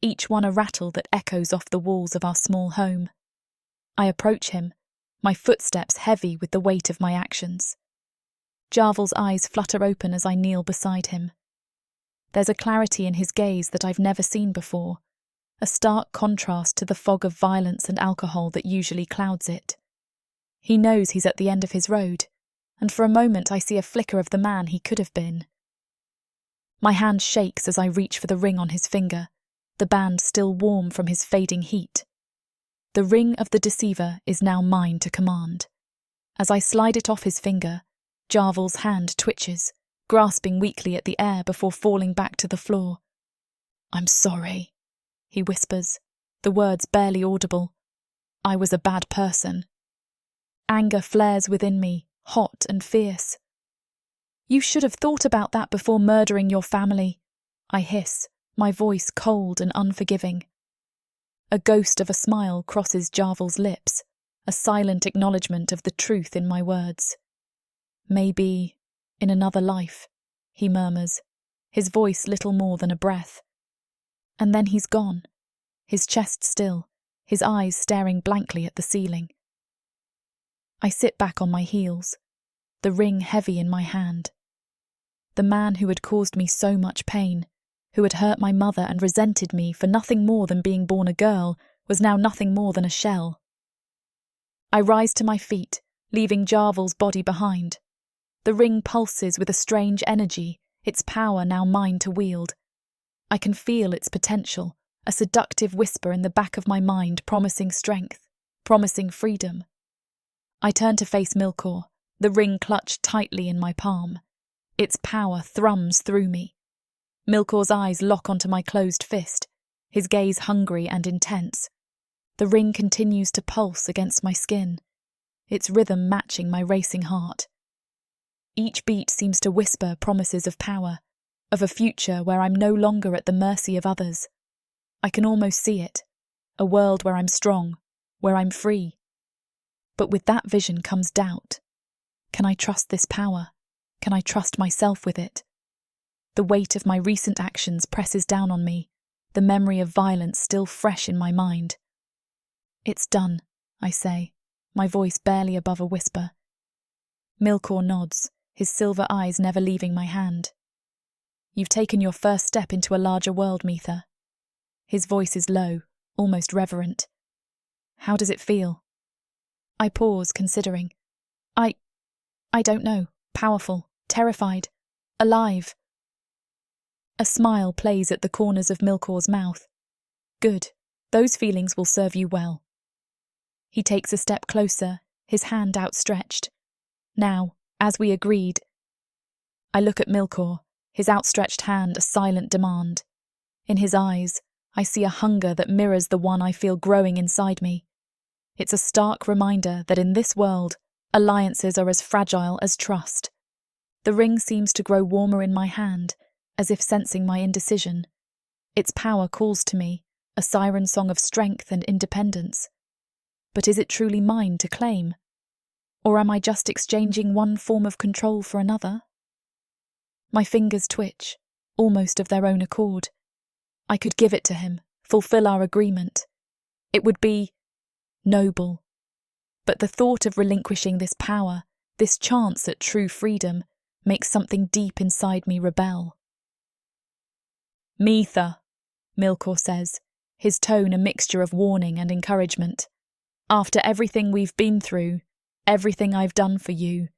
each one a rattle that echoes off the walls of our small home. I approach him, my footsteps heavy with the weight of my actions. Jarvel's eyes flutter open as I kneel beside him. There's a clarity in his gaze that I've never seen before, a stark contrast to the fog of violence and alcohol that usually clouds it. He knows he's at the end of his road, and for a moment I see a flicker of the man he could have been. My hand shakes as I reach for the ring on his finger, the band still warm from his fading heat. The ring of the deceiver is now mine to command. As I slide it off his finger, Jarvel's hand twitches, grasping weakly at the air before falling back to the floor. "I'm sorry," he whispers, the words barely audible. "I was a bad person." Anger flares within me, hot and fierce. "You should have thought about that before murdering your family," I hiss, my voice cold and unforgiving. A ghost of a smile crosses Jarvel's lips, a silent acknowledgement of the truth in my words. "Maybe, in another life," he murmurs, his voice little more than a breath. And then he's gone, his chest still, his eyes staring blankly at the ceiling. I sit back on my heels, the ring heavy in my hand. The man who had caused me so much pain, who had hurt my mother and resented me for nothing more than being born a girl, was now nothing more than a shell. I rise to my feet, leaving Jarvel's body behind. The ring pulses with a strange energy, its power now mine to wield. I can feel its potential, a seductive whisper in the back of my mind promising strength, promising freedom. I turn to face Milore, the ring clutched tightly in my palm. Its power thrums through me. Milore's eyes lock onto my closed fist, his gaze hungry and intense. The ring continues to pulse against my skin, its rhythm matching my racing heart. Each beat seems to whisper promises of power, of a future where I'm no longer at the mercy of others. I can almost see it, a world where I'm strong, where I'm free. But with that vision comes doubt. Can I trust this power? Can I trust myself with it? The weight of my recent actions presses down on me, the memory of violence still fresh in my mind. "It's done," I say, my voice barely above a whisper. Milore nods, his silver eyes never leaving my hand. "You've taken your first step into a larger world, Mitha." His voice is low, almost reverent. "How does it feel?" I pause, considering. I don't know. Powerful, terrified, alive. A smile plays at the corners of Milore's mouth. "Good. Those feelings will serve you well." He takes a step closer, his hand outstretched. "Now, as we agreed." I look at Milore, his outstretched hand a silent demand. In his eyes, I see a hunger that mirrors the one I feel growing inside me. It's a stark reminder that in this world, alliances are as fragile as trust. The ring seems to grow warmer in my hand, as if sensing my indecision. Its power calls to me, a siren song of strength and independence. But is it truly mine to claim? Or am I just exchanging one form of control for another? My fingers twitch, almost of their own accord. I could give it to him, fulfill our agreement. It would be noble. But the thought of relinquishing this power, this chance at true freedom, makes something deep inside me rebel. "Mitha," Milore says, his tone a mixture of warning and encouragement. "After everything we've been through, everything I've done for you,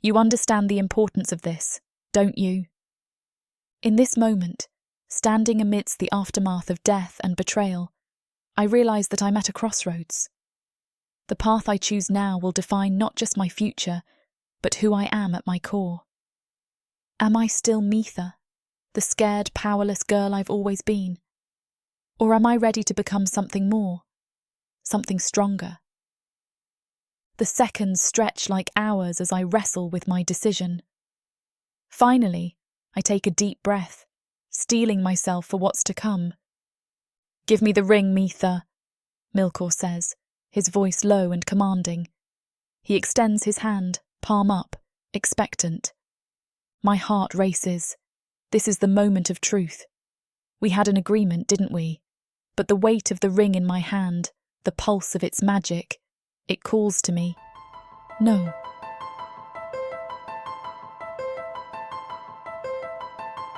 you understand the importance of this, don't you?" In this moment, standing amidst the aftermath of death and betrayal, I realise that I'm at a crossroads. The path I choose now will define not just my future, but who I am at my core. Am I still Mitha, the scared, powerless girl I've always been? Or am I ready to become something more, something stronger? The seconds stretch like hours as I wrestle with my decision. Finally, I take a deep breath, steeling myself for what's to come. "Give me the ring, Mitha," Milore says, his voice low and commanding. He extends his hand, palm up, expectant. My heart races. This is the moment of truth. We had an agreement, didn't we? But the weight of the ring in my hand, the pulse of its magic, it calls to me. No.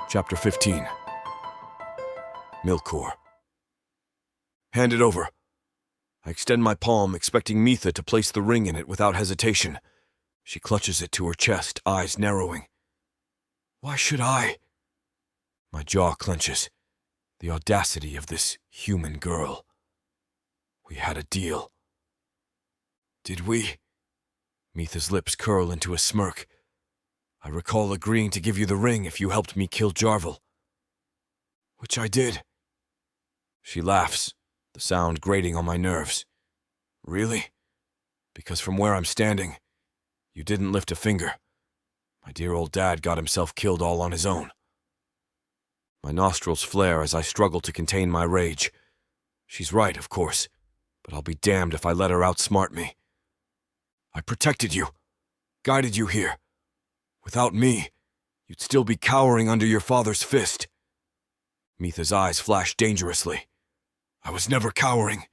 Chapter 15. Milore. "Hand it over." I extend my palm, expecting Mitha to place the ring in it without hesitation. She clutches it to her chest, eyes narrowing. "Why should I?" My jaw clenches. The audacity of this human girl. We had a deal. Did we? Mitha's lips curl into a smirk. "I recall agreeing to give you the ring if you helped me kill Jarvel." "Which I did." She laughs, the sound grating on my nerves. "Really? Because from where I'm standing, you didn't lift a finger. My dear old dad got himself killed all on his own." My nostrils flare as I struggle to contain my rage. She's right, of course, but I'll be damned if I let her outsmart me. "I protected you, guided you here. Without me, you'd still be cowering under your father's fist." Mitha's eyes flash dangerously. "I was never cowering."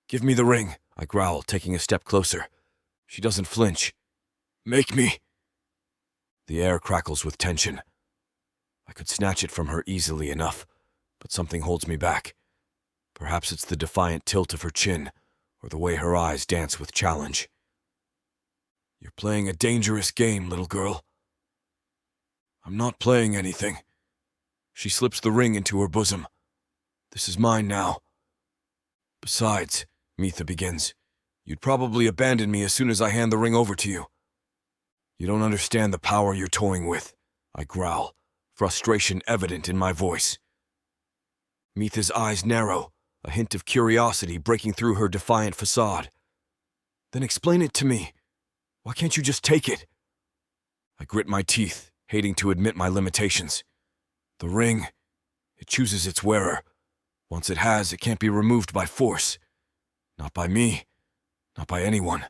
"Give me the ring," I growl, taking a step closer. She doesn't flinch. "Make me." The air crackles with tension. I could snatch it from her easily enough, but something holds me back. Perhaps it's the defiant tilt of her chin, or the way her eyes dance with challenge. "You're playing a dangerous game, little girl." "I'm not playing anything." She slips the ring into her bosom. "This is mine now." "Besides," Mitha begins, "you'd probably abandon me as soon as I hand the ring over to you." "You don't understand the power you're toying with," I growl, frustration evident in my voice. Mitha's eyes narrow, a hint of curiosity breaking through her defiant facade. "Then explain it to me. Why can't you just take it?" I grit my teeth, hating to admit my limitations. The ring, it chooses its wearer. Once it has, it can't be removed by force. Not by me, not by anyone.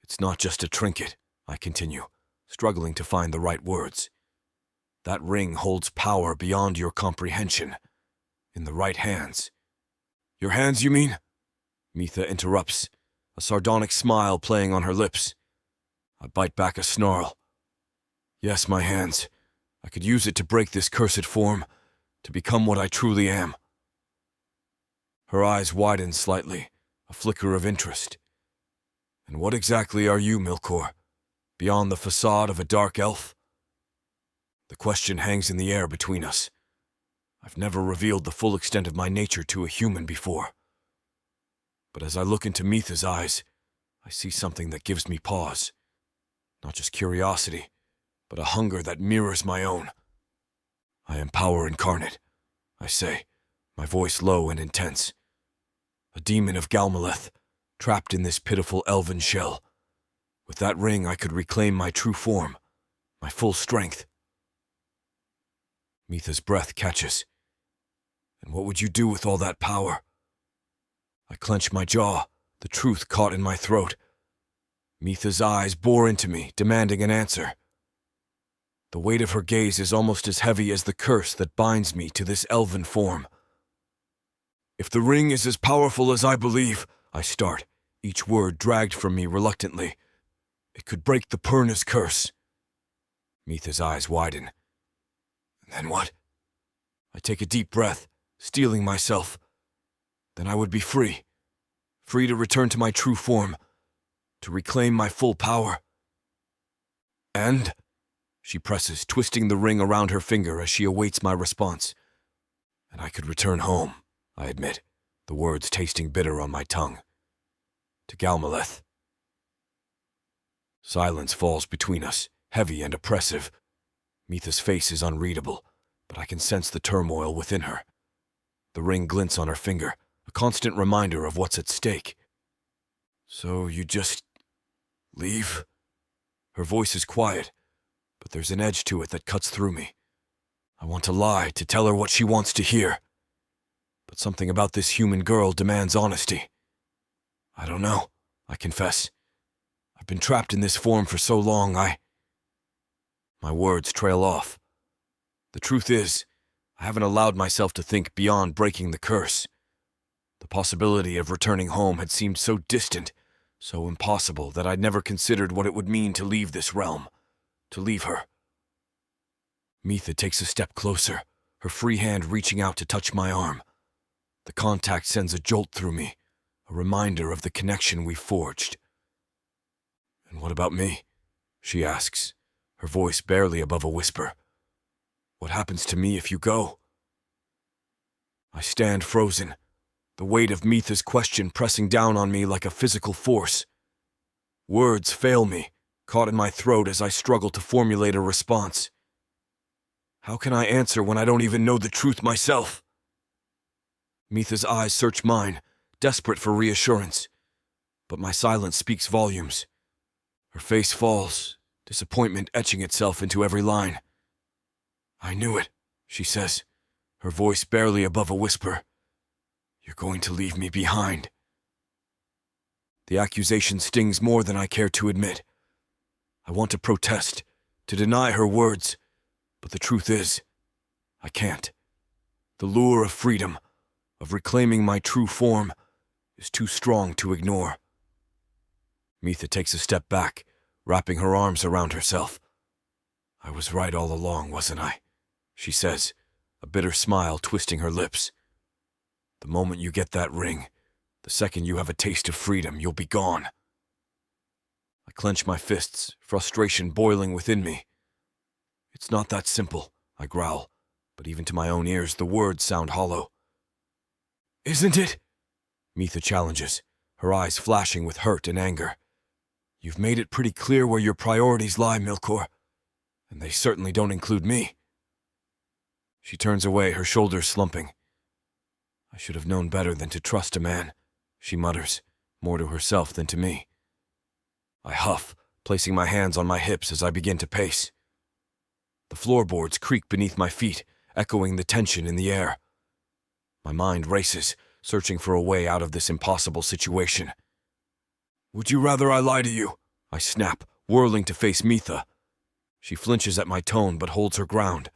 "It's not just a trinket," I continue, struggling to find the right words. "That ring holds power beyond your comprehension. In the right hands." "Your hands, you mean?" Mitha interrupts, a sardonic smile playing on her lips. I bite back a snarl. "Yes, my hands. I could use it to break this cursed form, to become what I truly am." Her eyes widen slightly, a flicker of interest. "And what exactly are you, Milore? Beyond the facade of a dark elf?" The question hangs in the air between us. I've never revealed the full extent of my nature to a human before. But as I look into Mitha's eyes, I see something that gives me pause. Not just curiosity, but a hunger that mirrors my own. I am power incarnate, I say, my voice low and intense. A demon of Galmaleth, trapped in this pitiful elven shell. With that ring I could reclaim my true form, my full strength. Mitha's breath catches. And what would you do with all that power? I clench my jaw, the truth caught in my throat. Mitha's eyes bore into me, demanding an answer. The weight of her gaze is almost as heavy as the curse that binds me to this elven form. If the ring is as powerful as I believe, I start, each word dragged from me reluctantly. It could break the Perna's curse. Mitha's eyes widen. Then what? I take a deep breath, steeling myself. Then I would be free. Free to return to my true form, to reclaim my full power. And? She presses, twisting the ring around her finger as she awaits my response. And I could return home, I admit, the words tasting bitter on my tongue. To Galmaleth. Silence falls between us, heavy and oppressive. Mitha's face is unreadable, but I can sense the turmoil within her. The ring glints on her finger, a constant reminder of what's at stake. So you just leave? Her voice is quiet, but there's an edge to it that cuts through me. I want to lie, to tell her what she wants to hear. But something about this human girl demands honesty. I don't know, I confess. I've been trapped in this form for so long, My words trail off. The truth is, I haven't allowed myself to think beyond breaking the curse. The possibility of returning home had seemed so distant, so impossible that I'd never considered what it would mean to leave this realm, to leave her. Mitha takes a step closer, her free hand reaching out to touch my arm. The contact sends a jolt through me, a reminder of the connection we forged. And what about me? She asks, her voice barely above a whisper. What happens to me if you go? I stand frozen, the weight of Mitha's question pressing down on me like a physical force. Words fail me, caught in my throat as I struggle to formulate a response. How can I answer when I don't even know the truth myself? Mitha's eyes search mine, desperate for reassurance. But my silence speaks volumes. Her face falls, disappointment etching itself into every line. I knew it, she says, her voice barely above a whisper. You're going to leave me behind. The accusation stings more than I care to admit. I want to protest, to deny her words, but the truth is, I can't. The lure of freedom, of reclaiming my true form, is too strong to ignore. Mitha takes a step back, wrapping her arms around herself. I was right all along, wasn't I? She says, a bitter smile twisting her lips. The moment you get that ring, the second you have a taste of freedom, you'll be gone. I clench my fists, frustration boiling within me. It's not that simple, I growl, but even to my own ears the words sound hollow. Isn't it? Mitha challenges, her eyes flashing with hurt and anger. You've made it pretty clear where your priorities lie, Milore, and they certainly don't include me. She turns away, her shoulders slumping. I should have known better than to trust a man, she mutters, more to herself than to me. I huff, placing my hands on my hips as I begin to pace. The floorboards creak beneath my feet, echoing the tension in the air. My mind races, searching for a way out of this impossible situation. Would you rather I lie to you? I snap, whirling to face Mitha. She flinches at my tone but holds her ground.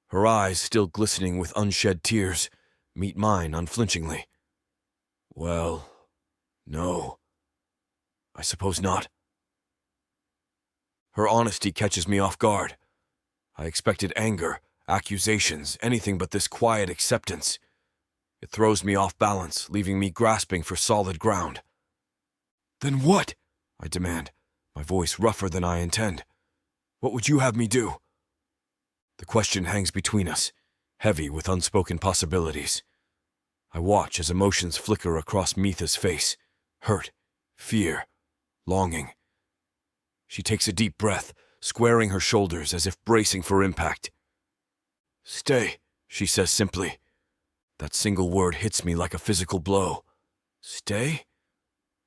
Her eyes, still glistening with unshed tears, meet mine unflinchingly. Well, no. I suppose not. Her honesty catches me off guard. I expected anger, accusations, anything but this quiet acceptance. It throws me off balance, leaving me grasping for solid ground. Then what? I demand, my voice rougher than I intend. What would you have me do? The question hangs between us, heavy with unspoken possibilities. I watch as emotions flicker across Mitha's face. Hurt, fear, longing. She takes a deep breath, squaring her shoulders as if bracing for impact. Stay, she says simply, That single word hits me like a physical blow. Stay?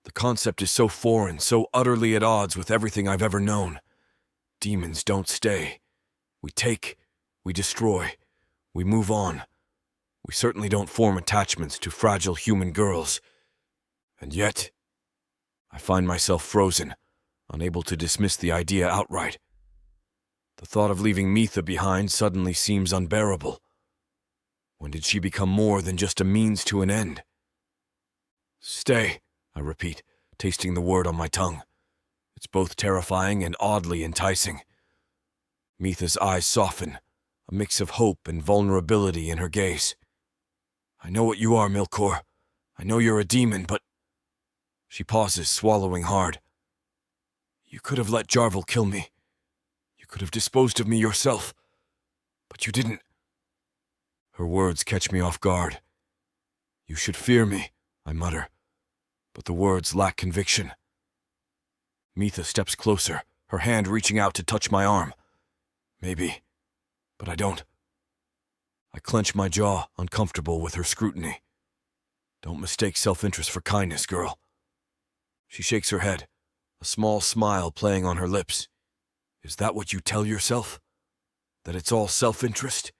The concept is so foreign, so utterly at odds with everything I've ever known. Demons don't stay. We take, we destroy, we move on. We certainly don't form attachments to fragile human girls. And yet, I find myself frozen, unable to dismiss the idea outright. The thought of leaving Mitha behind suddenly seems unbearable. When did she become more than just a means to an end? Stay, I repeat, tasting the word on my tongue. It's both terrifying and oddly enticing. Mitha's eyes soften, a mix of hope and vulnerability in her gaze. I know what you are, Milore. I know you're a demon, but... She pauses, swallowing hard. You could have let Jarvel kill me. You could have disposed of me yourself. But you didn't. Her words catch me off guard. You should fear me, I mutter. But the words lack conviction. Mitha steps closer, her hand reaching out to touch my arm. Maybe, but I don't. I clench my jaw, uncomfortable with her scrutiny. Don't mistake self-interest for kindness, girl. She shakes her head, a small smile playing on her lips. Is that what you tell yourself? That it's all self-interest?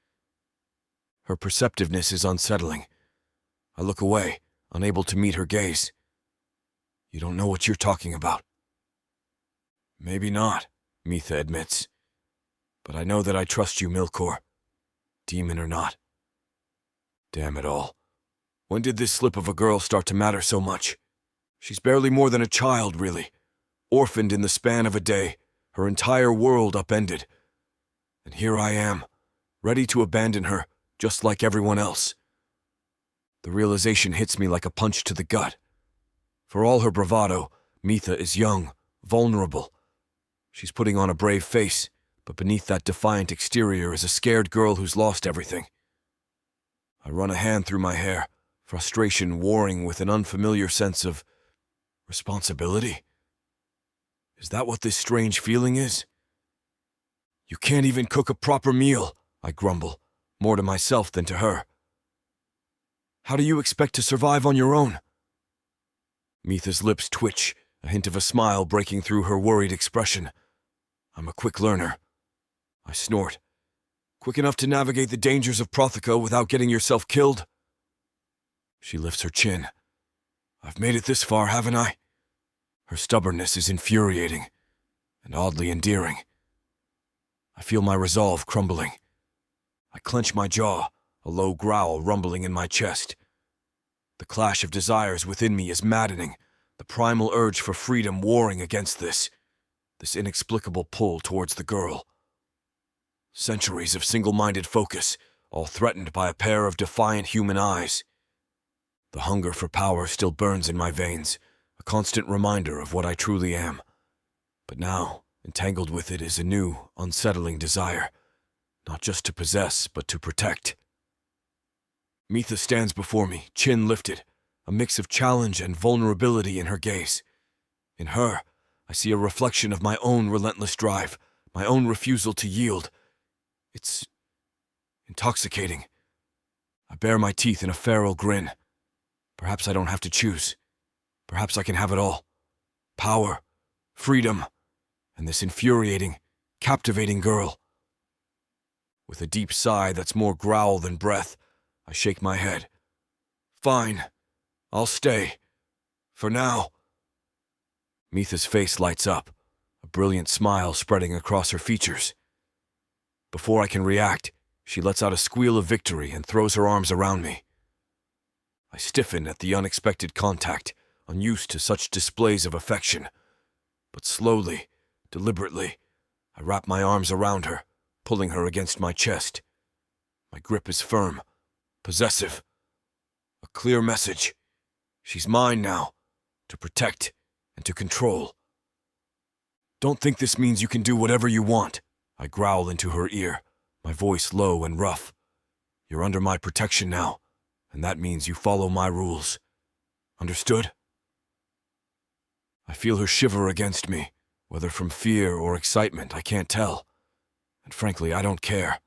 Her perceptiveness is unsettling. I look away, unable to meet her gaze. You don't know what you're talking about. Maybe not, Mitha admits. But I know that I trust you, Milore. Demon or not. Damn it all. When did this slip of a girl start to matter so much? She's barely more than a child, really. Orphaned in the span of a day, her entire world upended. And here I am, ready to abandon her, just like everyone else. The realization hits me like a punch to the gut. For all her bravado, Mitha is young, vulnerable. She's putting on a brave face, but beneath that defiant exterior is a scared girl who's lost everything. I run a hand through my hair, frustration warring with an unfamiliar sense of responsibility. Is that what this strange feeling is? You can't even cook a proper meal, I grumble, more to myself than to her. How do you expect to survive on your own? Mitha's lips twitch, a hint of a smile breaking through her worried expression. I'm a quick learner. I snort. Quick enough to navigate the dangers of Protheka without getting yourself killed? She lifts her chin. I've made it this far, haven't I? Her stubbornness is infuriating and oddly endearing. I feel my resolve crumbling. I clench my jaw, a low growl rumbling in my chest. The clash of desires within me is maddening, the primal urge for freedom warring against this inexplicable pull towards the girl. Centuries of single-minded focus, all threatened by a pair of defiant human eyes. The hunger for power still burns in my veins, a constant reminder of what I truly am. But now, entangled with it is a new, unsettling desire, not just to possess, but to protect. Mitha stands before me, chin lifted, a mix of challenge and vulnerability in her gaze. In her, I see a reflection of my own relentless drive, my own refusal to yield. It's intoxicating. I bare my teeth in a feral grin. Perhaps I don't have to choose. Perhaps I can have it all. Power, freedom, and this infuriating, captivating girl. With a deep sigh that's more growl than breath, I shake my head. Fine. I'll stay. For now. Mitha's face lights up, a brilliant smile spreading across her features. Before I can react, she lets out a squeal of victory and throws her arms around me. I stiffen at the unexpected contact, unused to such displays of affection. But slowly, deliberately, I wrap my arms around her, pulling her against my chest. My grip is firm, possessive. A clear message. She's mine now, to protect and to control. Don't think this means you can do whatever you want, I growl into her ear, my voice low and rough. You're under my protection now, and that means you follow my rules. Understood? I feel her shiver against me, whether from fear or excitement, I can't tell. And frankly, I don't care.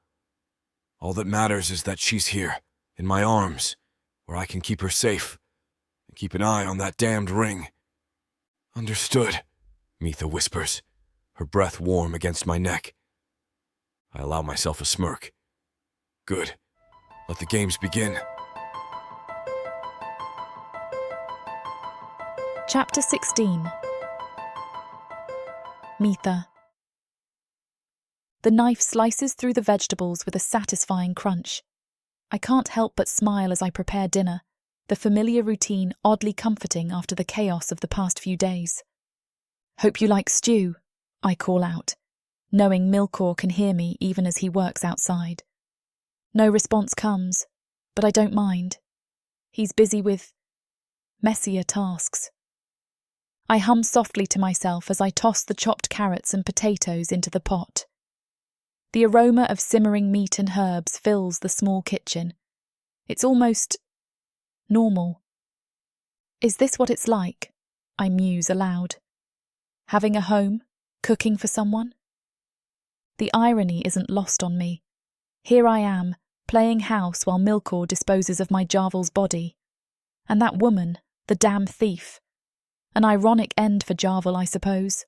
All that matters is that she's here, in my arms, where I can keep her safe and keep an eye on that damned ring. Understood, Mitha whispers, her breath warm against my neck. I allow myself a smirk. Good. Let the games begin. Chapter 16. Mitha. The knife slices through the vegetables with a satisfying crunch. I can't help but smile as I prepare dinner, the familiar routine oddly comforting after the chaos of the past few days. "Hope you like stew," I call out, knowing Milore can hear me even as he works outside. No response comes, but I don't mind. He's busy with messier tasks. I hum softly to myself as I toss the chopped carrots and potatoes into the pot. The aroma of simmering meat and herbs fills the small kitchen. It's almost normal. Is this what it's like? I muse aloud. Having a home, cooking for someone? The irony isn't lost on me. Here I am, playing house while Milore disposes of my Jarvel's body. And that woman, the damn thief. An ironic end for Jarvel, I suppose.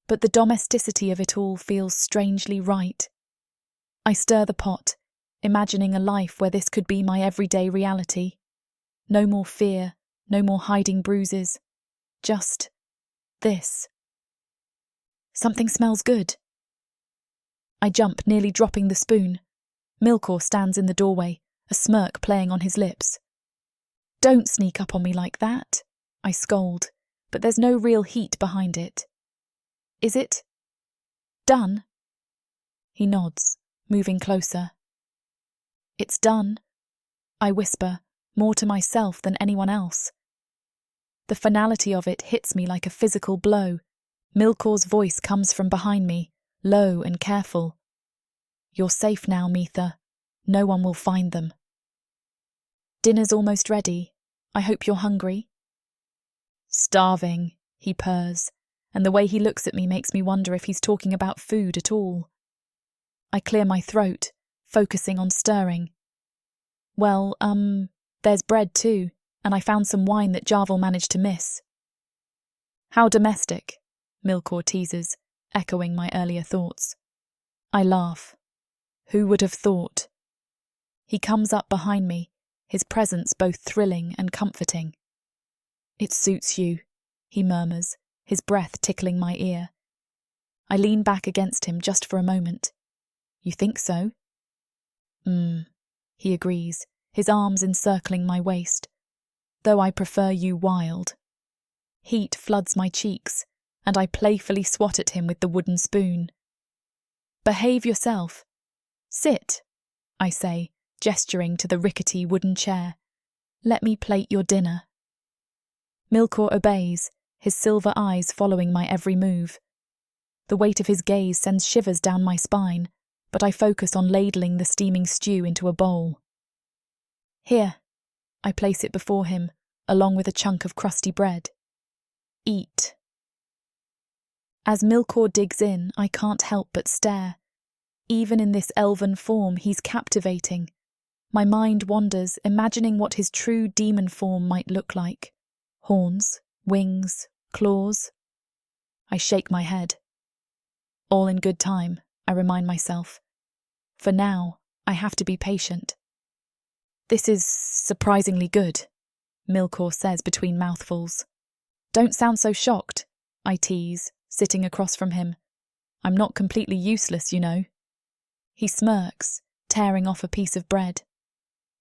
But the domesticity of it all feels strangely right. I stir the pot, imagining a life where this could be my everyday reality. No more fear, no more hiding bruises. Just this. Something smells good. I jump, nearly dropping the spoon. Milore stands in the doorway, a smirk playing on his lips. "Don't sneak up on me like that," I scold, but there's no real heat behind it. "Is it done?" He nods, moving closer. "It's done," I whisper, more to myself than anyone else. The finality of it hits me like a physical blow. Milore's voice comes from behind me, low and careful. "You're safe now, Mitha. No one will find them." "Dinner's almost ready. I hope you're hungry." "Starving," he purrs, and the way he looks at me makes me wonder if he's talking about food at all. I clear my throat, focusing on stirring. "Well, there's bread too, and I found some wine that Jarvel managed to miss." "How domestic," Milore teases, echoing my earlier thoughts. I laugh. Who would have thought? He comes up behind me, his presence both thrilling and comforting. "It suits you," he murmurs, his breath tickling my ear. I lean back against him just for a moment. "You think so?" He agrees, his arms encircling my waist. "Though I prefer you wild." Heat floods my cheeks, and I playfully swat at him with the wooden spoon. "Behave yourself. Sit," I say, gesturing to the rickety wooden chair. "Let me plate your dinner." Milore obeys, his silver eyes following my every move. The weight of his gaze sends shivers down my spine, but I focus on ladling the steaming stew into a bowl. "Here," I place it before him, along with a chunk of crusty bread. "Eat." As Milore digs in, I can't help but stare. Even in this elven form, he's captivating. My mind wanders, imagining what his true demon form might look like. Horns, wings, claws. I shake my head. All in good time, I remind myself. For now, I have to be patient. "This is surprisingly good," Milore says between mouthfuls. "Don't sound so shocked," I tease, sitting across from him. "I'm not completely useless, you know." He smirks, tearing off a piece of bread.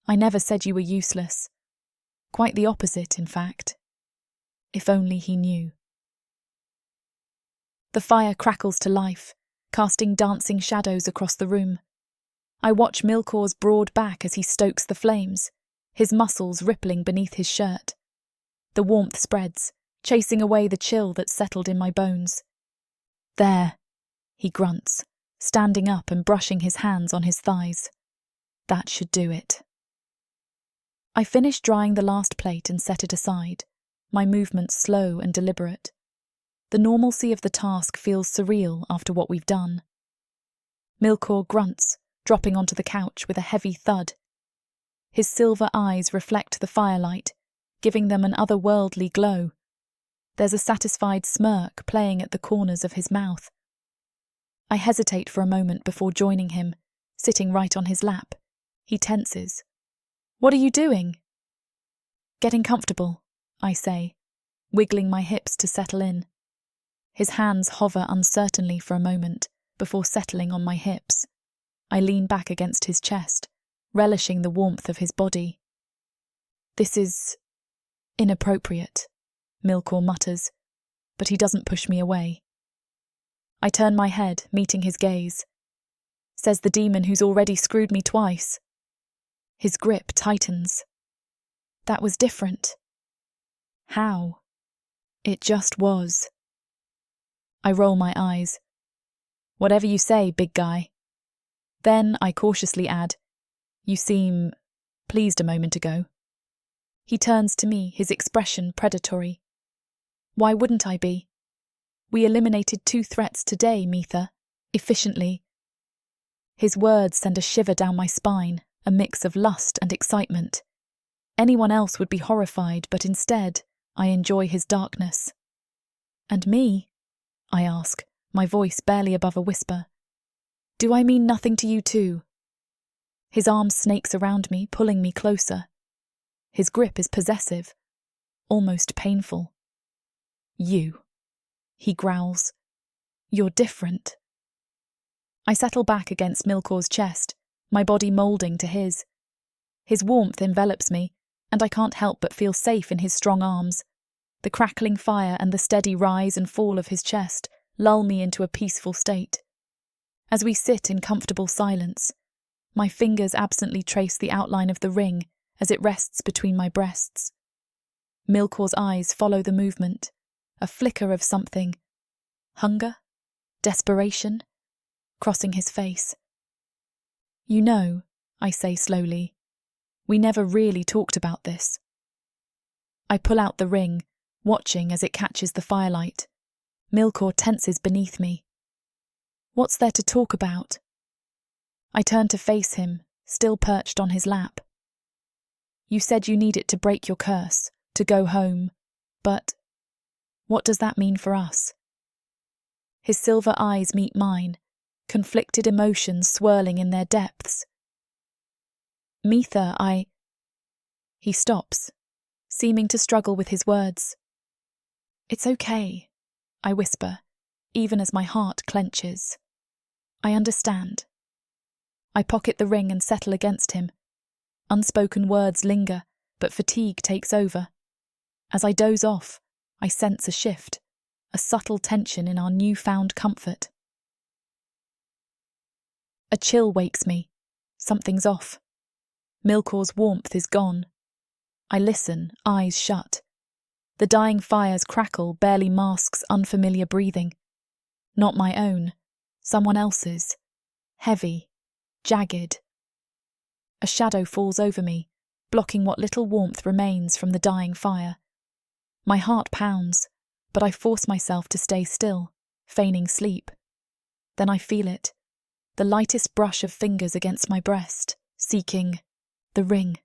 "I never said you were useless. Quite the opposite, in fact." If only he knew. The fire crackles to life, casting dancing shadows across the room. I watch Milore's broad back as he stokes the flames, his muscles rippling beneath his shirt. The warmth spreads, chasing away the chill that settled in my bones. "There," he grunts, standing up and brushing his hands on his thighs. "That should do it." I finish drying the last plate and set it aside, my movements slow and deliberate. The normalcy of the task feels surreal after what we've done. Milore grunts, dropping onto the couch with a heavy thud. His silver eyes reflect the firelight, giving them an otherworldly glow. There's a satisfied smirk playing at the corners of his mouth. I hesitate for a moment before joining him, sitting right on his lap. He tenses. "What are you doing?" "Getting comfortable," I say, wiggling my hips to settle in. His hands hover uncertainly for a moment before settling on my hips. I lean back against his chest, relishing the warmth of his body. "This is inappropriate," Milore mutters, but he doesn't push me away. I turn my head, meeting his gaze. Says the demon who's already screwed me twice. His grip tightens. That was different. How? It just was. I roll my eyes. "Whatever you say, big guy." Then I cautiously add, "You seem pleased a moment ago." He turns to me, his expression predatory. "Why wouldn't I be? We eliminated 2 threats today, Mitha, efficiently." His words send a shiver down my spine, a mix of lust and excitement. Anyone else would be horrified, but instead, I enjoy his darkness. "And me?" I ask, my voice barely above a whisper. "Do I mean nothing to you too?" His arm snakes around me, pulling me closer. His grip is possessive, almost painful. "You," he growls. "You're different." I settle back against Milore's chest, my body moulding to his. His warmth envelops me, and I can't help but feel safe in his strong arms. The crackling fire and the steady rise and fall of his chest lull me into a peaceful state. As we sit in comfortable silence, my fingers absently trace the outline of the ring as it rests between my breasts. Milore's eyes follow the movement, a flicker of something. Hunger? Desperation? Crossing his face. "You know," I say slowly, "we never really talked about this." I pull out the ring, watching as it catches the firelight. Milore tenses beneath me. "What's there to talk about?" I turn to face him, still perched on his lap. "You said you need it to break your curse, to go home, but what does that mean for us?" His silver eyes meet mine, conflicted emotions swirling in their depths. "Mitha, He stops, seeming to struggle with his words. "It's okay," I whisper, even as my heart clenches. "I understand." I pocket the ring and settle against him. Unspoken words linger, but fatigue takes over. As I doze off, I sense a shift, a subtle tension in our newfound comfort. A chill wakes me. Something's off. Milore's warmth is gone. I listen, eyes shut. The dying fire's crackle barely masks unfamiliar breathing. Not my own, someone else's. Heavy, jagged. A shadow falls over me, blocking what little warmth remains from the dying fire. My heart pounds, but I force myself to stay still, feigning sleep. Then I feel it, the lightest brush of fingers against my breast, seeking the ring.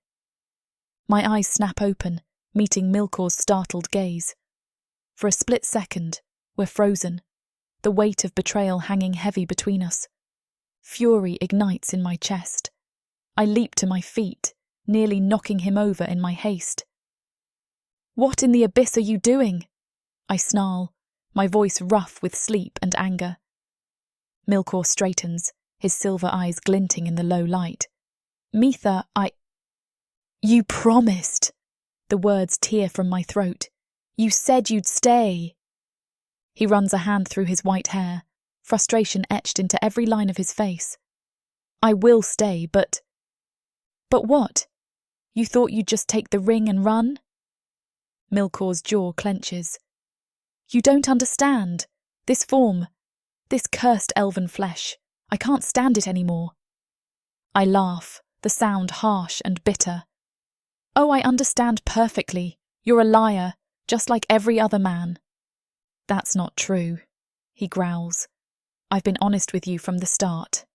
My eyes snap open, meeting Milore's startled gaze. For a split second, we're frozen, the weight of betrayal hanging heavy between us. Fury ignites in my chest. I leap to my feet, nearly knocking him over in my haste. "What in the abyss are you doing?" I snarl, my voice rough with sleep and anger. Milore straightens, his silver eyes glinting in the low light. "Mitha, You promised!" The words tear from my throat. "You said you'd stay!" He runs a hand through his white hair, frustration etched into every line of his face. "I will stay, but..." "But what? You thought you'd just take the ring and run?" Milore's jaw clenches. "You don't understand. This form, this cursed elven flesh, I can't stand it anymore." I laugh, the sound harsh and bitter. "Oh, I understand perfectly. You're a liar, just like every other man." "That's not true," he growls. "I've been honest with you from the start."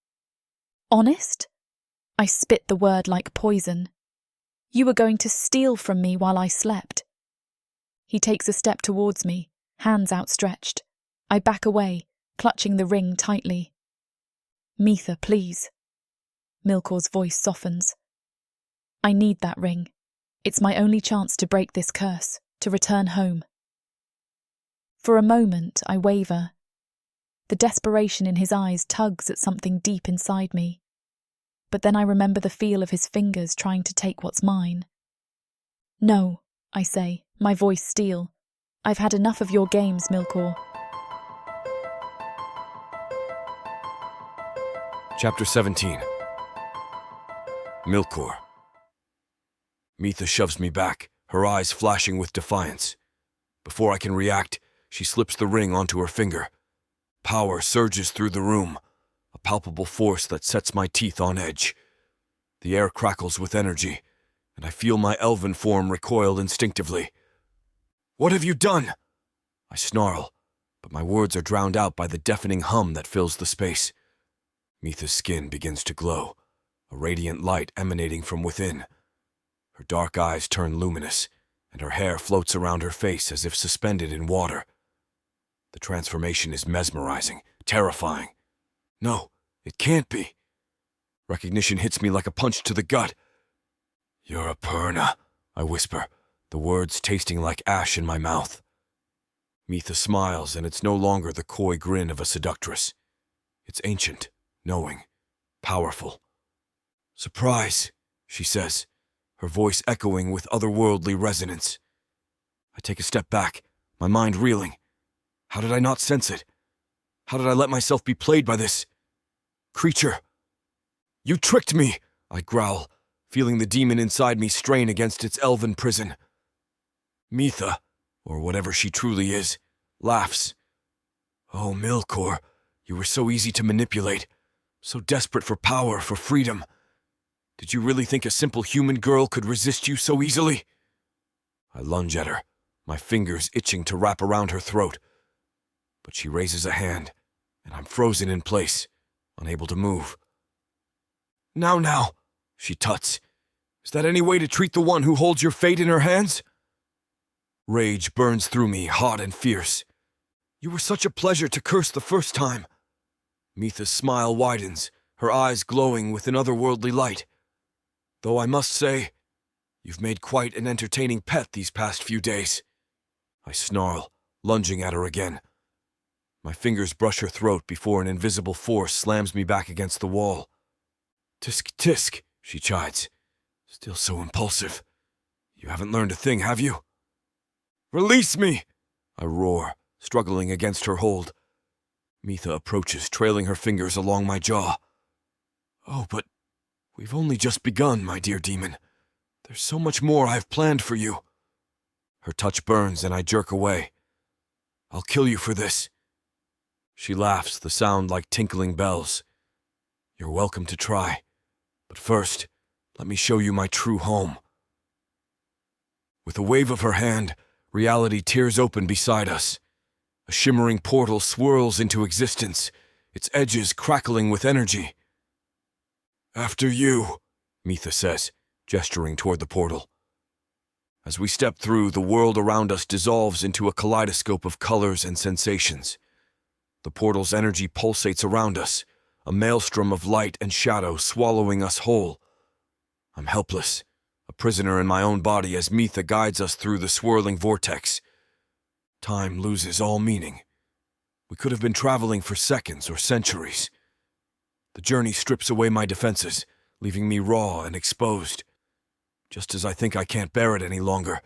"Honest?" I spit the word like poison. You were going to steal from me while I slept. He takes a step towards me, hands outstretched. I back away, clutching the ring tightly. Mitha, please. Milore's voice softens. I need that ring. It's my only chance to break this curse, to return home. For a moment, I waver. The desperation in his eyes tugs at something deep inside me. But then I remember the feel of his fingers trying to take what's mine. No, I say, my voice steel. I've had enough of your games, Milore. Chapter 17. Milore. Mitha shoves me back, her eyes flashing with defiance. Before I can react, she slips the ring onto her finger. Power surges through the room, a palpable force that sets my teeth on edge. The air crackles with energy, and I feel my elven form recoil instinctively. What have you done? I snarl, but my words are drowned out by the deafening hum that fills the space. Mitha's skin begins to glow, a radiant light emanating from within. Her dark eyes turn luminous, and her hair floats around her face as if suspended in water. The transformation is mesmerizing, terrifying. No, it can't be. Recognition hits me like a punch to the gut. You're a Perna, I whisper, the words tasting like ash in my mouth. Mitha smiles, and it's no longer the coy grin of a seductress. It's ancient, knowing, powerful. Surprise, she says, her voice echoing with otherworldly resonance. I take a step back, my mind reeling. How did I not sense it? How did I let myself be played by this creature? You tricked me, I growl, feeling the demon inside me strain against its elven prison. Mitha, or whatever she truly is, laughs. Oh, Milore, you were so easy to manipulate, so desperate for power, for freedom. Did you really think a simple human girl could resist you so easily? I lunge at her, my fingers itching to wrap around her throat. But she raises a hand, and I'm frozen in place, unable to move. Now, she tuts. Is that any way to treat the one who holds your fate in her hands? Rage burns through me, hot and fierce. You were such a pleasure to curse the first time. Mitha's smile widens, her eyes glowing with an otherworldly light. Though I must say, you've made quite an entertaining pet these past few days. I snarl, lunging at her again. My fingers brush her throat before an invisible force slams me back against the wall. Tisk, tisk, she chides. Still so impulsive. You haven't learned a thing, have you? Release me! I roar, struggling against her hold. Mitha approaches, trailing her fingers along my jaw. Oh, but we've only just begun, my dear demon. There's so much more I've planned for you. Her touch burns and I jerk away. I'll kill you for this. She laughs, the sound like tinkling bells. You're welcome to try. But first, let me show you my true home. With a wave of her hand, reality tears open beside us. A shimmering portal swirls into existence, its edges crackling with energy. After you, Mitha says, gesturing toward the portal. As we step through, the world around us dissolves into a kaleidoscope of colors and sensations. The portal's energy pulsates around us, a maelstrom of light and shadow swallowing us whole. I'm helpless, a prisoner in my own body as Mitha guides us through the swirling vortex. Time loses all meaning. We could have been traveling for seconds or centuries. The journey strips away my defenses, leaving me raw and exposed. Just as I think I can't bear it any longer,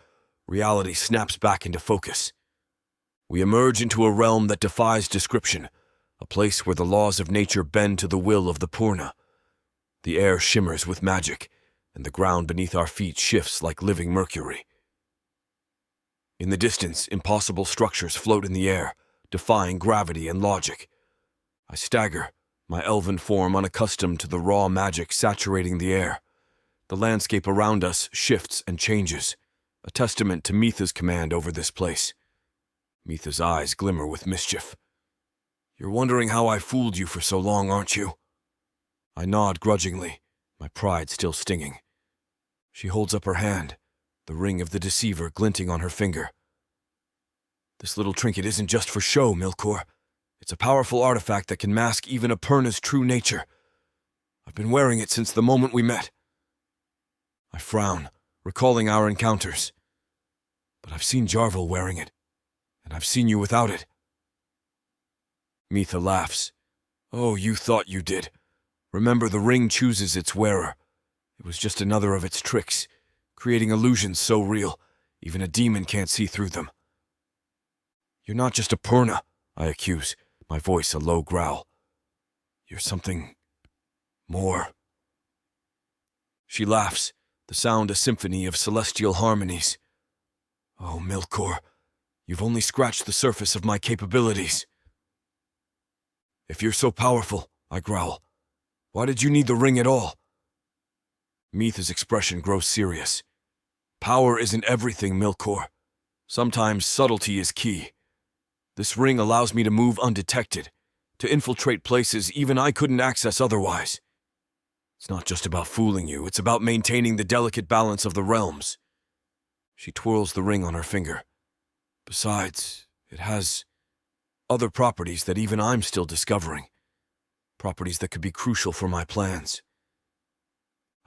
reality snaps back into focus. We emerge into a realm that defies description, a place where the laws of nature bend to the will of the Perna. The air shimmers with magic, and the ground beneath our feet shifts like living mercury. In the distance, impossible structures float in the air, defying gravity and logic. I stagger, my elven form unaccustomed to the raw magic saturating the air. The landscape around us shifts and changes, a testament to Mitha's command over this place. Mitha's eyes glimmer with mischief. You're wondering how I fooled you for so long, aren't you? I nod grudgingly, my pride still stinging. She holds up her hand, the ring of the deceiver glinting on her finger. This little trinket isn't just for show, Milore. It's a powerful artifact that can mask even a Perna's true nature. I've been wearing it since the moment we met. I frown, recalling our encounters. But I've seen Jarvel wearing it, and I've seen you without it. Mitha laughs. Oh, you thought you did. Remember, the ring chooses its wearer. It was just another of its tricks, creating illusions so real, even a demon can't see through them. You're not just a Perna, I accuse, my voice a low growl. You're something more. She laughs, the sound a symphony of celestial harmonies. Oh, Milore, you've only scratched the surface of my capabilities. If you're so powerful, I growl, why did you need the ring at all? Mitha's expression grows serious. Power isn't everything, Milore. Sometimes subtlety is key. This ring allows me to move undetected, to infiltrate places even I couldn't access otherwise. It's not just about fooling you, it's about maintaining the delicate balance of the realms. She twirls the ring on her finger. Besides, it has other properties that even I'm still discovering. Properties that could be crucial for my plans.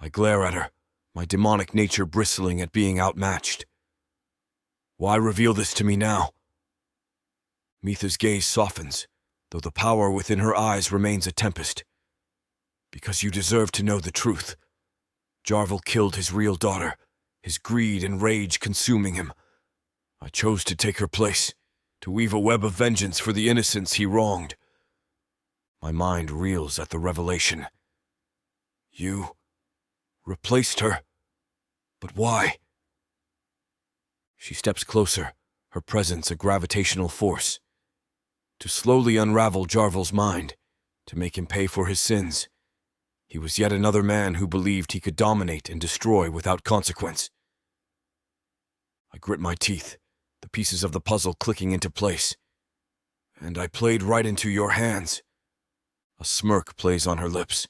I glare at her, my demonic nature bristling at being outmatched. Why reveal this to me now? Mitha's gaze softens, though the power within her eyes remains a tempest. Because you deserve to know the truth. Jarvel killed his real daughter, his greed and rage consuming him. I chose to take her place, to weave a web of vengeance for the innocents he wronged. My mind reels at the revelation. You replaced her. But why? She steps closer, her presence a gravitational force. To slowly unravel Jarvel's mind, to make him pay for his sins. He was yet another man who believed he could dominate and destroy without consequence. I grit my teeth, the pieces of the puzzle clicking into place. And I played right into your hands. A smirk plays on her lips.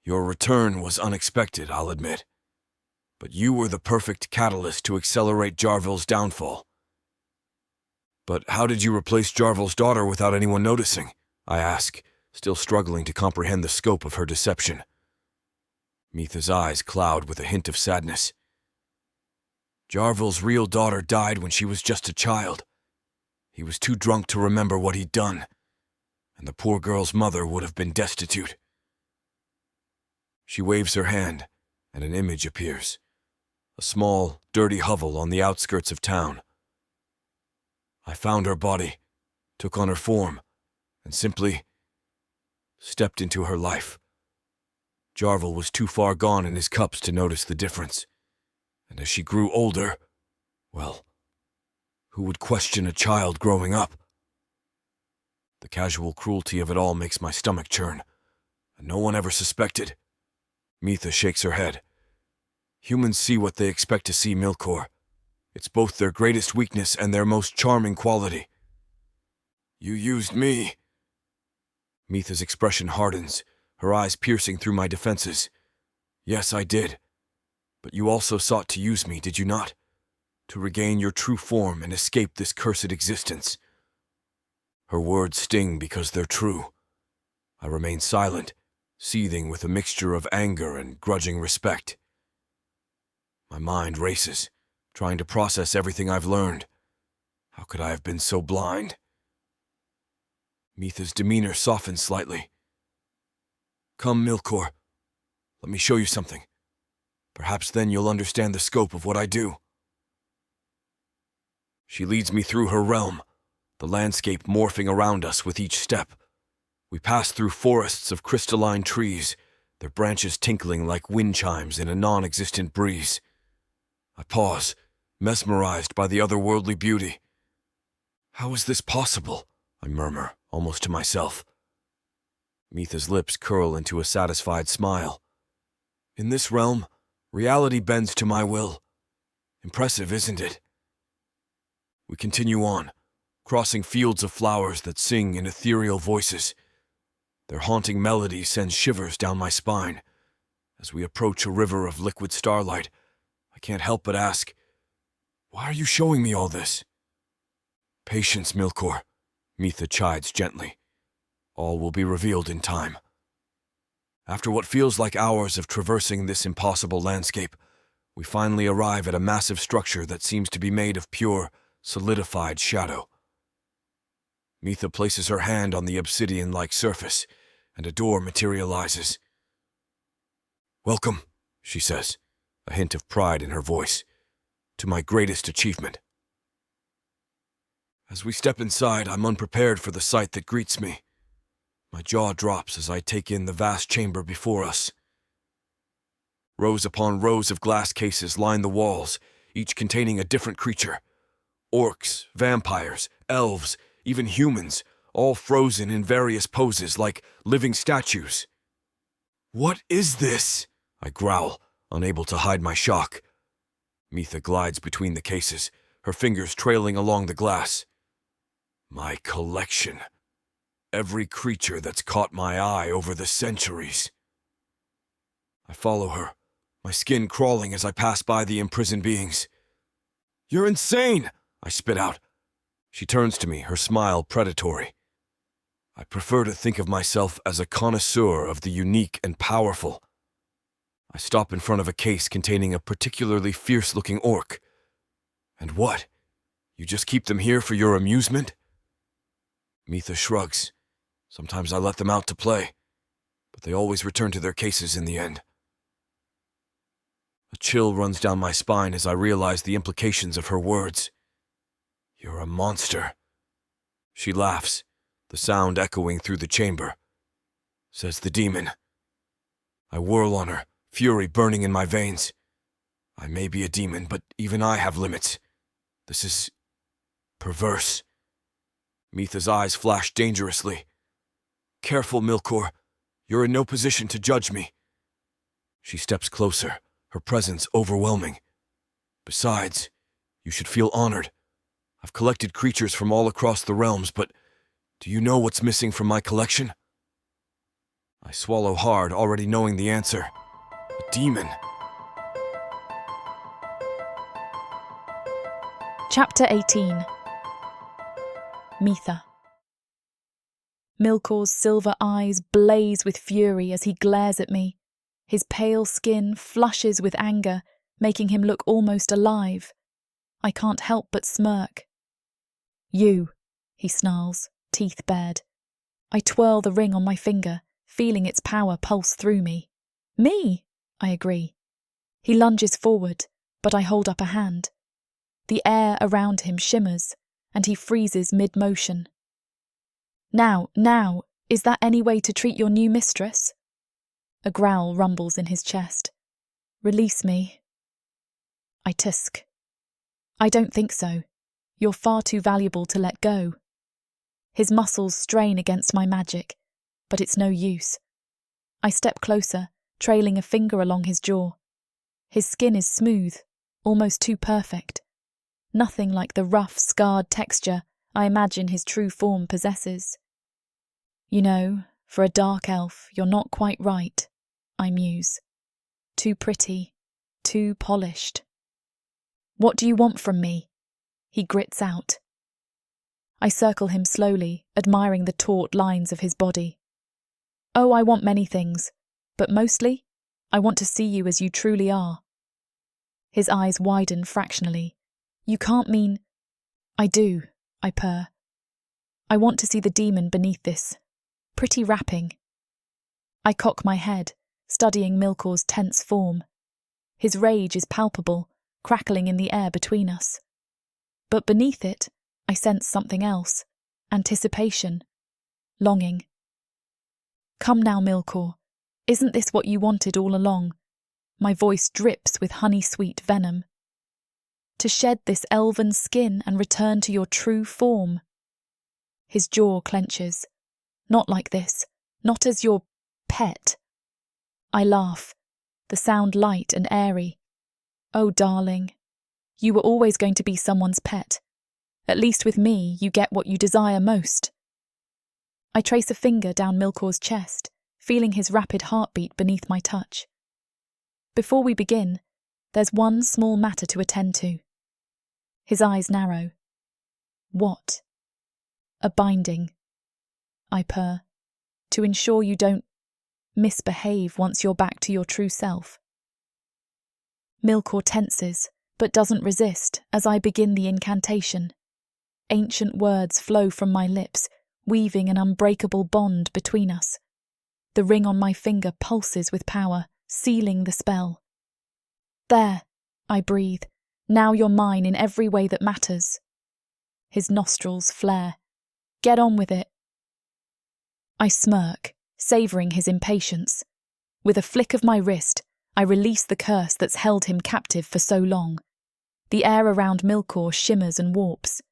Your return was unexpected, I'll admit. But you were the perfect catalyst to accelerate Jarvel's downfall. But how did you replace Jarvel's daughter without anyone noticing? I ask, still struggling to comprehend the scope of her deception. Mitha's eyes cloud with a hint of sadness. Jarvel's real daughter died when she was just a child. He was too drunk to remember what he'd done, and the poor girl's mother would have been destitute. She waves her hand, and an image appears. A small, dirty hovel on the outskirts of town. I found her body, took on her form, and simply stepped into her life. Jarvel was too far gone in his cups to notice the difference. And as she grew older, well, who would question a child growing up? The casual cruelty of it all makes my stomach churn, and no one ever suspected. Mitha shakes her head. Humans see what they expect to see, Milore. It's both their greatest weakness and their most charming quality. You used me. Mitha's expression hardens, her eyes piercing through my defenses. Yes, I did. But you also sought to use me, did you not? To regain your true form and escape this cursed existence. Her words sting because they're true. I remain silent, seething with a mixture of anger and grudging respect. My mind races, trying to process everything I've learned. How could I have been so blind? Mitha's demeanor softens slightly. Come, Milore. Let me show you something. Perhaps then you'll understand the scope of what I do. She leads me through her realm, the landscape morphing around us with each step. We pass through forests of crystalline trees, their branches tinkling like wind chimes in a non-existent breeze. I pause, mesmerized by the otherworldly beauty. How is this possible? I murmur, almost to myself. Mitha's lips curl into a satisfied smile. In this realm, reality bends to my will. Impressive, isn't it? We continue on, crossing fields of flowers that sing in ethereal voices. Their haunting melody sends shivers down my spine. As we approach a river of liquid starlight, can't help but ask, why are you showing me all this? Patience, Milore, Mitha chides gently. All will be revealed in time. After what feels like hours of traversing this impossible landscape, we finally arrive at a massive structure that seems to be made of pure, solidified shadow. Mitha places her hand on the obsidian-like surface, and a door materializes. Welcome, she says, a hint of pride in her voice, to my greatest achievement. As we step inside, I'm unprepared for the sight that greets me. My jaw drops as I take in the vast chamber before us. Rows upon rows of glass cases line the walls, each containing a different creature. Orcs, vampires, elves, even humans, all frozen in various poses like living statues. What is this? I growl, unable to hide my shock. Mitha glides between the cases, her fingers trailing along the glass. My collection. Every creature that's caught my eye over the centuries. I follow her, my skin crawling as I pass by the imprisoned beings. You're insane, I spit out. She turns to me, her smile predatory. I prefer to think of myself as a connoisseur of the unique and powerful. I stop in front of a case containing a particularly fierce-looking orc. And what? You just keep them here for your amusement? Mitha shrugs. Sometimes I let them out to play, but they always return to their cases in the end. A chill runs down my spine as I realize the implications of her words. You're a monster. She laughs, the sound echoing through the chamber. Says the demon. I whirl on her, fury burning in my veins. I may be a demon, but even I have limits. This is perverse. Mitha's eyes flash dangerously. Careful, Milore. You're in no position to judge me. She steps closer, her presence overwhelming. Besides, you should feel honored. I've collected creatures from all across the realms, but do you know what's missing from my collection? I swallow hard, already knowing the answer. A demon. Chapter 18. Mitha. Milore's silver eyes blaze with fury as he glares at me. His pale skin flushes with anger, making him look almost alive. I can't help but smirk. You, he snarls, teeth bared. I twirl the ring on my finger, feeling its power pulse through me. Me, I agree. He lunges forward, but I hold up a hand. The air around him shimmers, and he freezes mid-motion. Now, is that any way to treat your new mistress? A growl rumbles in his chest. Release me. I tusk. I don't think so. You're far too valuable to let go. His muscles strain against my magic, but it's no use. I step closer, trailing a finger along his jaw. His skin is smooth, almost too perfect. Nothing like the rough, scarred texture I imagine his true form possesses. You know, for a dark elf, you're not quite right, I muse. Too pretty, too polished. What do you want from me? He grits out. I circle him slowly, admiring the taut lines of his body. Oh, I want many things, but mostly, I want to see you as you truly are. His eyes widen fractionally. You can't mean... I do, I purr. I want to see the demon beneath this. Pretty wrapping. I cock my head, studying Milore's tense form. His rage is palpable, crackling in the air between us. But beneath it, I sense something else. Anticipation. Longing. Come now, Milore. Isn't this what you wanted all along? My voice drips with honey-sweet venom. To shed this elven skin and return to your true form. His jaw clenches. Not like this. Not as your pet. I laugh, the sound light and airy. Oh, darling, you were always going to be someone's pet. At least with me, you get what you desire most. I trace a finger down Milore's chest, feeling his rapid heartbeat beneath my touch. Before we begin, There's one small matter to attend to. His eyes narrow. What? A binding. I purr. To ensure you don't misbehave once you're back to your true self. Milore tenses, but doesn't resist as I begin the incantation. Ancient words flow from my lips, weaving an unbreakable bond between us. The ring on my finger pulses with power, sealing the spell. There, I breathe. Now you're mine in every way that matters. His nostrils flare. Get on with it. I smirk, savouring his impatience. With a flick of my wrist, I release the curse that's held him captive for so long. The air around Milore shimmers and warps.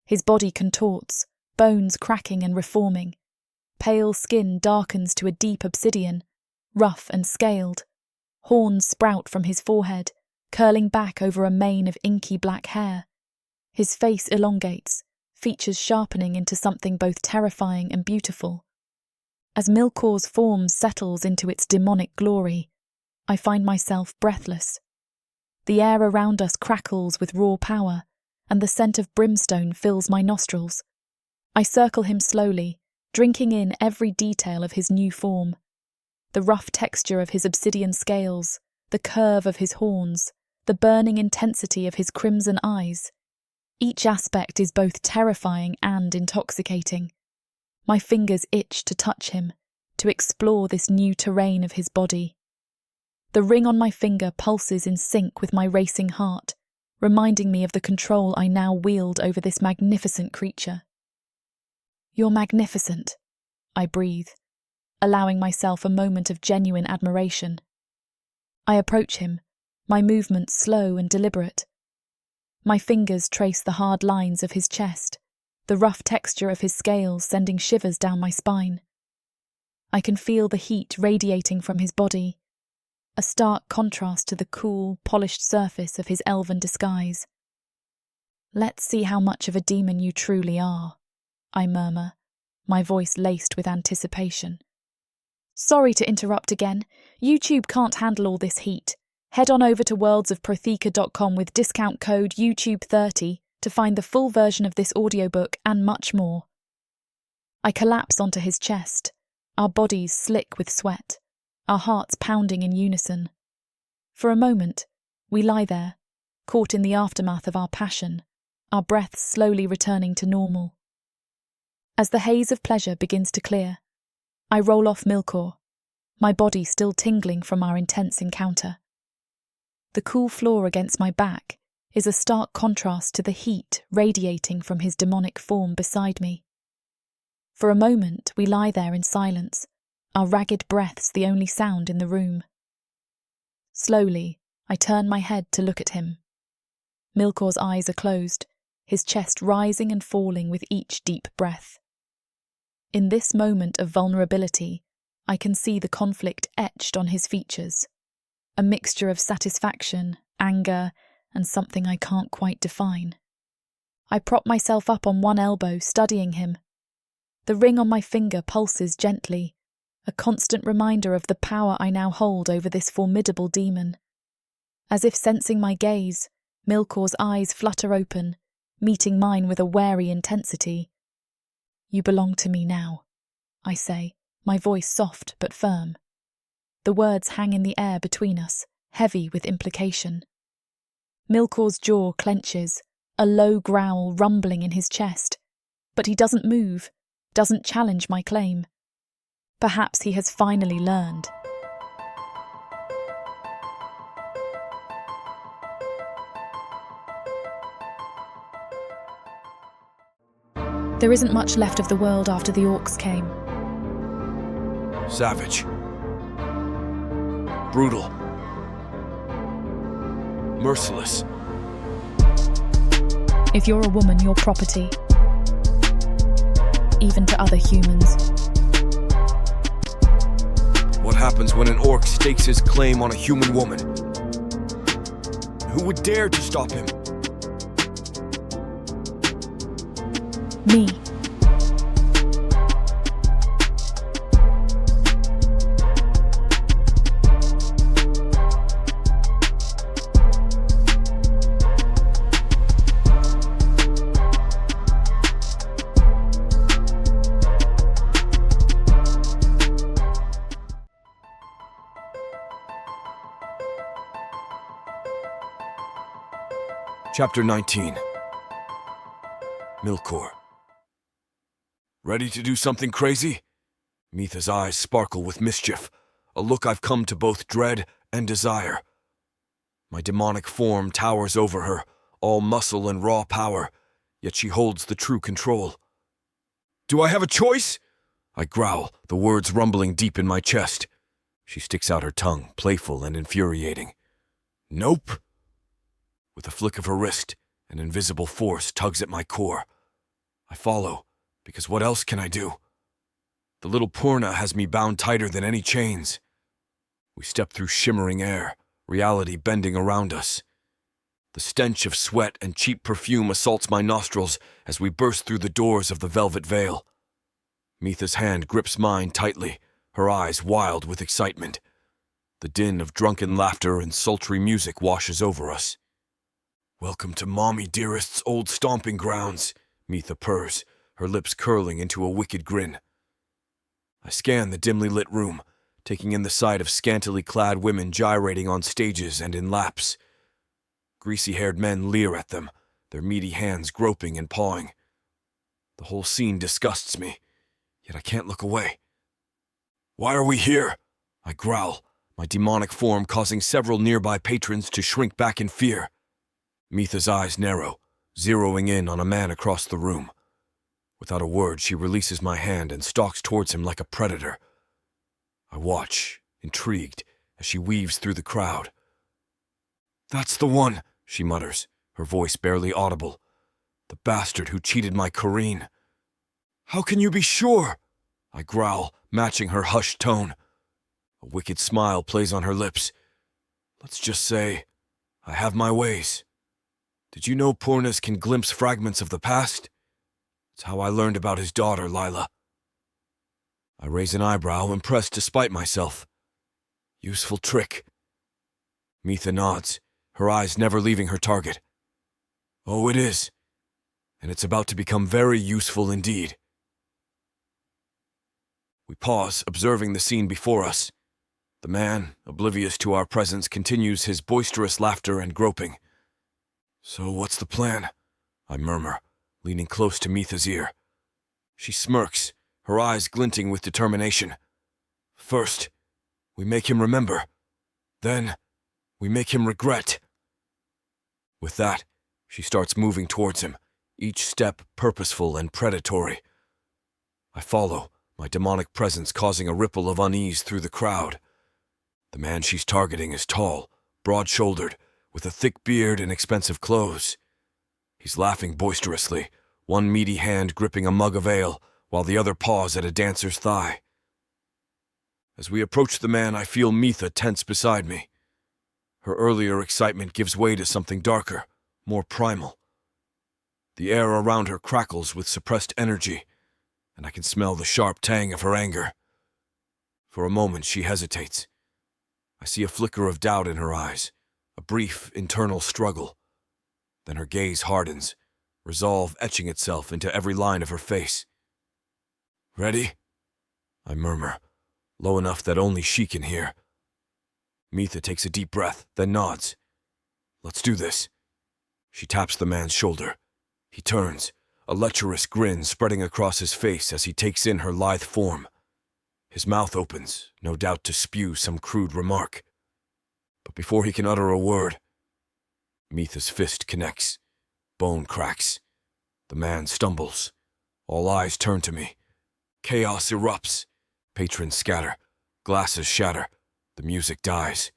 His body contorts, bones cracking and reforming. Pale skin darkens to a deep obsidian, rough and scaled. Horns sprout from his forehead, curling back over a mane of inky black hair. His face elongates, features sharpening into something both terrifying and beautiful. As Milore's form settles into its demonic glory, I find myself breathless. The air around us crackles with raw power, and the scent of brimstone fills my nostrils. I circle him slowly, drinking in every detail of his new form. The rough texture of his obsidian scales, the curve of his horns, the burning intensity of his crimson eyes. Each aspect is both terrifying and intoxicating. My fingers itch to touch him, to explore this new terrain of his body. The ring on my finger pulses in sync with my racing heart, reminding me of the control I now wield over this magnificent creature. You're magnificent, I breathe, allowing myself a moment of genuine admiration. I approach him, my movements slow and deliberate. My fingers trace the hard lines of his chest, the rough texture of his scales sending shivers down my spine. I can feel the heat radiating from his body, a stark contrast to the cool, polished surface of his elven disguise. Let's see how much of a demon you truly are, I murmur, my voice laced with anticipation. Sorry to interrupt again. YouTube can't handle all this heat. Head on over to worldsofprotheka.com with discount code YouTube30 to find the full version of this audiobook and much more. I collapse onto his chest, our bodies slick with sweat, our hearts pounding in unison. For a moment, we lie there, caught in the aftermath of our passion, our breaths slowly returning to normal. As the haze of pleasure begins to clear, I roll off Milore, my body still tingling from our intense encounter. The cool floor against my back is a stark contrast to the heat radiating from his demonic form beside me. For a moment, we lie there in silence, our ragged breaths the only sound in the room. Slowly, I turn my head to look at him. Milore's eyes are closed, his chest rising and falling with each deep breath. In this moment of vulnerability, I can see the conflict etched on his features, a mixture of satisfaction, anger, and something I can't quite define. I prop myself up on one elbow, studying him. The ring on my finger pulses gently, a constant reminder of the power I now hold over this formidable demon. As if sensing my gaze, Milore's eyes flutter open, meeting mine with a wary intensity. You belong to me now, I say, my voice soft but firm. The words hang in the air between us, heavy with implication. Milore's jaw clenches, a low growl rumbling in his chest, but he doesn't move, doesn't challenge my claim. Perhaps he has finally learned. There isn't much left of the world after the orcs came. Savage. Brutal. Merciless. If you're a woman, you're property. Even to other humans. What happens when an orc stakes his claim on a human woman? Who would dare to stop him? Me. Chapter 19. Milore. Ready to do something crazy? Mitha's eyes sparkle with mischief, a look I've come to both dread and desire. My demonic form towers over her, all muscle and raw power, yet she holds the true control. Do I have a choice? I growl, the words rumbling deep in my chest. She sticks out her tongue, playful and infuriating. Nope. With a flick of her wrist, an invisible force tugs at my core. I follow, because what else can I do? The little Perna has me bound tighter than any chains. We step through shimmering air, reality bending around us. The stench of sweat and cheap perfume assaults my nostrils as we burst through the doors of the velvet veil. Mitha's hand grips mine tightly, her eyes wild with excitement. The din of drunken laughter and sultry music washes over us. Welcome to Mommy Dearest's old stomping grounds, Mitha purrs, her lips curling into a wicked grin. I scan the dimly lit room, taking in the sight of scantily clad women gyrating on stages and in laps. Greasy-haired men leer at them, their meaty hands groping and pawing. The whole scene disgusts me, yet I can't look away. Why are we here? I growl, my demonic form causing several nearby patrons to shrink back in fear. Mitha's eyes narrow, zeroing in on a man across the room. Without a word, she releases my hand and stalks towards him like a predator. I watch, intrigued, as she weaves through the crowd. That's the one, she mutters, her voice barely audible. The bastard who cheated my Corrine. How can you be sure? I growl, matching her hushed tone. A wicked smile plays on her lips. Let's just say, I have my ways. Did you know Pernas can glimpse fragments of the past? It's how I learned about his daughter, Lila. I raise an eyebrow, impressed despite myself. Useful trick. Mitha nods, her eyes never leaving her target. Oh, it is. And it's about to become very useful indeed. We pause, observing the scene before us. The man, oblivious to our presence, continues his boisterous laughter and groping. So what's the plan? I murmur, leaning close to Mitha's ear. She smirks, her eyes glinting with determination. First, we make him remember. Then, we make him regret. With that, she starts moving towards him, each step purposeful and predatory. I follow, my demonic presence causing a ripple of unease through the crowd. The man she's targeting is tall, broad-shouldered, with a thick beard and expensive clothes. He's laughing boisterously, one meaty hand gripping a mug of ale, while the other paws at a dancer's thigh. As we approach the man, I feel Mitha tense beside me. Her earlier excitement gives way to something darker, more primal. The air around her crackles with suppressed energy, and I can smell the sharp tang of her anger. For a moment, she hesitates. I see a flicker of doubt in her eyes, a brief internal struggle. Then her gaze hardens, resolve etching itself into every line of her face. Ready? I murmur, low enough that only she can hear. Mitha takes a deep breath, then nods. Let's do this. She taps the man's shoulder. He turns, a lecherous grin spreading across his face as he takes in her lithe form. His mouth opens, no doubt to spew some crude remark. But before he can utter a word, Mitha's fist connects. Bone cracks. The man stumbles. All eyes turn to me. Chaos erupts. Patrons scatter. Glasses shatter. The music dies.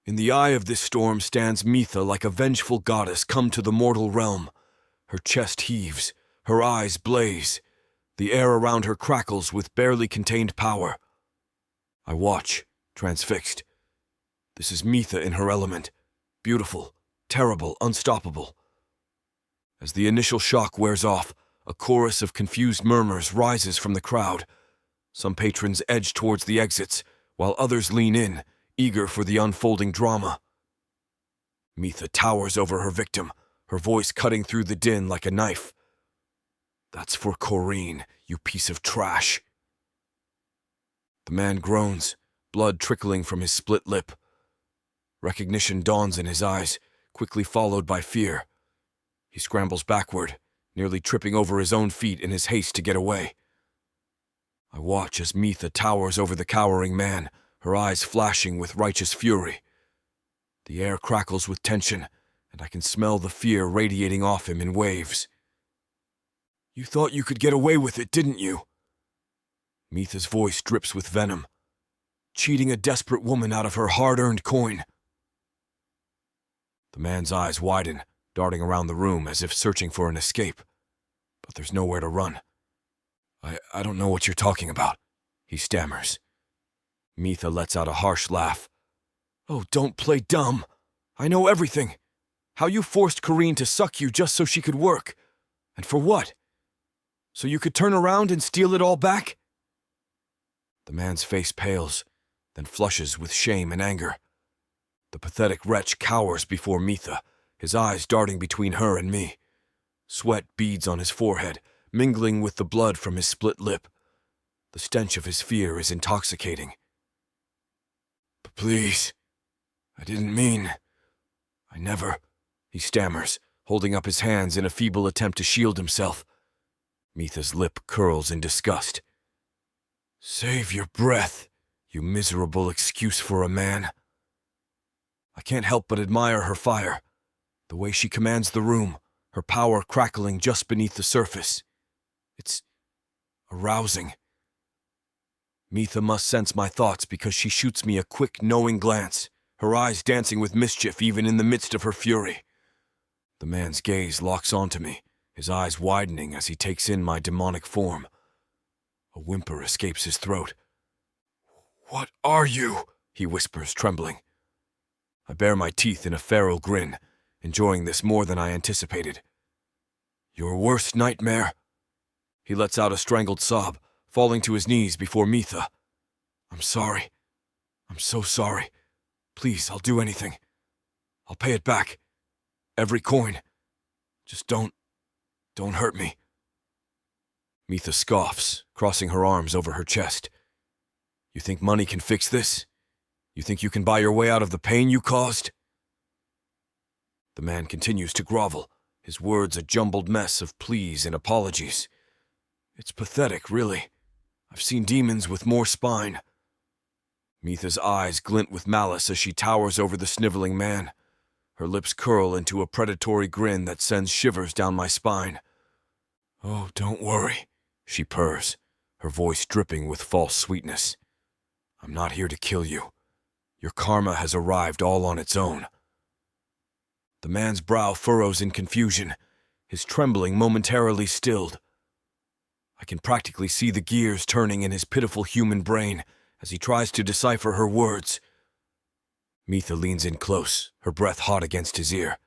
In the eye of this storm stands Mitha like a vengeful goddess come to the mortal realm. Her chest heaves. Her eyes blaze. The air around her crackles with barely contained power. I watch, transfixed. This is Mitha in her element. Beautiful, terrible, unstoppable. As the initial shock wears off, a chorus of confused murmurs rises from the crowd. Some patrons edge towards the exits, while others lean in, eager for the unfolding drama. Mitha towers over her victim, her voice cutting through the din like a knife. That's for Corrine, you piece of trash. The man groans, blood trickling from his split lip. Recognition dawns in his eyes, quickly followed by fear. He scrambles backward, nearly tripping over his own feet in his haste to get away. I watch as Mitha towers over the cowering man, her eyes flashing with righteous fury. The air crackles with tension, and I can smell the fear radiating off him in waves. "You thought you could get away with it, didn't you?" Mitha's voice drips with venom, cheating a desperate woman out of her hard-earned coin. The man's eyes widen, darting around the room as if searching for an escape. But there's nowhere to run. I don't know what you're talking about," he stammers. Mitha lets out a harsh laugh. "Oh, don't play dumb. I know everything. How you forced Corrine to suck you just so she could work. And for what? So you could turn around and steal it all back?" The man's face pales, then flushes with shame and anger. The pathetic wretch cowers before Mitha, his eyes darting between her and me. Sweat beads on his forehead, mingling with the blood from his split lip. The stench of his fear is intoxicating. "Please, I didn't mean... I never..." he stammers, holding up his hands in a feeble attempt to shield himself. Mitha's lip curls in disgust. "Save your breath, you miserable excuse for a man." I can't help but admire her fire, the way she commands the room, her power crackling just beneath the surface. It's arousing. Mitha must sense my thoughts because she shoots me a quick, knowing glance, her eyes dancing with mischief even in the midst of her fury. The man's gaze locks onto me, his eyes widening as he takes in my demonic form. A whimper escapes his throat. "What are you?" he whispers, trembling. I bare my teeth in a feral grin, enjoying this more than I anticipated. "Your worst nightmare?" He lets out a strangled sob, falling to his knees before Mitha. "I'm sorry. I'm so sorry. Please, I'll do anything. I'll pay it back. Every coin. Just don't hurt me." Mitha scoffs, crossing her arms over her chest. "You think money can fix this? You think you can buy your way out of the pain you caused?" The man continues to grovel, his words a jumbled mess of pleas and apologies. It's pathetic, really. I've seen demons with more spine. Mitha's eyes glint with malice as she towers over the sniveling man. Her lips curl into a predatory grin that sends shivers down my spine. "Oh, don't worry," she purrs, her voice dripping with false sweetness. "I'm not here to kill you. Your karma has arrived all on its own." The man's brow furrows in confusion, his trembling momentarily stilled. I can practically see the gears turning in his pitiful human brain as he tries to decipher her words. Mitha leans in close, her breath hot against his ear.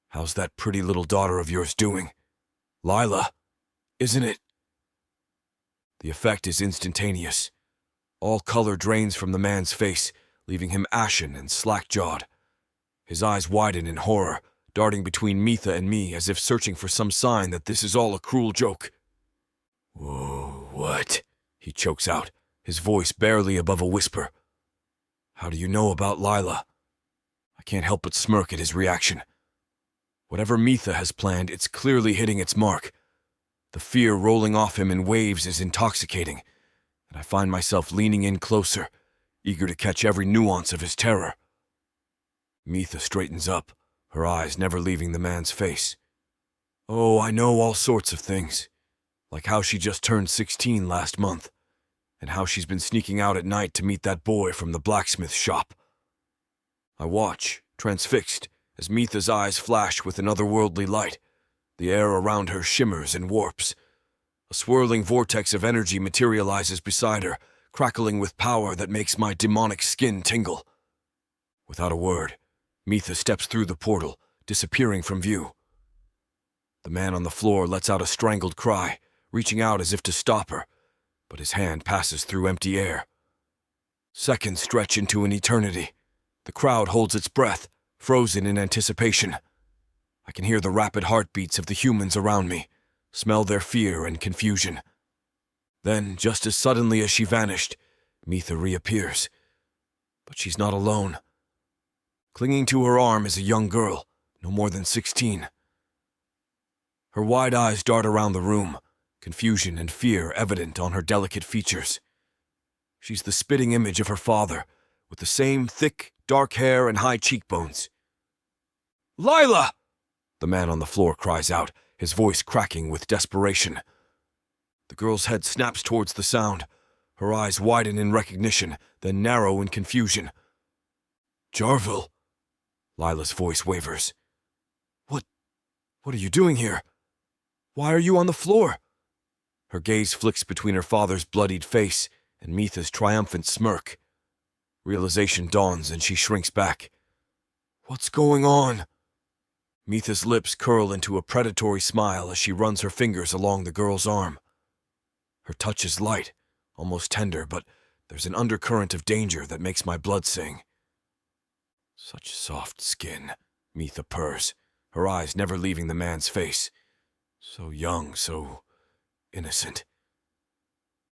"How's that pretty little daughter of yours doing? Lila, isn't it?" The effect is instantaneous. All color drains from the man's face, leaving him ashen and slack-jawed. His eyes widen in horror, darting between Mitha and me as if searching for some sign that this is all a cruel joke. "Whoa, what?" he chokes out, his voice barely above a whisper. "How do you know about Lila?" I can't help but smirk at his reaction. Whatever Mitha has planned, it's clearly hitting its mark. The fear rolling off him in waves is intoxicating, and I find myself leaning in closer, eager to catch every nuance of his terror. Mitha straightens up, her eyes never leaving the man's face. "Oh, I know all sorts of things, like how she just turned 16 last month, and how she's been sneaking out at night to meet that boy from the blacksmith shop." I watch, transfixed, as Mitha's eyes flash with an otherworldly light. The air around her shimmers and warps. A swirling vortex of energy materializes beside her, crackling with power that makes my demonic skin tingle. Without a word, Mitha steps through the portal, disappearing from view. The man on the floor lets out a strangled cry, reaching out as if to stop her, but his hand passes through empty air. Seconds stretch into an eternity. The crowd holds its breath, frozen in anticipation. I can hear the rapid heartbeats of the humans around me, smell their fear and confusion. Then, just as suddenly as she vanished, Mitha reappears. But she's not alone. Clinging to her arm is a young girl, no more than 16. Her wide eyes dart around the room, confusion and fear evident on her delicate features. She's the spitting image of her father, with the same thick, dark hair and high cheekbones. "Lila!" the man on the floor cries out, his voice cracking with desperation. The girl's head snaps towards the sound. Her eyes widen in recognition, then narrow in confusion. "Jarville!" Lila's voice wavers. What are you doing here? Why are you on the floor?" Her gaze flicks between her father's bloodied face and Mitha's triumphant smirk. Realization dawns and she shrinks back. "What's going on?" Mitha's lips curl into a predatory smile as she runs her fingers along the girl's arm. Her touch is light, almost tender, but there's an undercurrent of danger that makes my blood sing. "Such soft skin," Mitha purrs, her eyes never leaving the man's face. So young, so innocent.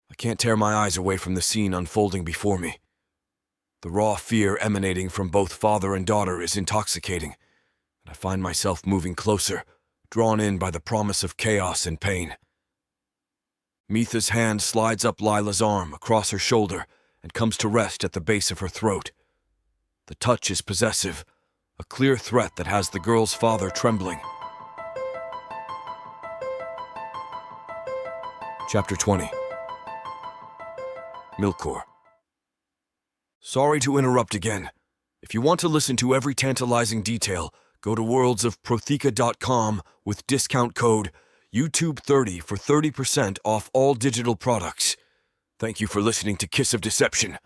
I can't tear my eyes away from the scene unfolding before me. The raw fear emanating from both father and daughter is intoxicating, and I find myself moving closer, drawn in by the promise of chaos and pain. Mitha's hand slides up Lila's arm, across her shoulder, and comes to rest at the base of her throat. The touch is possessive, a clear threat that has the girl's father trembling. Chapter 20. Milore. Sorry to interrupt again. If you want to listen to every tantalizing detail, go to worldsofprotheka.com with discount code YouTube30 for 30% off all digital products. Thank you for listening to Kiss of Deception.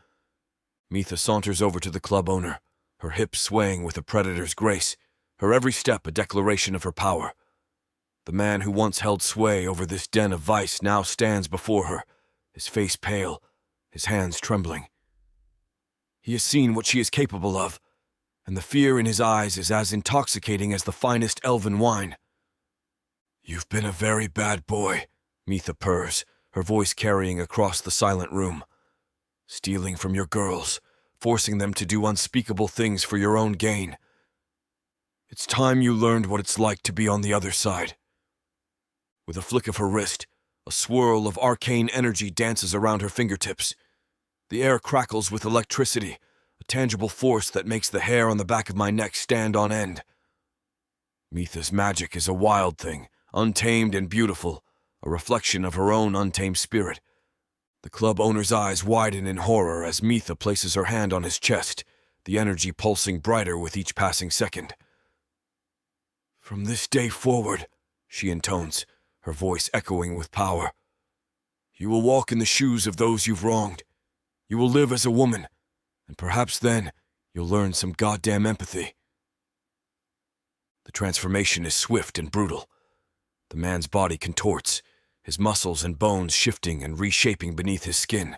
Mitha saunters over to the club owner, her hips swaying with a predator's grace, her every step a declaration of her power. The man who once held sway over this den of vice now stands before her, his face pale, his hands trembling. He has seen what she is capable of, and the fear in his eyes is as intoxicating as the finest elven wine. "You've been a very bad boy," Mitha purrs, her voice carrying across the silent room. "Stealing from your girls, forcing them to do unspeakable things for your own gain. It's time you learned what it's like to be on the other side." With a flick of her wrist, a swirl of arcane energy dances around her fingertips. The air crackles with electricity, a tangible force that makes the hair on the back of my neck stand on end. Mitha's magic is a wild thing, untamed and beautiful, a reflection of her own untamed spirit. The club owner's eyes widen in horror as Mitha places her hand on his chest, the energy pulsing brighter with each passing second. "From this day forward," she intones, her voice echoing with power, "you will walk in the shoes of those you've wronged. You will live as a woman, and perhaps then you'll learn some goddamn empathy." The transformation is swift and brutal. The man's body contorts, his muscles and bones shifting and reshaping beneath his skin.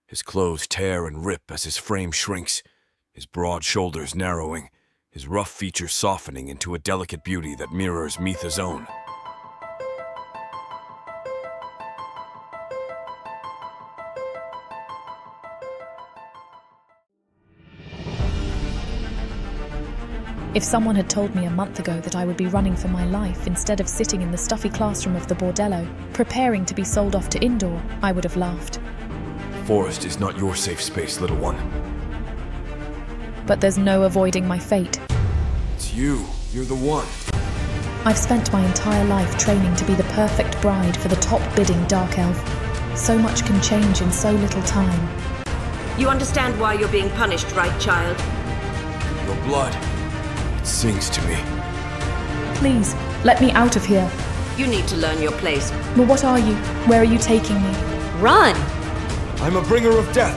His clothes tear and rip as his frame shrinks, his broad shoulders narrowing, his rough features softening into a delicate beauty that mirrors Mitha's own. If someone had told me a month ago that I would be running for my life instead of sitting in the stuffy classroom of the bordello, preparing to be sold off to indoor, I would have laughed. The forest is not your safe space, little one. But there's no avoiding my fate. It's you. You're the one. I've spent my entire life training to be the perfect bride for the top-bidding dark elf. So much can change in so little time. You understand why you're being punished, right, child? Your blood. Sings to me. Please, let me out of here. You need to learn your place. But what are you? Where are you taking me? Run! I'm a bringer of death.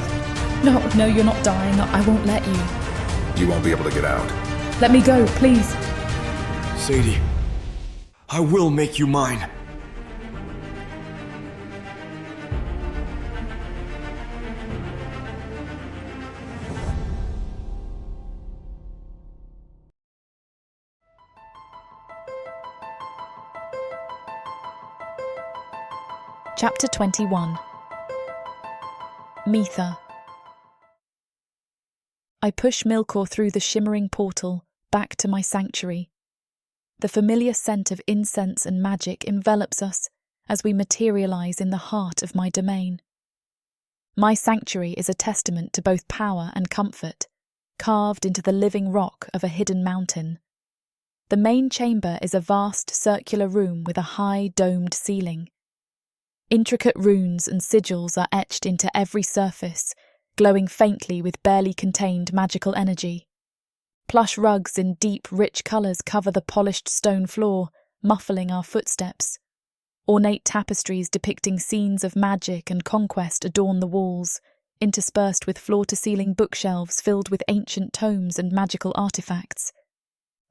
No, you're not dying. I won't let you. You won't be able to get out. Let me go, please. Sadie, I will make you mine. Chapter 21. Mitha. I push Milore through the shimmering portal, back to my sanctuary, The familiar scent of incense and magic envelops us as we materialize in the heart of my domain. My sanctuary is a testament to both power and comfort, carved into the living rock of a hidden mountain. The main chamber is a vast circular room with a high domed ceiling. Intricate runes and sigils are etched into every surface, glowing faintly with barely contained magical energy. Plush rugs in deep, rich colours cover the polished stone floor, muffling our footsteps. Ornate tapestries depicting scenes of magic and conquest adorn the walls, interspersed with floor-to-ceiling bookshelves filled with ancient tomes and magical artifacts.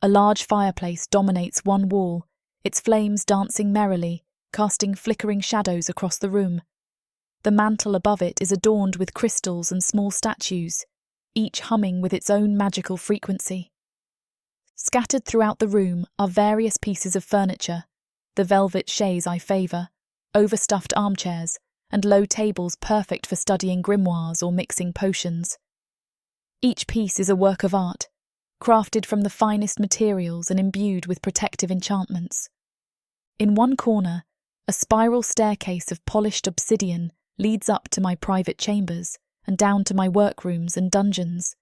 A large fireplace dominates one wall, its flames dancing merrily, casting flickering shadows across the room. The mantel above it is adorned with crystals and small statues, each humming with its own magical frequency. Scattered throughout the room are various pieces of furniture, the velvet chaise I favour, overstuffed armchairs, and low tables perfect for studying grimoires or mixing potions. Each piece is a work of art, crafted from the finest materials and imbued with protective enchantments. In one corner, a spiral staircase of polished obsidian leads up to my private chambers and down to my workrooms and dungeons.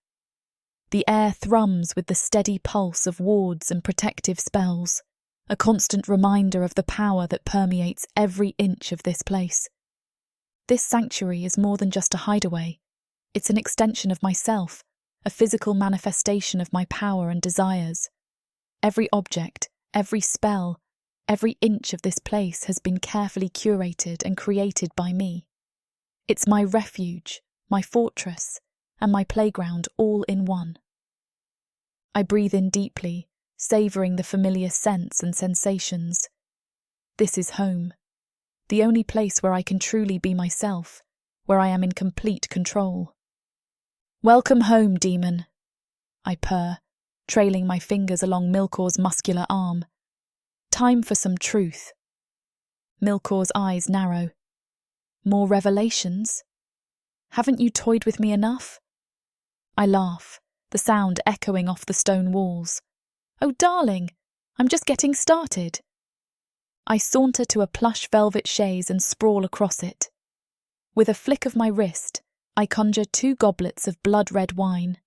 The air thrums with the steady pulse of wards and protective spells, a constant reminder of the power that permeates every inch of this place. This sanctuary is more than just a hideaway. It's an extension of myself, a physical manifestation of my power and desires. Every object, every spell, every inch of this place has been carefully curated and created by me. It's my refuge, my fortress, and my playground all in one. I breathe in deeply, savouring the familiar scents and sensations. This is home, the only place where I can truly be myself, where I am in complete control. "Welcome home, demon," I purr, trailing my fingers along Milore's muscular arm. "Time for some truth." Milore's eyes narrow. "More revelations? Haven't you toyed with me enough?" I laugh, the sound echoing off the stone walls. "Oh, darling, I'm just getting started." I saunter to a plush velvet chaise and sprawl across it. With a flick of my wrist, I conjure 2 goblets of blood-red wine.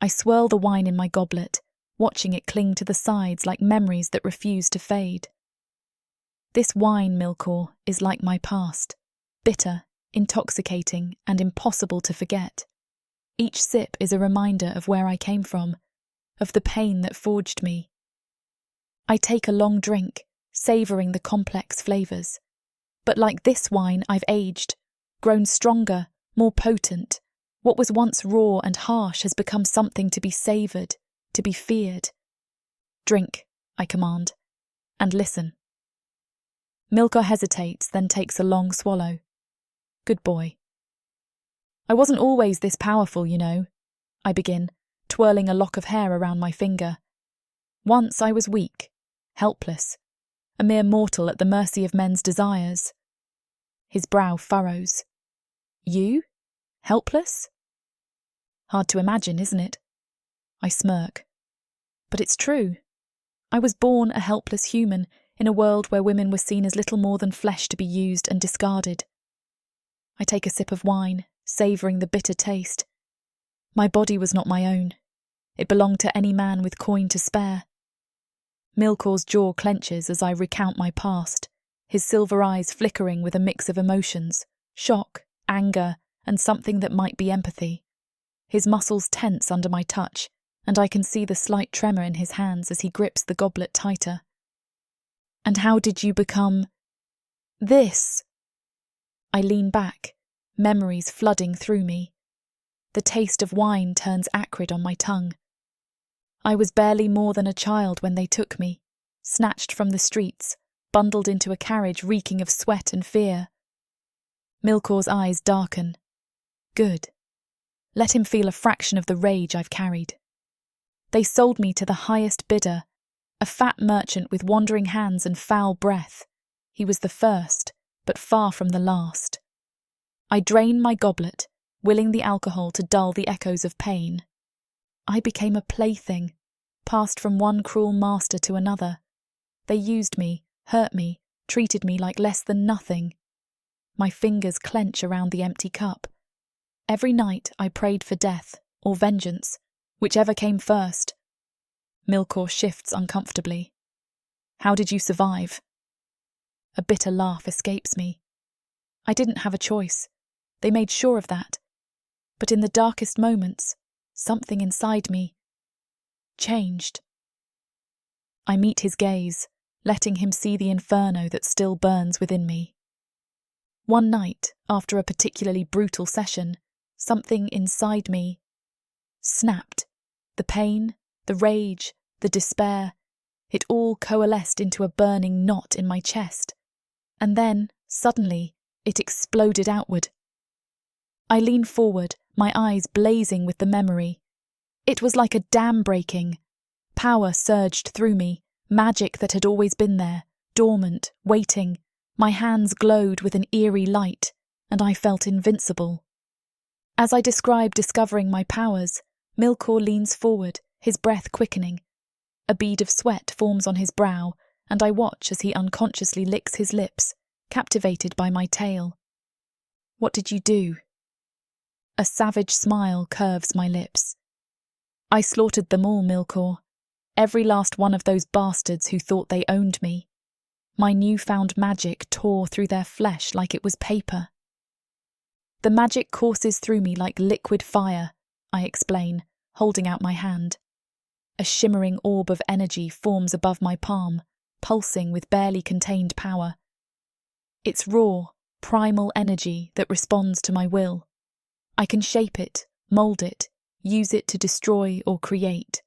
I swirl the wine in my goblet, watching it cling to the sides like memories that refuse to fade. This wine, Milore, is like my past, bitter, intoxicating, and impossible to forget. Each sip is a reminder of where I came from, of the pain that forged me. I take a long drink, savouring the complex flavours. But like this wine, I've aged, grown stronger, more potent. What was once raw and harsh has become something to be savoured, to be feared. "Drink," I command, "and listen." Milore hesitates, then takes a long swallow. "Good boy." "I wasn't always this powerful, you know," I begin, twirling a lock of hair around my finger. "Once I was weak, helpless, a mere mortal at the mercy of men's desires." His brow furrows. "You? Helpless?" Hard to imagine, isn't it? I smirk. But it's true. I was born a helpless human in a world where women were seen as little more than flesh to be used and discarded. I take a sip of wine, savouring the bitter taste. My body was not my own. It belonged to any man with coin to spare. Milore's jaw clenches as I recount my past, his silver eyes flickering with a mix of emotions, shock, anger, and something that might be empathy. His muscles tense under my touch, and I can see the slight tremor in his hands as he grips the goblet tighter. "And how did you become this?" I lean back, memories flooding through me. The taste of wine turns acrid on my tongue. I was barely more than a child when they took me, snatched from the streets, bundled into a carriage reeking of sweat and fear. Milore's eyes darken. Good. Let him feel a fraction of the rage I've carried. They sold me to the highest bidder, a fat merchant with wandering hands and foul breath. He was the first, but far from the last. I drain my goblet, willing the alcohol to dull the echoes of pain. I became a plaything, passed from one cruel master to another. They used me, hurt me, treated me like less than nothing. My fingers clench around the empty cup. Every night I prayed for death, or vengeance, whichever came first. Milore shifts uncomfortably. How did you survive? A bitter laugh escapes me. I didn't have a choice. They made sure of that. But in the darkest moments, something inside me changed. I meet his gaze, letting him see the inferno that still burns within me. One night, after a particularly brutal session, something inside me snapped. The pain, the rage, the despair, it all coalesced into a burning knot in my chest. And then, suddenly, it exploded outward. I lean forward, my eyes blazing with the memory. It was like a dam breaking. Power surged through me, magic that had always been there, dormant, waiting. My hands glowed with an eerie light, and I felt invincible. As I describe discovering my powers, Milore leans forward, his breath quickening. A bead of sweat forms on his brow, and I watch as he unconsciously licks his lips, captivated by my tale. What did you do? A savage smile curves my lips. I slaughtered them all, Milore. Every last one of those bastards who thought they owned me. My newfound magic tore through their flesh like it was paper. The magic courses through me like liquid fire, I explain, holding out my hand. A shimmering orb of energy forms above my palm, pulsing with barely contained power. It's raw, primal energy that responds to my will. I can shape it, mould it, use it to destroy or create.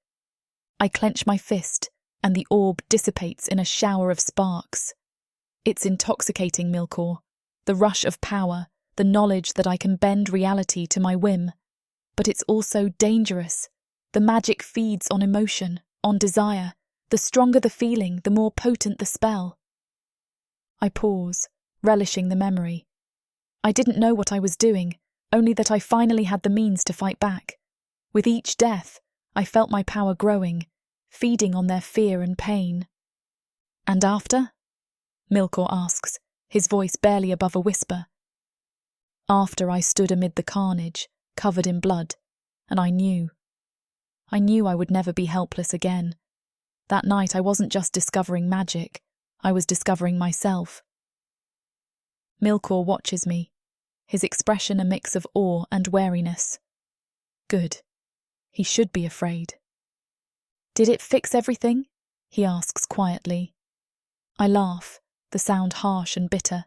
I clench my fist, and the orb dissipates in a shower of sparks. It's intoxicating, Milore. The rush of power, the knowledge that I can bend reality to my whim. But it's also dangerous. The magic feeds on emotion, on desire. The stronger the feeling, the more potent the spell. I pause, relishing the memory. I didn't know what I was doing, only that I finally had the means to fight back. With each death, I felt my power growing, feeding on their fear and pain. And after? Milore asks, his voice barely above a whisper. After I stood amid the carnage, covered in blood, and I knew I would never be helpless again. That night I wasn't just discovering magic, I was discovering myself. Milore watches me, his expression a mix of awe and wariness. Good. He should be afraid. Did it fix everything? He asks quietly. I laugh, the sound harsh and bitter.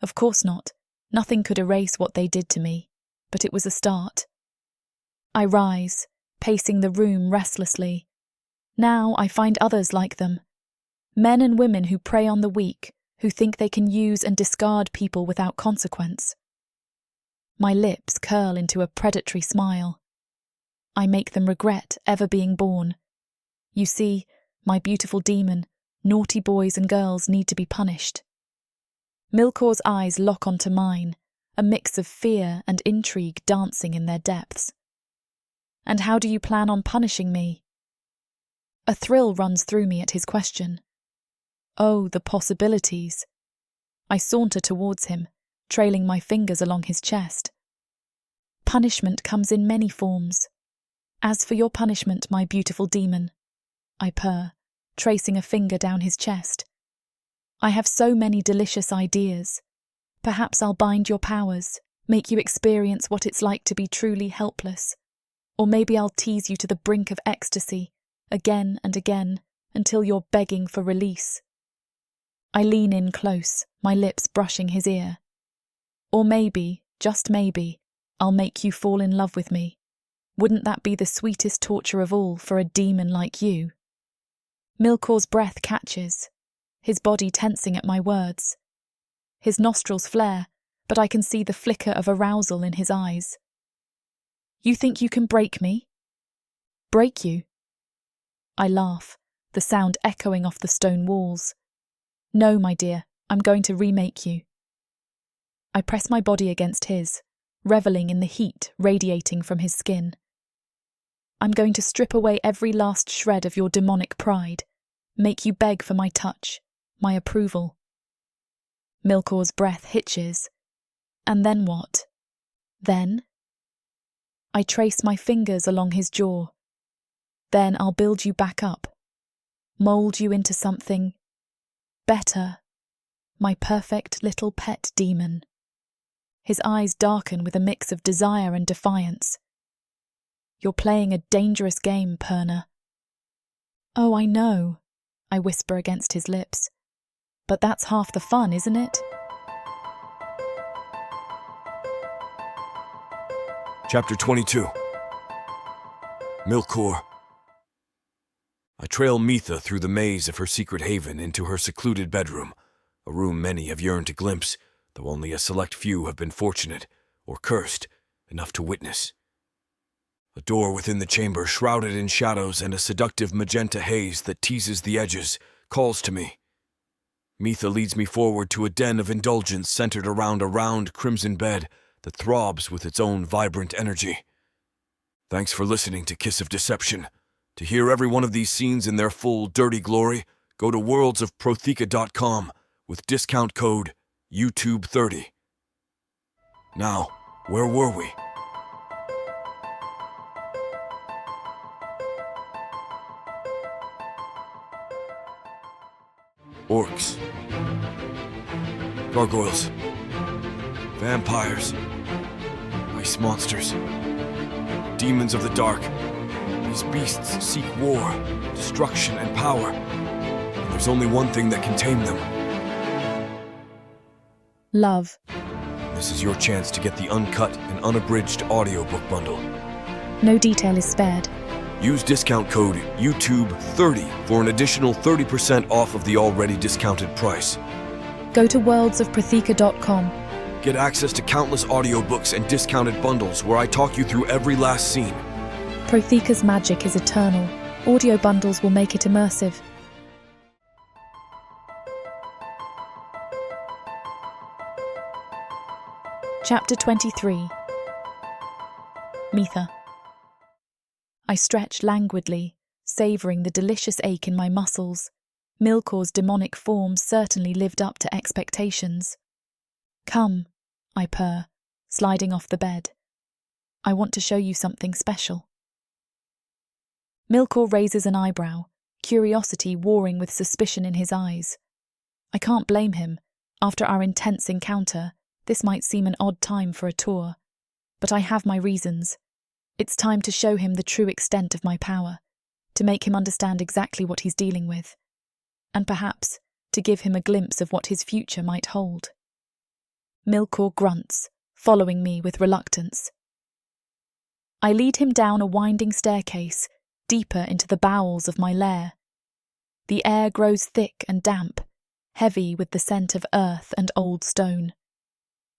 Of course not. Nothing could erase what they did to me, but it was a start. I rise, pacing the room restlessly. Now I find others like them. Men and women who prey on the weak, who think they can use and discard people without consequence. My lips curl into a predatory smile. I make them regret ever being born. You see, my beautiful demon, naughty boys and girls need to be punished. Milore's eyes lock onto mine, a mix of fear and intrigue dancing in their depths. And how do you plan on punishing me? A thrill runs through me at his question. Oh, the possibilities. I saunter towards him, trailing my fingers along his chest. Punishment comes in many forms. As for your punishment, my beautiful demon, I purr, tracing a finger down his chest. I have so many delicious ideas. Perhaps I'll bind your powers, make you experience what it's like to be truly helpless. Or maybe I'll tease you to the brink of ecstasy, again and again, until you're begging for release. I lean in close, my lips brushing his ear. Or maybe, just maybe, I'll make you fall in love with me. Wouldn't that be the sweetest torture of all for a demon like you? Milore's breath catches, his body tensing at my words. His nostrils flare, but I can see the flicker of arousal in his eyes. You think you can break me? Break you? I laugh, the sound echoing off the stone walls. No, my dear, I'm going to remake you. I press my body against his, reveling in the heat radiating from his skin. I'm going to strip away every last shred of your demonic pride, make you beg for my touch, my approval. Milore's breath hitches. And then what? Then? I trace my fingers along his jaw. Then I'll build you back up, mould you into something better, my perfect little pet demon. His eyes darken with a mix of desire and defiance. You're playing a dangerous game, Perna. Oh, I know, I whisper against his lips. But that's half the fun, isn't it? Chapter 22. Milore. I trail Mitha through the maze of her secret haven into her secluded bedroom, a room many have yearned to glimpse, though only a select few have been fortunate, or cursed, enough to witness. A door within the chamber, shrouded in shadows and a seductive magenta haze that teases the edges, calls to me. Mitha leads me forward to a den of indulgence centered around a round crimson bed that throbs with its own vibrant energy. Thanks for listening to Kiss of Deception. To hear every one of these scenes in their full, dirty glory, go to worldsofprotheka.com with discount code YouTube30. Now, where were we? Orcs, gargoyles, vampires, ice monsters, demons of the dark. These beasts seek war, destruction, and power. And there's only one thing that can tame them. Love. This is your chance to get the uncut and unabridged audiobook bundle. No detail is spared. Use discount code YouTube30 for an additional 30% off of the already discounted price. Go to worldsofprotheka.com. Get access to countless audiobooks and discounted bundles where I talk you through every last scene. Protheka's magic is eternal. Audio bundles will make it immersive. Chapter 23. Mitha. I stretch languidly, savouring the delicious ache in my muscles. Milore's demonic form certainly lived up to expectations. Come, I purr, sliding off the bed. I want to show you something special. Milore raises an eyebrow, curiosity warring with suspicion in his eyes. I can't blame him. After our intense encounter, this might seem an odd time for a tour. But I have my reasons. It's time to show him the true extent of my power, to make him understand exactly what he's dealing with, and perhaps to give him a glimpse of what his future might hold. Milore grunts, following me with reluctance. I lead him down a winding staircase, deeper into the bowels of my lair. The air grows thick and damp, heavy with the scent of earth and old stone.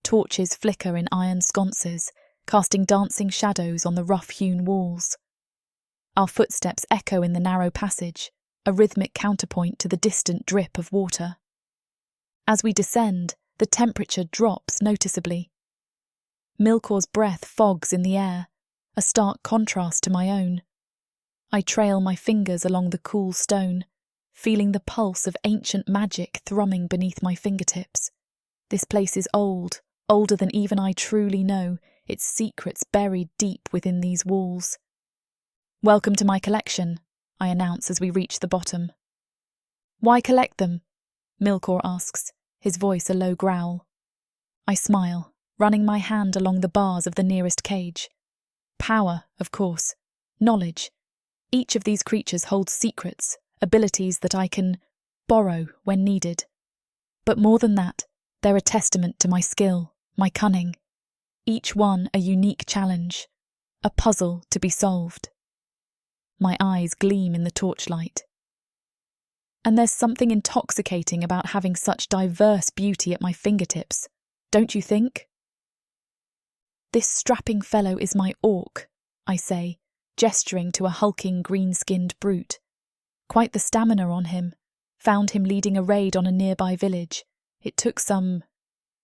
Torches flicker in iron sconces, casting dancing shadows on the rough-hewn walls. Our footsteps echo in the narrow passage, a rhythmic counterpoint to the distant drip of water. As we descend, the temperature drops noticeably. Milore's breath fogs in the air, a stark contrast to my own. I trail my fingers along the cool stone, feeling the pulse of ancient magic thrumming beneath my fingertips. This place is old, older than even I truly know, its secrets buried deep within these walls. Welcome to my collection, I announce as we reach the bottom. Why collect them? Milore asks, his voice a low growl. I smile, running my hand along the bars of the nearest cage. Power, of course. Knowledge. Each of these creatures holds secrets, abilities that I can borrow when needed. But more than that, they're a testament to my skill, my cunning. Each one a unique challenge, a puzzle to be solved. My eyes gleam in the torchlight. And there's something intoxicating about having such diverse beauty at my fingertips, don't you think? This strapping fellow is my orc, I say, gesturing to a hulking green-skinned brute. Quite the stamina on him. Found him leading a raid on a nearby village. It took some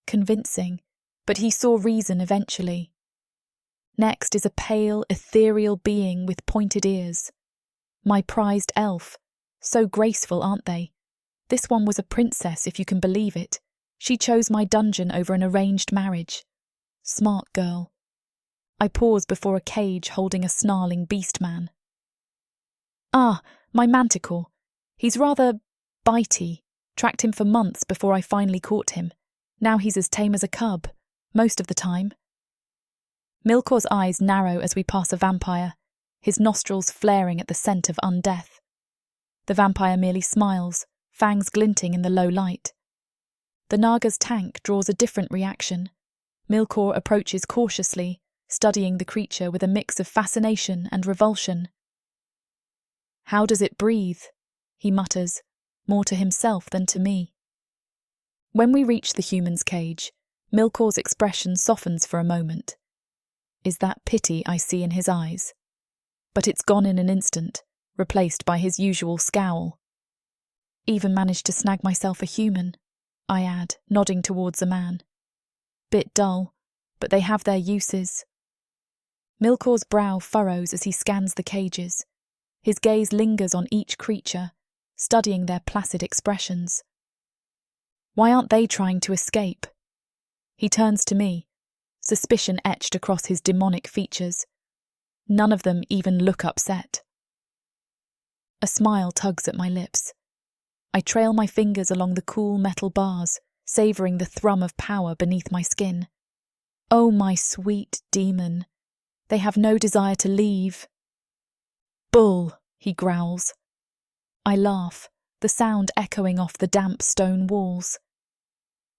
convincing, but he saw reason eventually. Next is a pale, ethereal being with pointed ears. My prized elf. So graceful, aren't they? This one was a princess, if you can believe it. She chose my dungeon over an arranged marriage. Smart girl. I pause before a cage holding a snarling beast man. Ah, my manticore. He's rather bitey. Tracked him for months before I finally caught him. Now he's as tame as a cub, most of the time. Milore's eyes narrow as we pass a vampire, his nostrils flaring at the scent of undeath. The vampire merely smiles, fangs glinting in the low light. The Naga's tank draws a different reaction. Milore approaches cautiously, studying the creature with a mix of fascination and revulsion. "How does it breathe?" he mutters, more to himself than to me. When we reach the human's cage, Milore's expression softens for a moment. Is that pity I see in his eyes? But it's gone in an instant, replaced by his usual scowl. "Even managed to snag myself a human," I add, nodding towards a man. "Bit dull, but they have their uses." Milore's brow furrows as he scans the cages. His gaze lingers on each creature, studying their placid expressions. Why aren't they trying to escape? He turns to me, suspicion etched across his demonic features. None of them even look upset. A smile tugs at my lips. I trail my fingers along the cool metal bars, savouring the thrum of power beneath my skin. Oh, my sweet demon. They have no desire to leave. "Bull," he growls. I laugh, the sound echoing off the damp stone walls.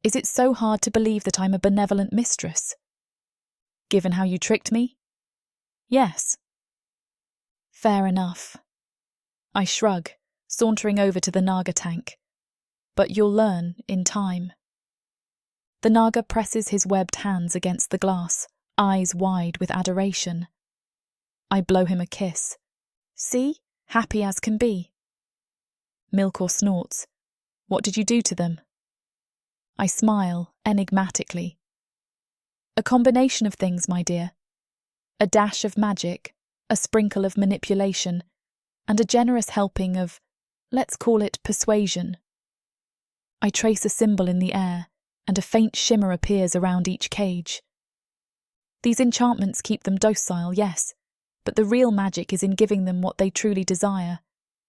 Is it so hard to believe that I'm a benevolent mistress? Given how you tricked me? Yes. Fair enough. I shrug, sauntering over to the Naga tank. But you'll learn in time. The Naga presses his webbed hands against the glass, eyes wide with adoration. I blow him a kiss. See? Happy as can be. Milore snorts. What did you do to them? I smile, enigmatically. A combination of things, my dear. A dash of magic, a sprinkle of manipulation, and a generous helping of, let's call it persuasion. I trace a symbol in the air, and a faint shimmer appears around each cage. These enchantments keep them docile, yes, but the real magic is in giving them what they truly desire.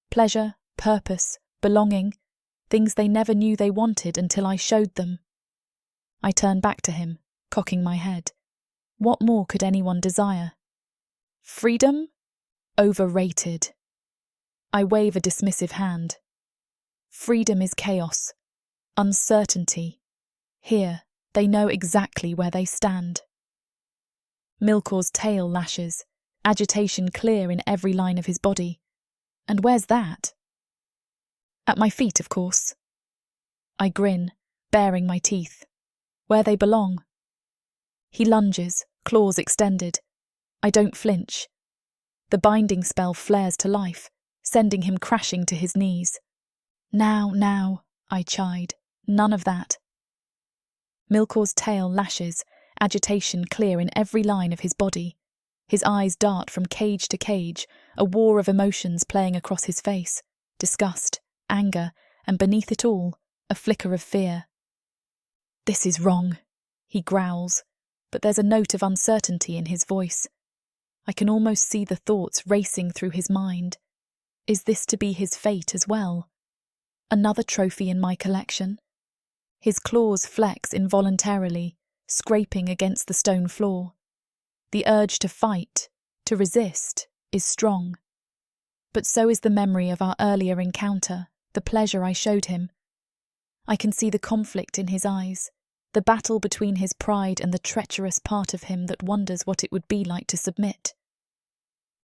Pleasure, purpose, belonging, things they never knew they wanted until I showed them. I turn back to him, cocking my head. What more could anyone desire? Freedom? Overrated. I wave a dismissive hand. Freedom is chaos, uncertainty. Here, they know exactly where they stand. Milore's tail lashes, agitation clear in every line of his body. And where's that? At my feet, of course. I grin, baring my teeth. Where they belong. He lunges, claws extended. I don't flinch. The binding spell flares to life, sending him crashing to his knees. Now, I chide. None of that. Milore's tail lashes, agitation clear in every line of his body. His eyes dart from cage to cage, a war of emotions playing across his face. Disgust, anger, and beneath it all, a flicker of fear. This is wrong, he growls, but there's a note of uncertainty in his voice. I can almost see the thoughts racing through his mind. Is this to be his fate as well? Another trophy in my collection? His claws flex involuntarily, scraping against the stone floor. The urge to fight, to resist, is strong. But so is the memory of our earlier encounter, the pleasure I showed him. I can see the conflict in his eyes, the battle between his pride and the treacherous part of him that wonders what it would be like to submit.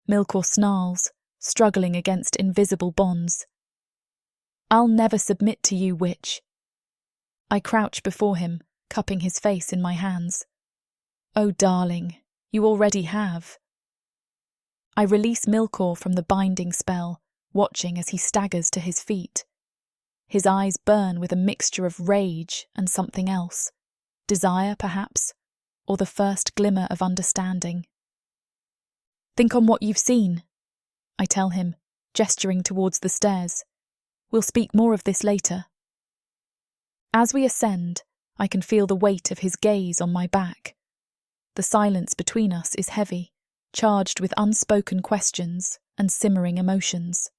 Milore snarls, struggling against invisible bonds. I'll never submit to you, witch. I crouch before him, cupping his face in my hands. Oh, darling, you already have. I release Milore from the binding spell, watching as he staggers to his feet. His eyes burn with a mixture of rage and something else. Desire, perhaps, or the first glimmer of understanding. Think on what you've seen, I tell him, gesturing towards the stairs. We'll speak more of this later. As we ascend, I can feel the weight of his gaze on my back. The silence between us is heavy, charged with unspoken questions and simmering emotions.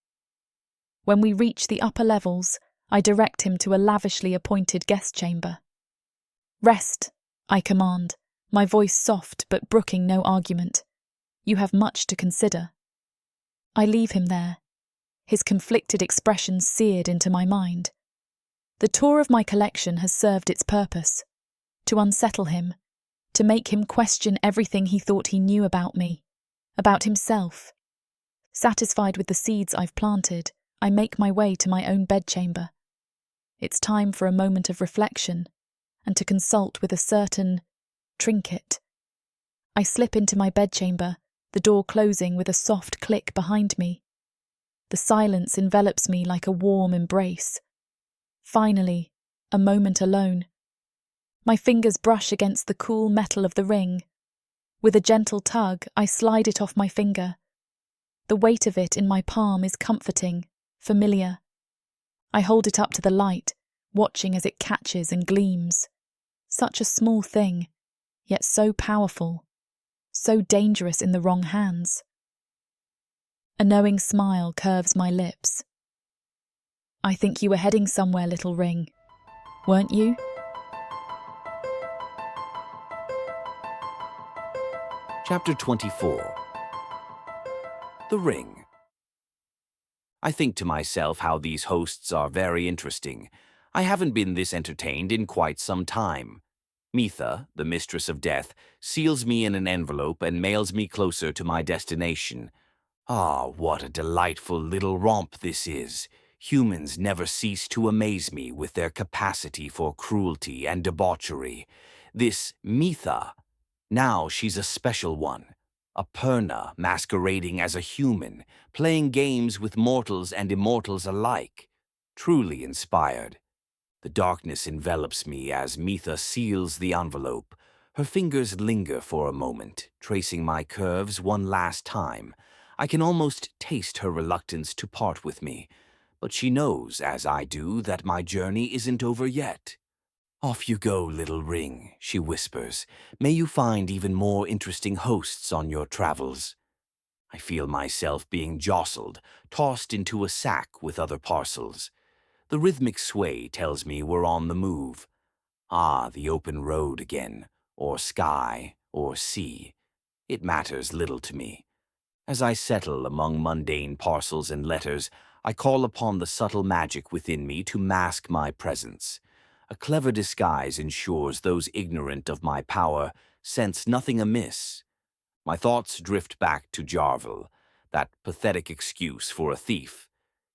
When we reach the upper levels, I direct him to a lavishly appointed guest chamber. Rest, I command, my voice soft but brooking no argument. You have much to consider. I leave him there, his conflicted expressions seared into my mind. The tour of my collection has served its purpose, to unsettle him, to make him question everything he thought he knew about me, about himself. Satisfied with the seeds I've planted, I make my way to my own bedchamber. It's time for a moment of reflection and to consult with a certain trinket. I slip into my bedchamber, the door closing with a soft click behind me. The silence envelops me like a warm embrace. Finally, a moment alone. My fingers brush against the cool metal of the ring. With a gentle tug, I slide it off my finger. The weight of it in my palm is comforting, familiar. I hold it up to the light, watching as it catches and gleams. Such a small thing, yet so powerful, so dangerous in the wrong hands. A knowing smile curves my lips. I think you were heading somewhere, little ring, weren't you? Chapter 24. The Ring. I think to myself how these hosts are very interesting. I haven't been this entertained in quite some time. Mitha, the mistress of death, seals me in an envelope and mails me closer to my destination. Ah, what a delightful little romp this is. Humans never cease to amaze me with their capacity for cruelty and debauchery. This Mitha, now she's a special one. A Perna masquerading as a human, playing games with mortals and immortals alike. Truly inspired. The darkness envelops me as Mitha seals the envelope. Her fingers linger for a moment, tracing my curves one last time. I can almost taste her reluctance to part with me, but she knows, as I do, that my journey isn't over yet. "Off you go, little ring," she whispers. "May you find even more interesting hosts on your travels." I feel myself being jostled, tossed into a sack with other parcels. The rhythmic sway tells me we're on the move. Ah, the open road again, or sky, or sea. It matters little to me. As I settle among mundane parcels and letters, I call upon the subtle magic within me to mask my presence. A clever disguise ensures those ignorant of my power sense nothing amiss. My thoughts drift back to Jarvel, that pathetic excuse for a thief.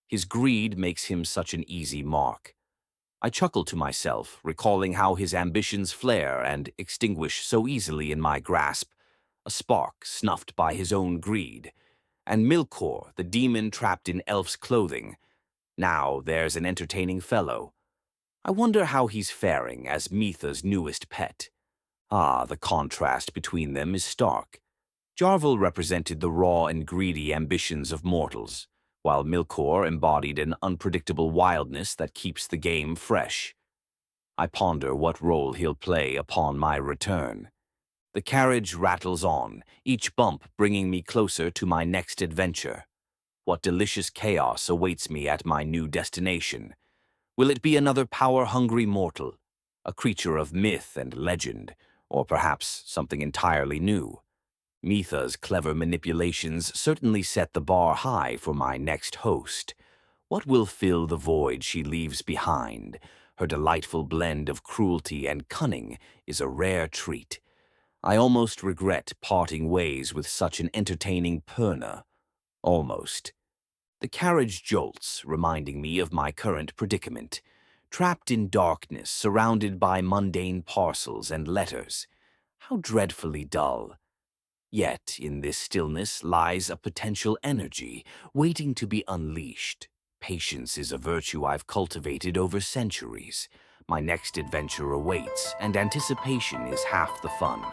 His greed makes him such an easy mark. I chuckle to myself, recalling how his ambitions flare and extinguish so easily in my grasp, a spark snuffed by his own greed. And Milore, the demon trapped in elf's clothing. Now there's an entertaining fellow. I wonder how he's faring as Mitha's newest pet. Ah, the contrast between them is stark. Jarvel represented the raw and greedy ambitions of mortals, while Milore embodied an unpredictable wildness that keeps the game fresh. I ponder what role he'll play upon my return. The carriage rattles on, each bump bringing me closer to my next adventure. What delicious chaos awaits me at my new destination? Will it be another power-hungry mortal, a creature of myth and legend, or perhaps something entirely new? Mitha's clever manipulations certainly set the bar high for my next host. What will fill the void she leaves behind? Her delightful blend of cruelty and cunning is a rare treat. I almost regret parting ways with such an entertaining Perna. Almost. The carriage jolts, reminding me of my current predicament. Trapped in darkness, surrounded by mundane parcels and letters. How dreadfully dull. Yet in this stillness lies a potential energy, waiting to be unleashed. Patience is a virtue I've cultivated over centuries. My next adventure awaits, and anticipation is half the fun.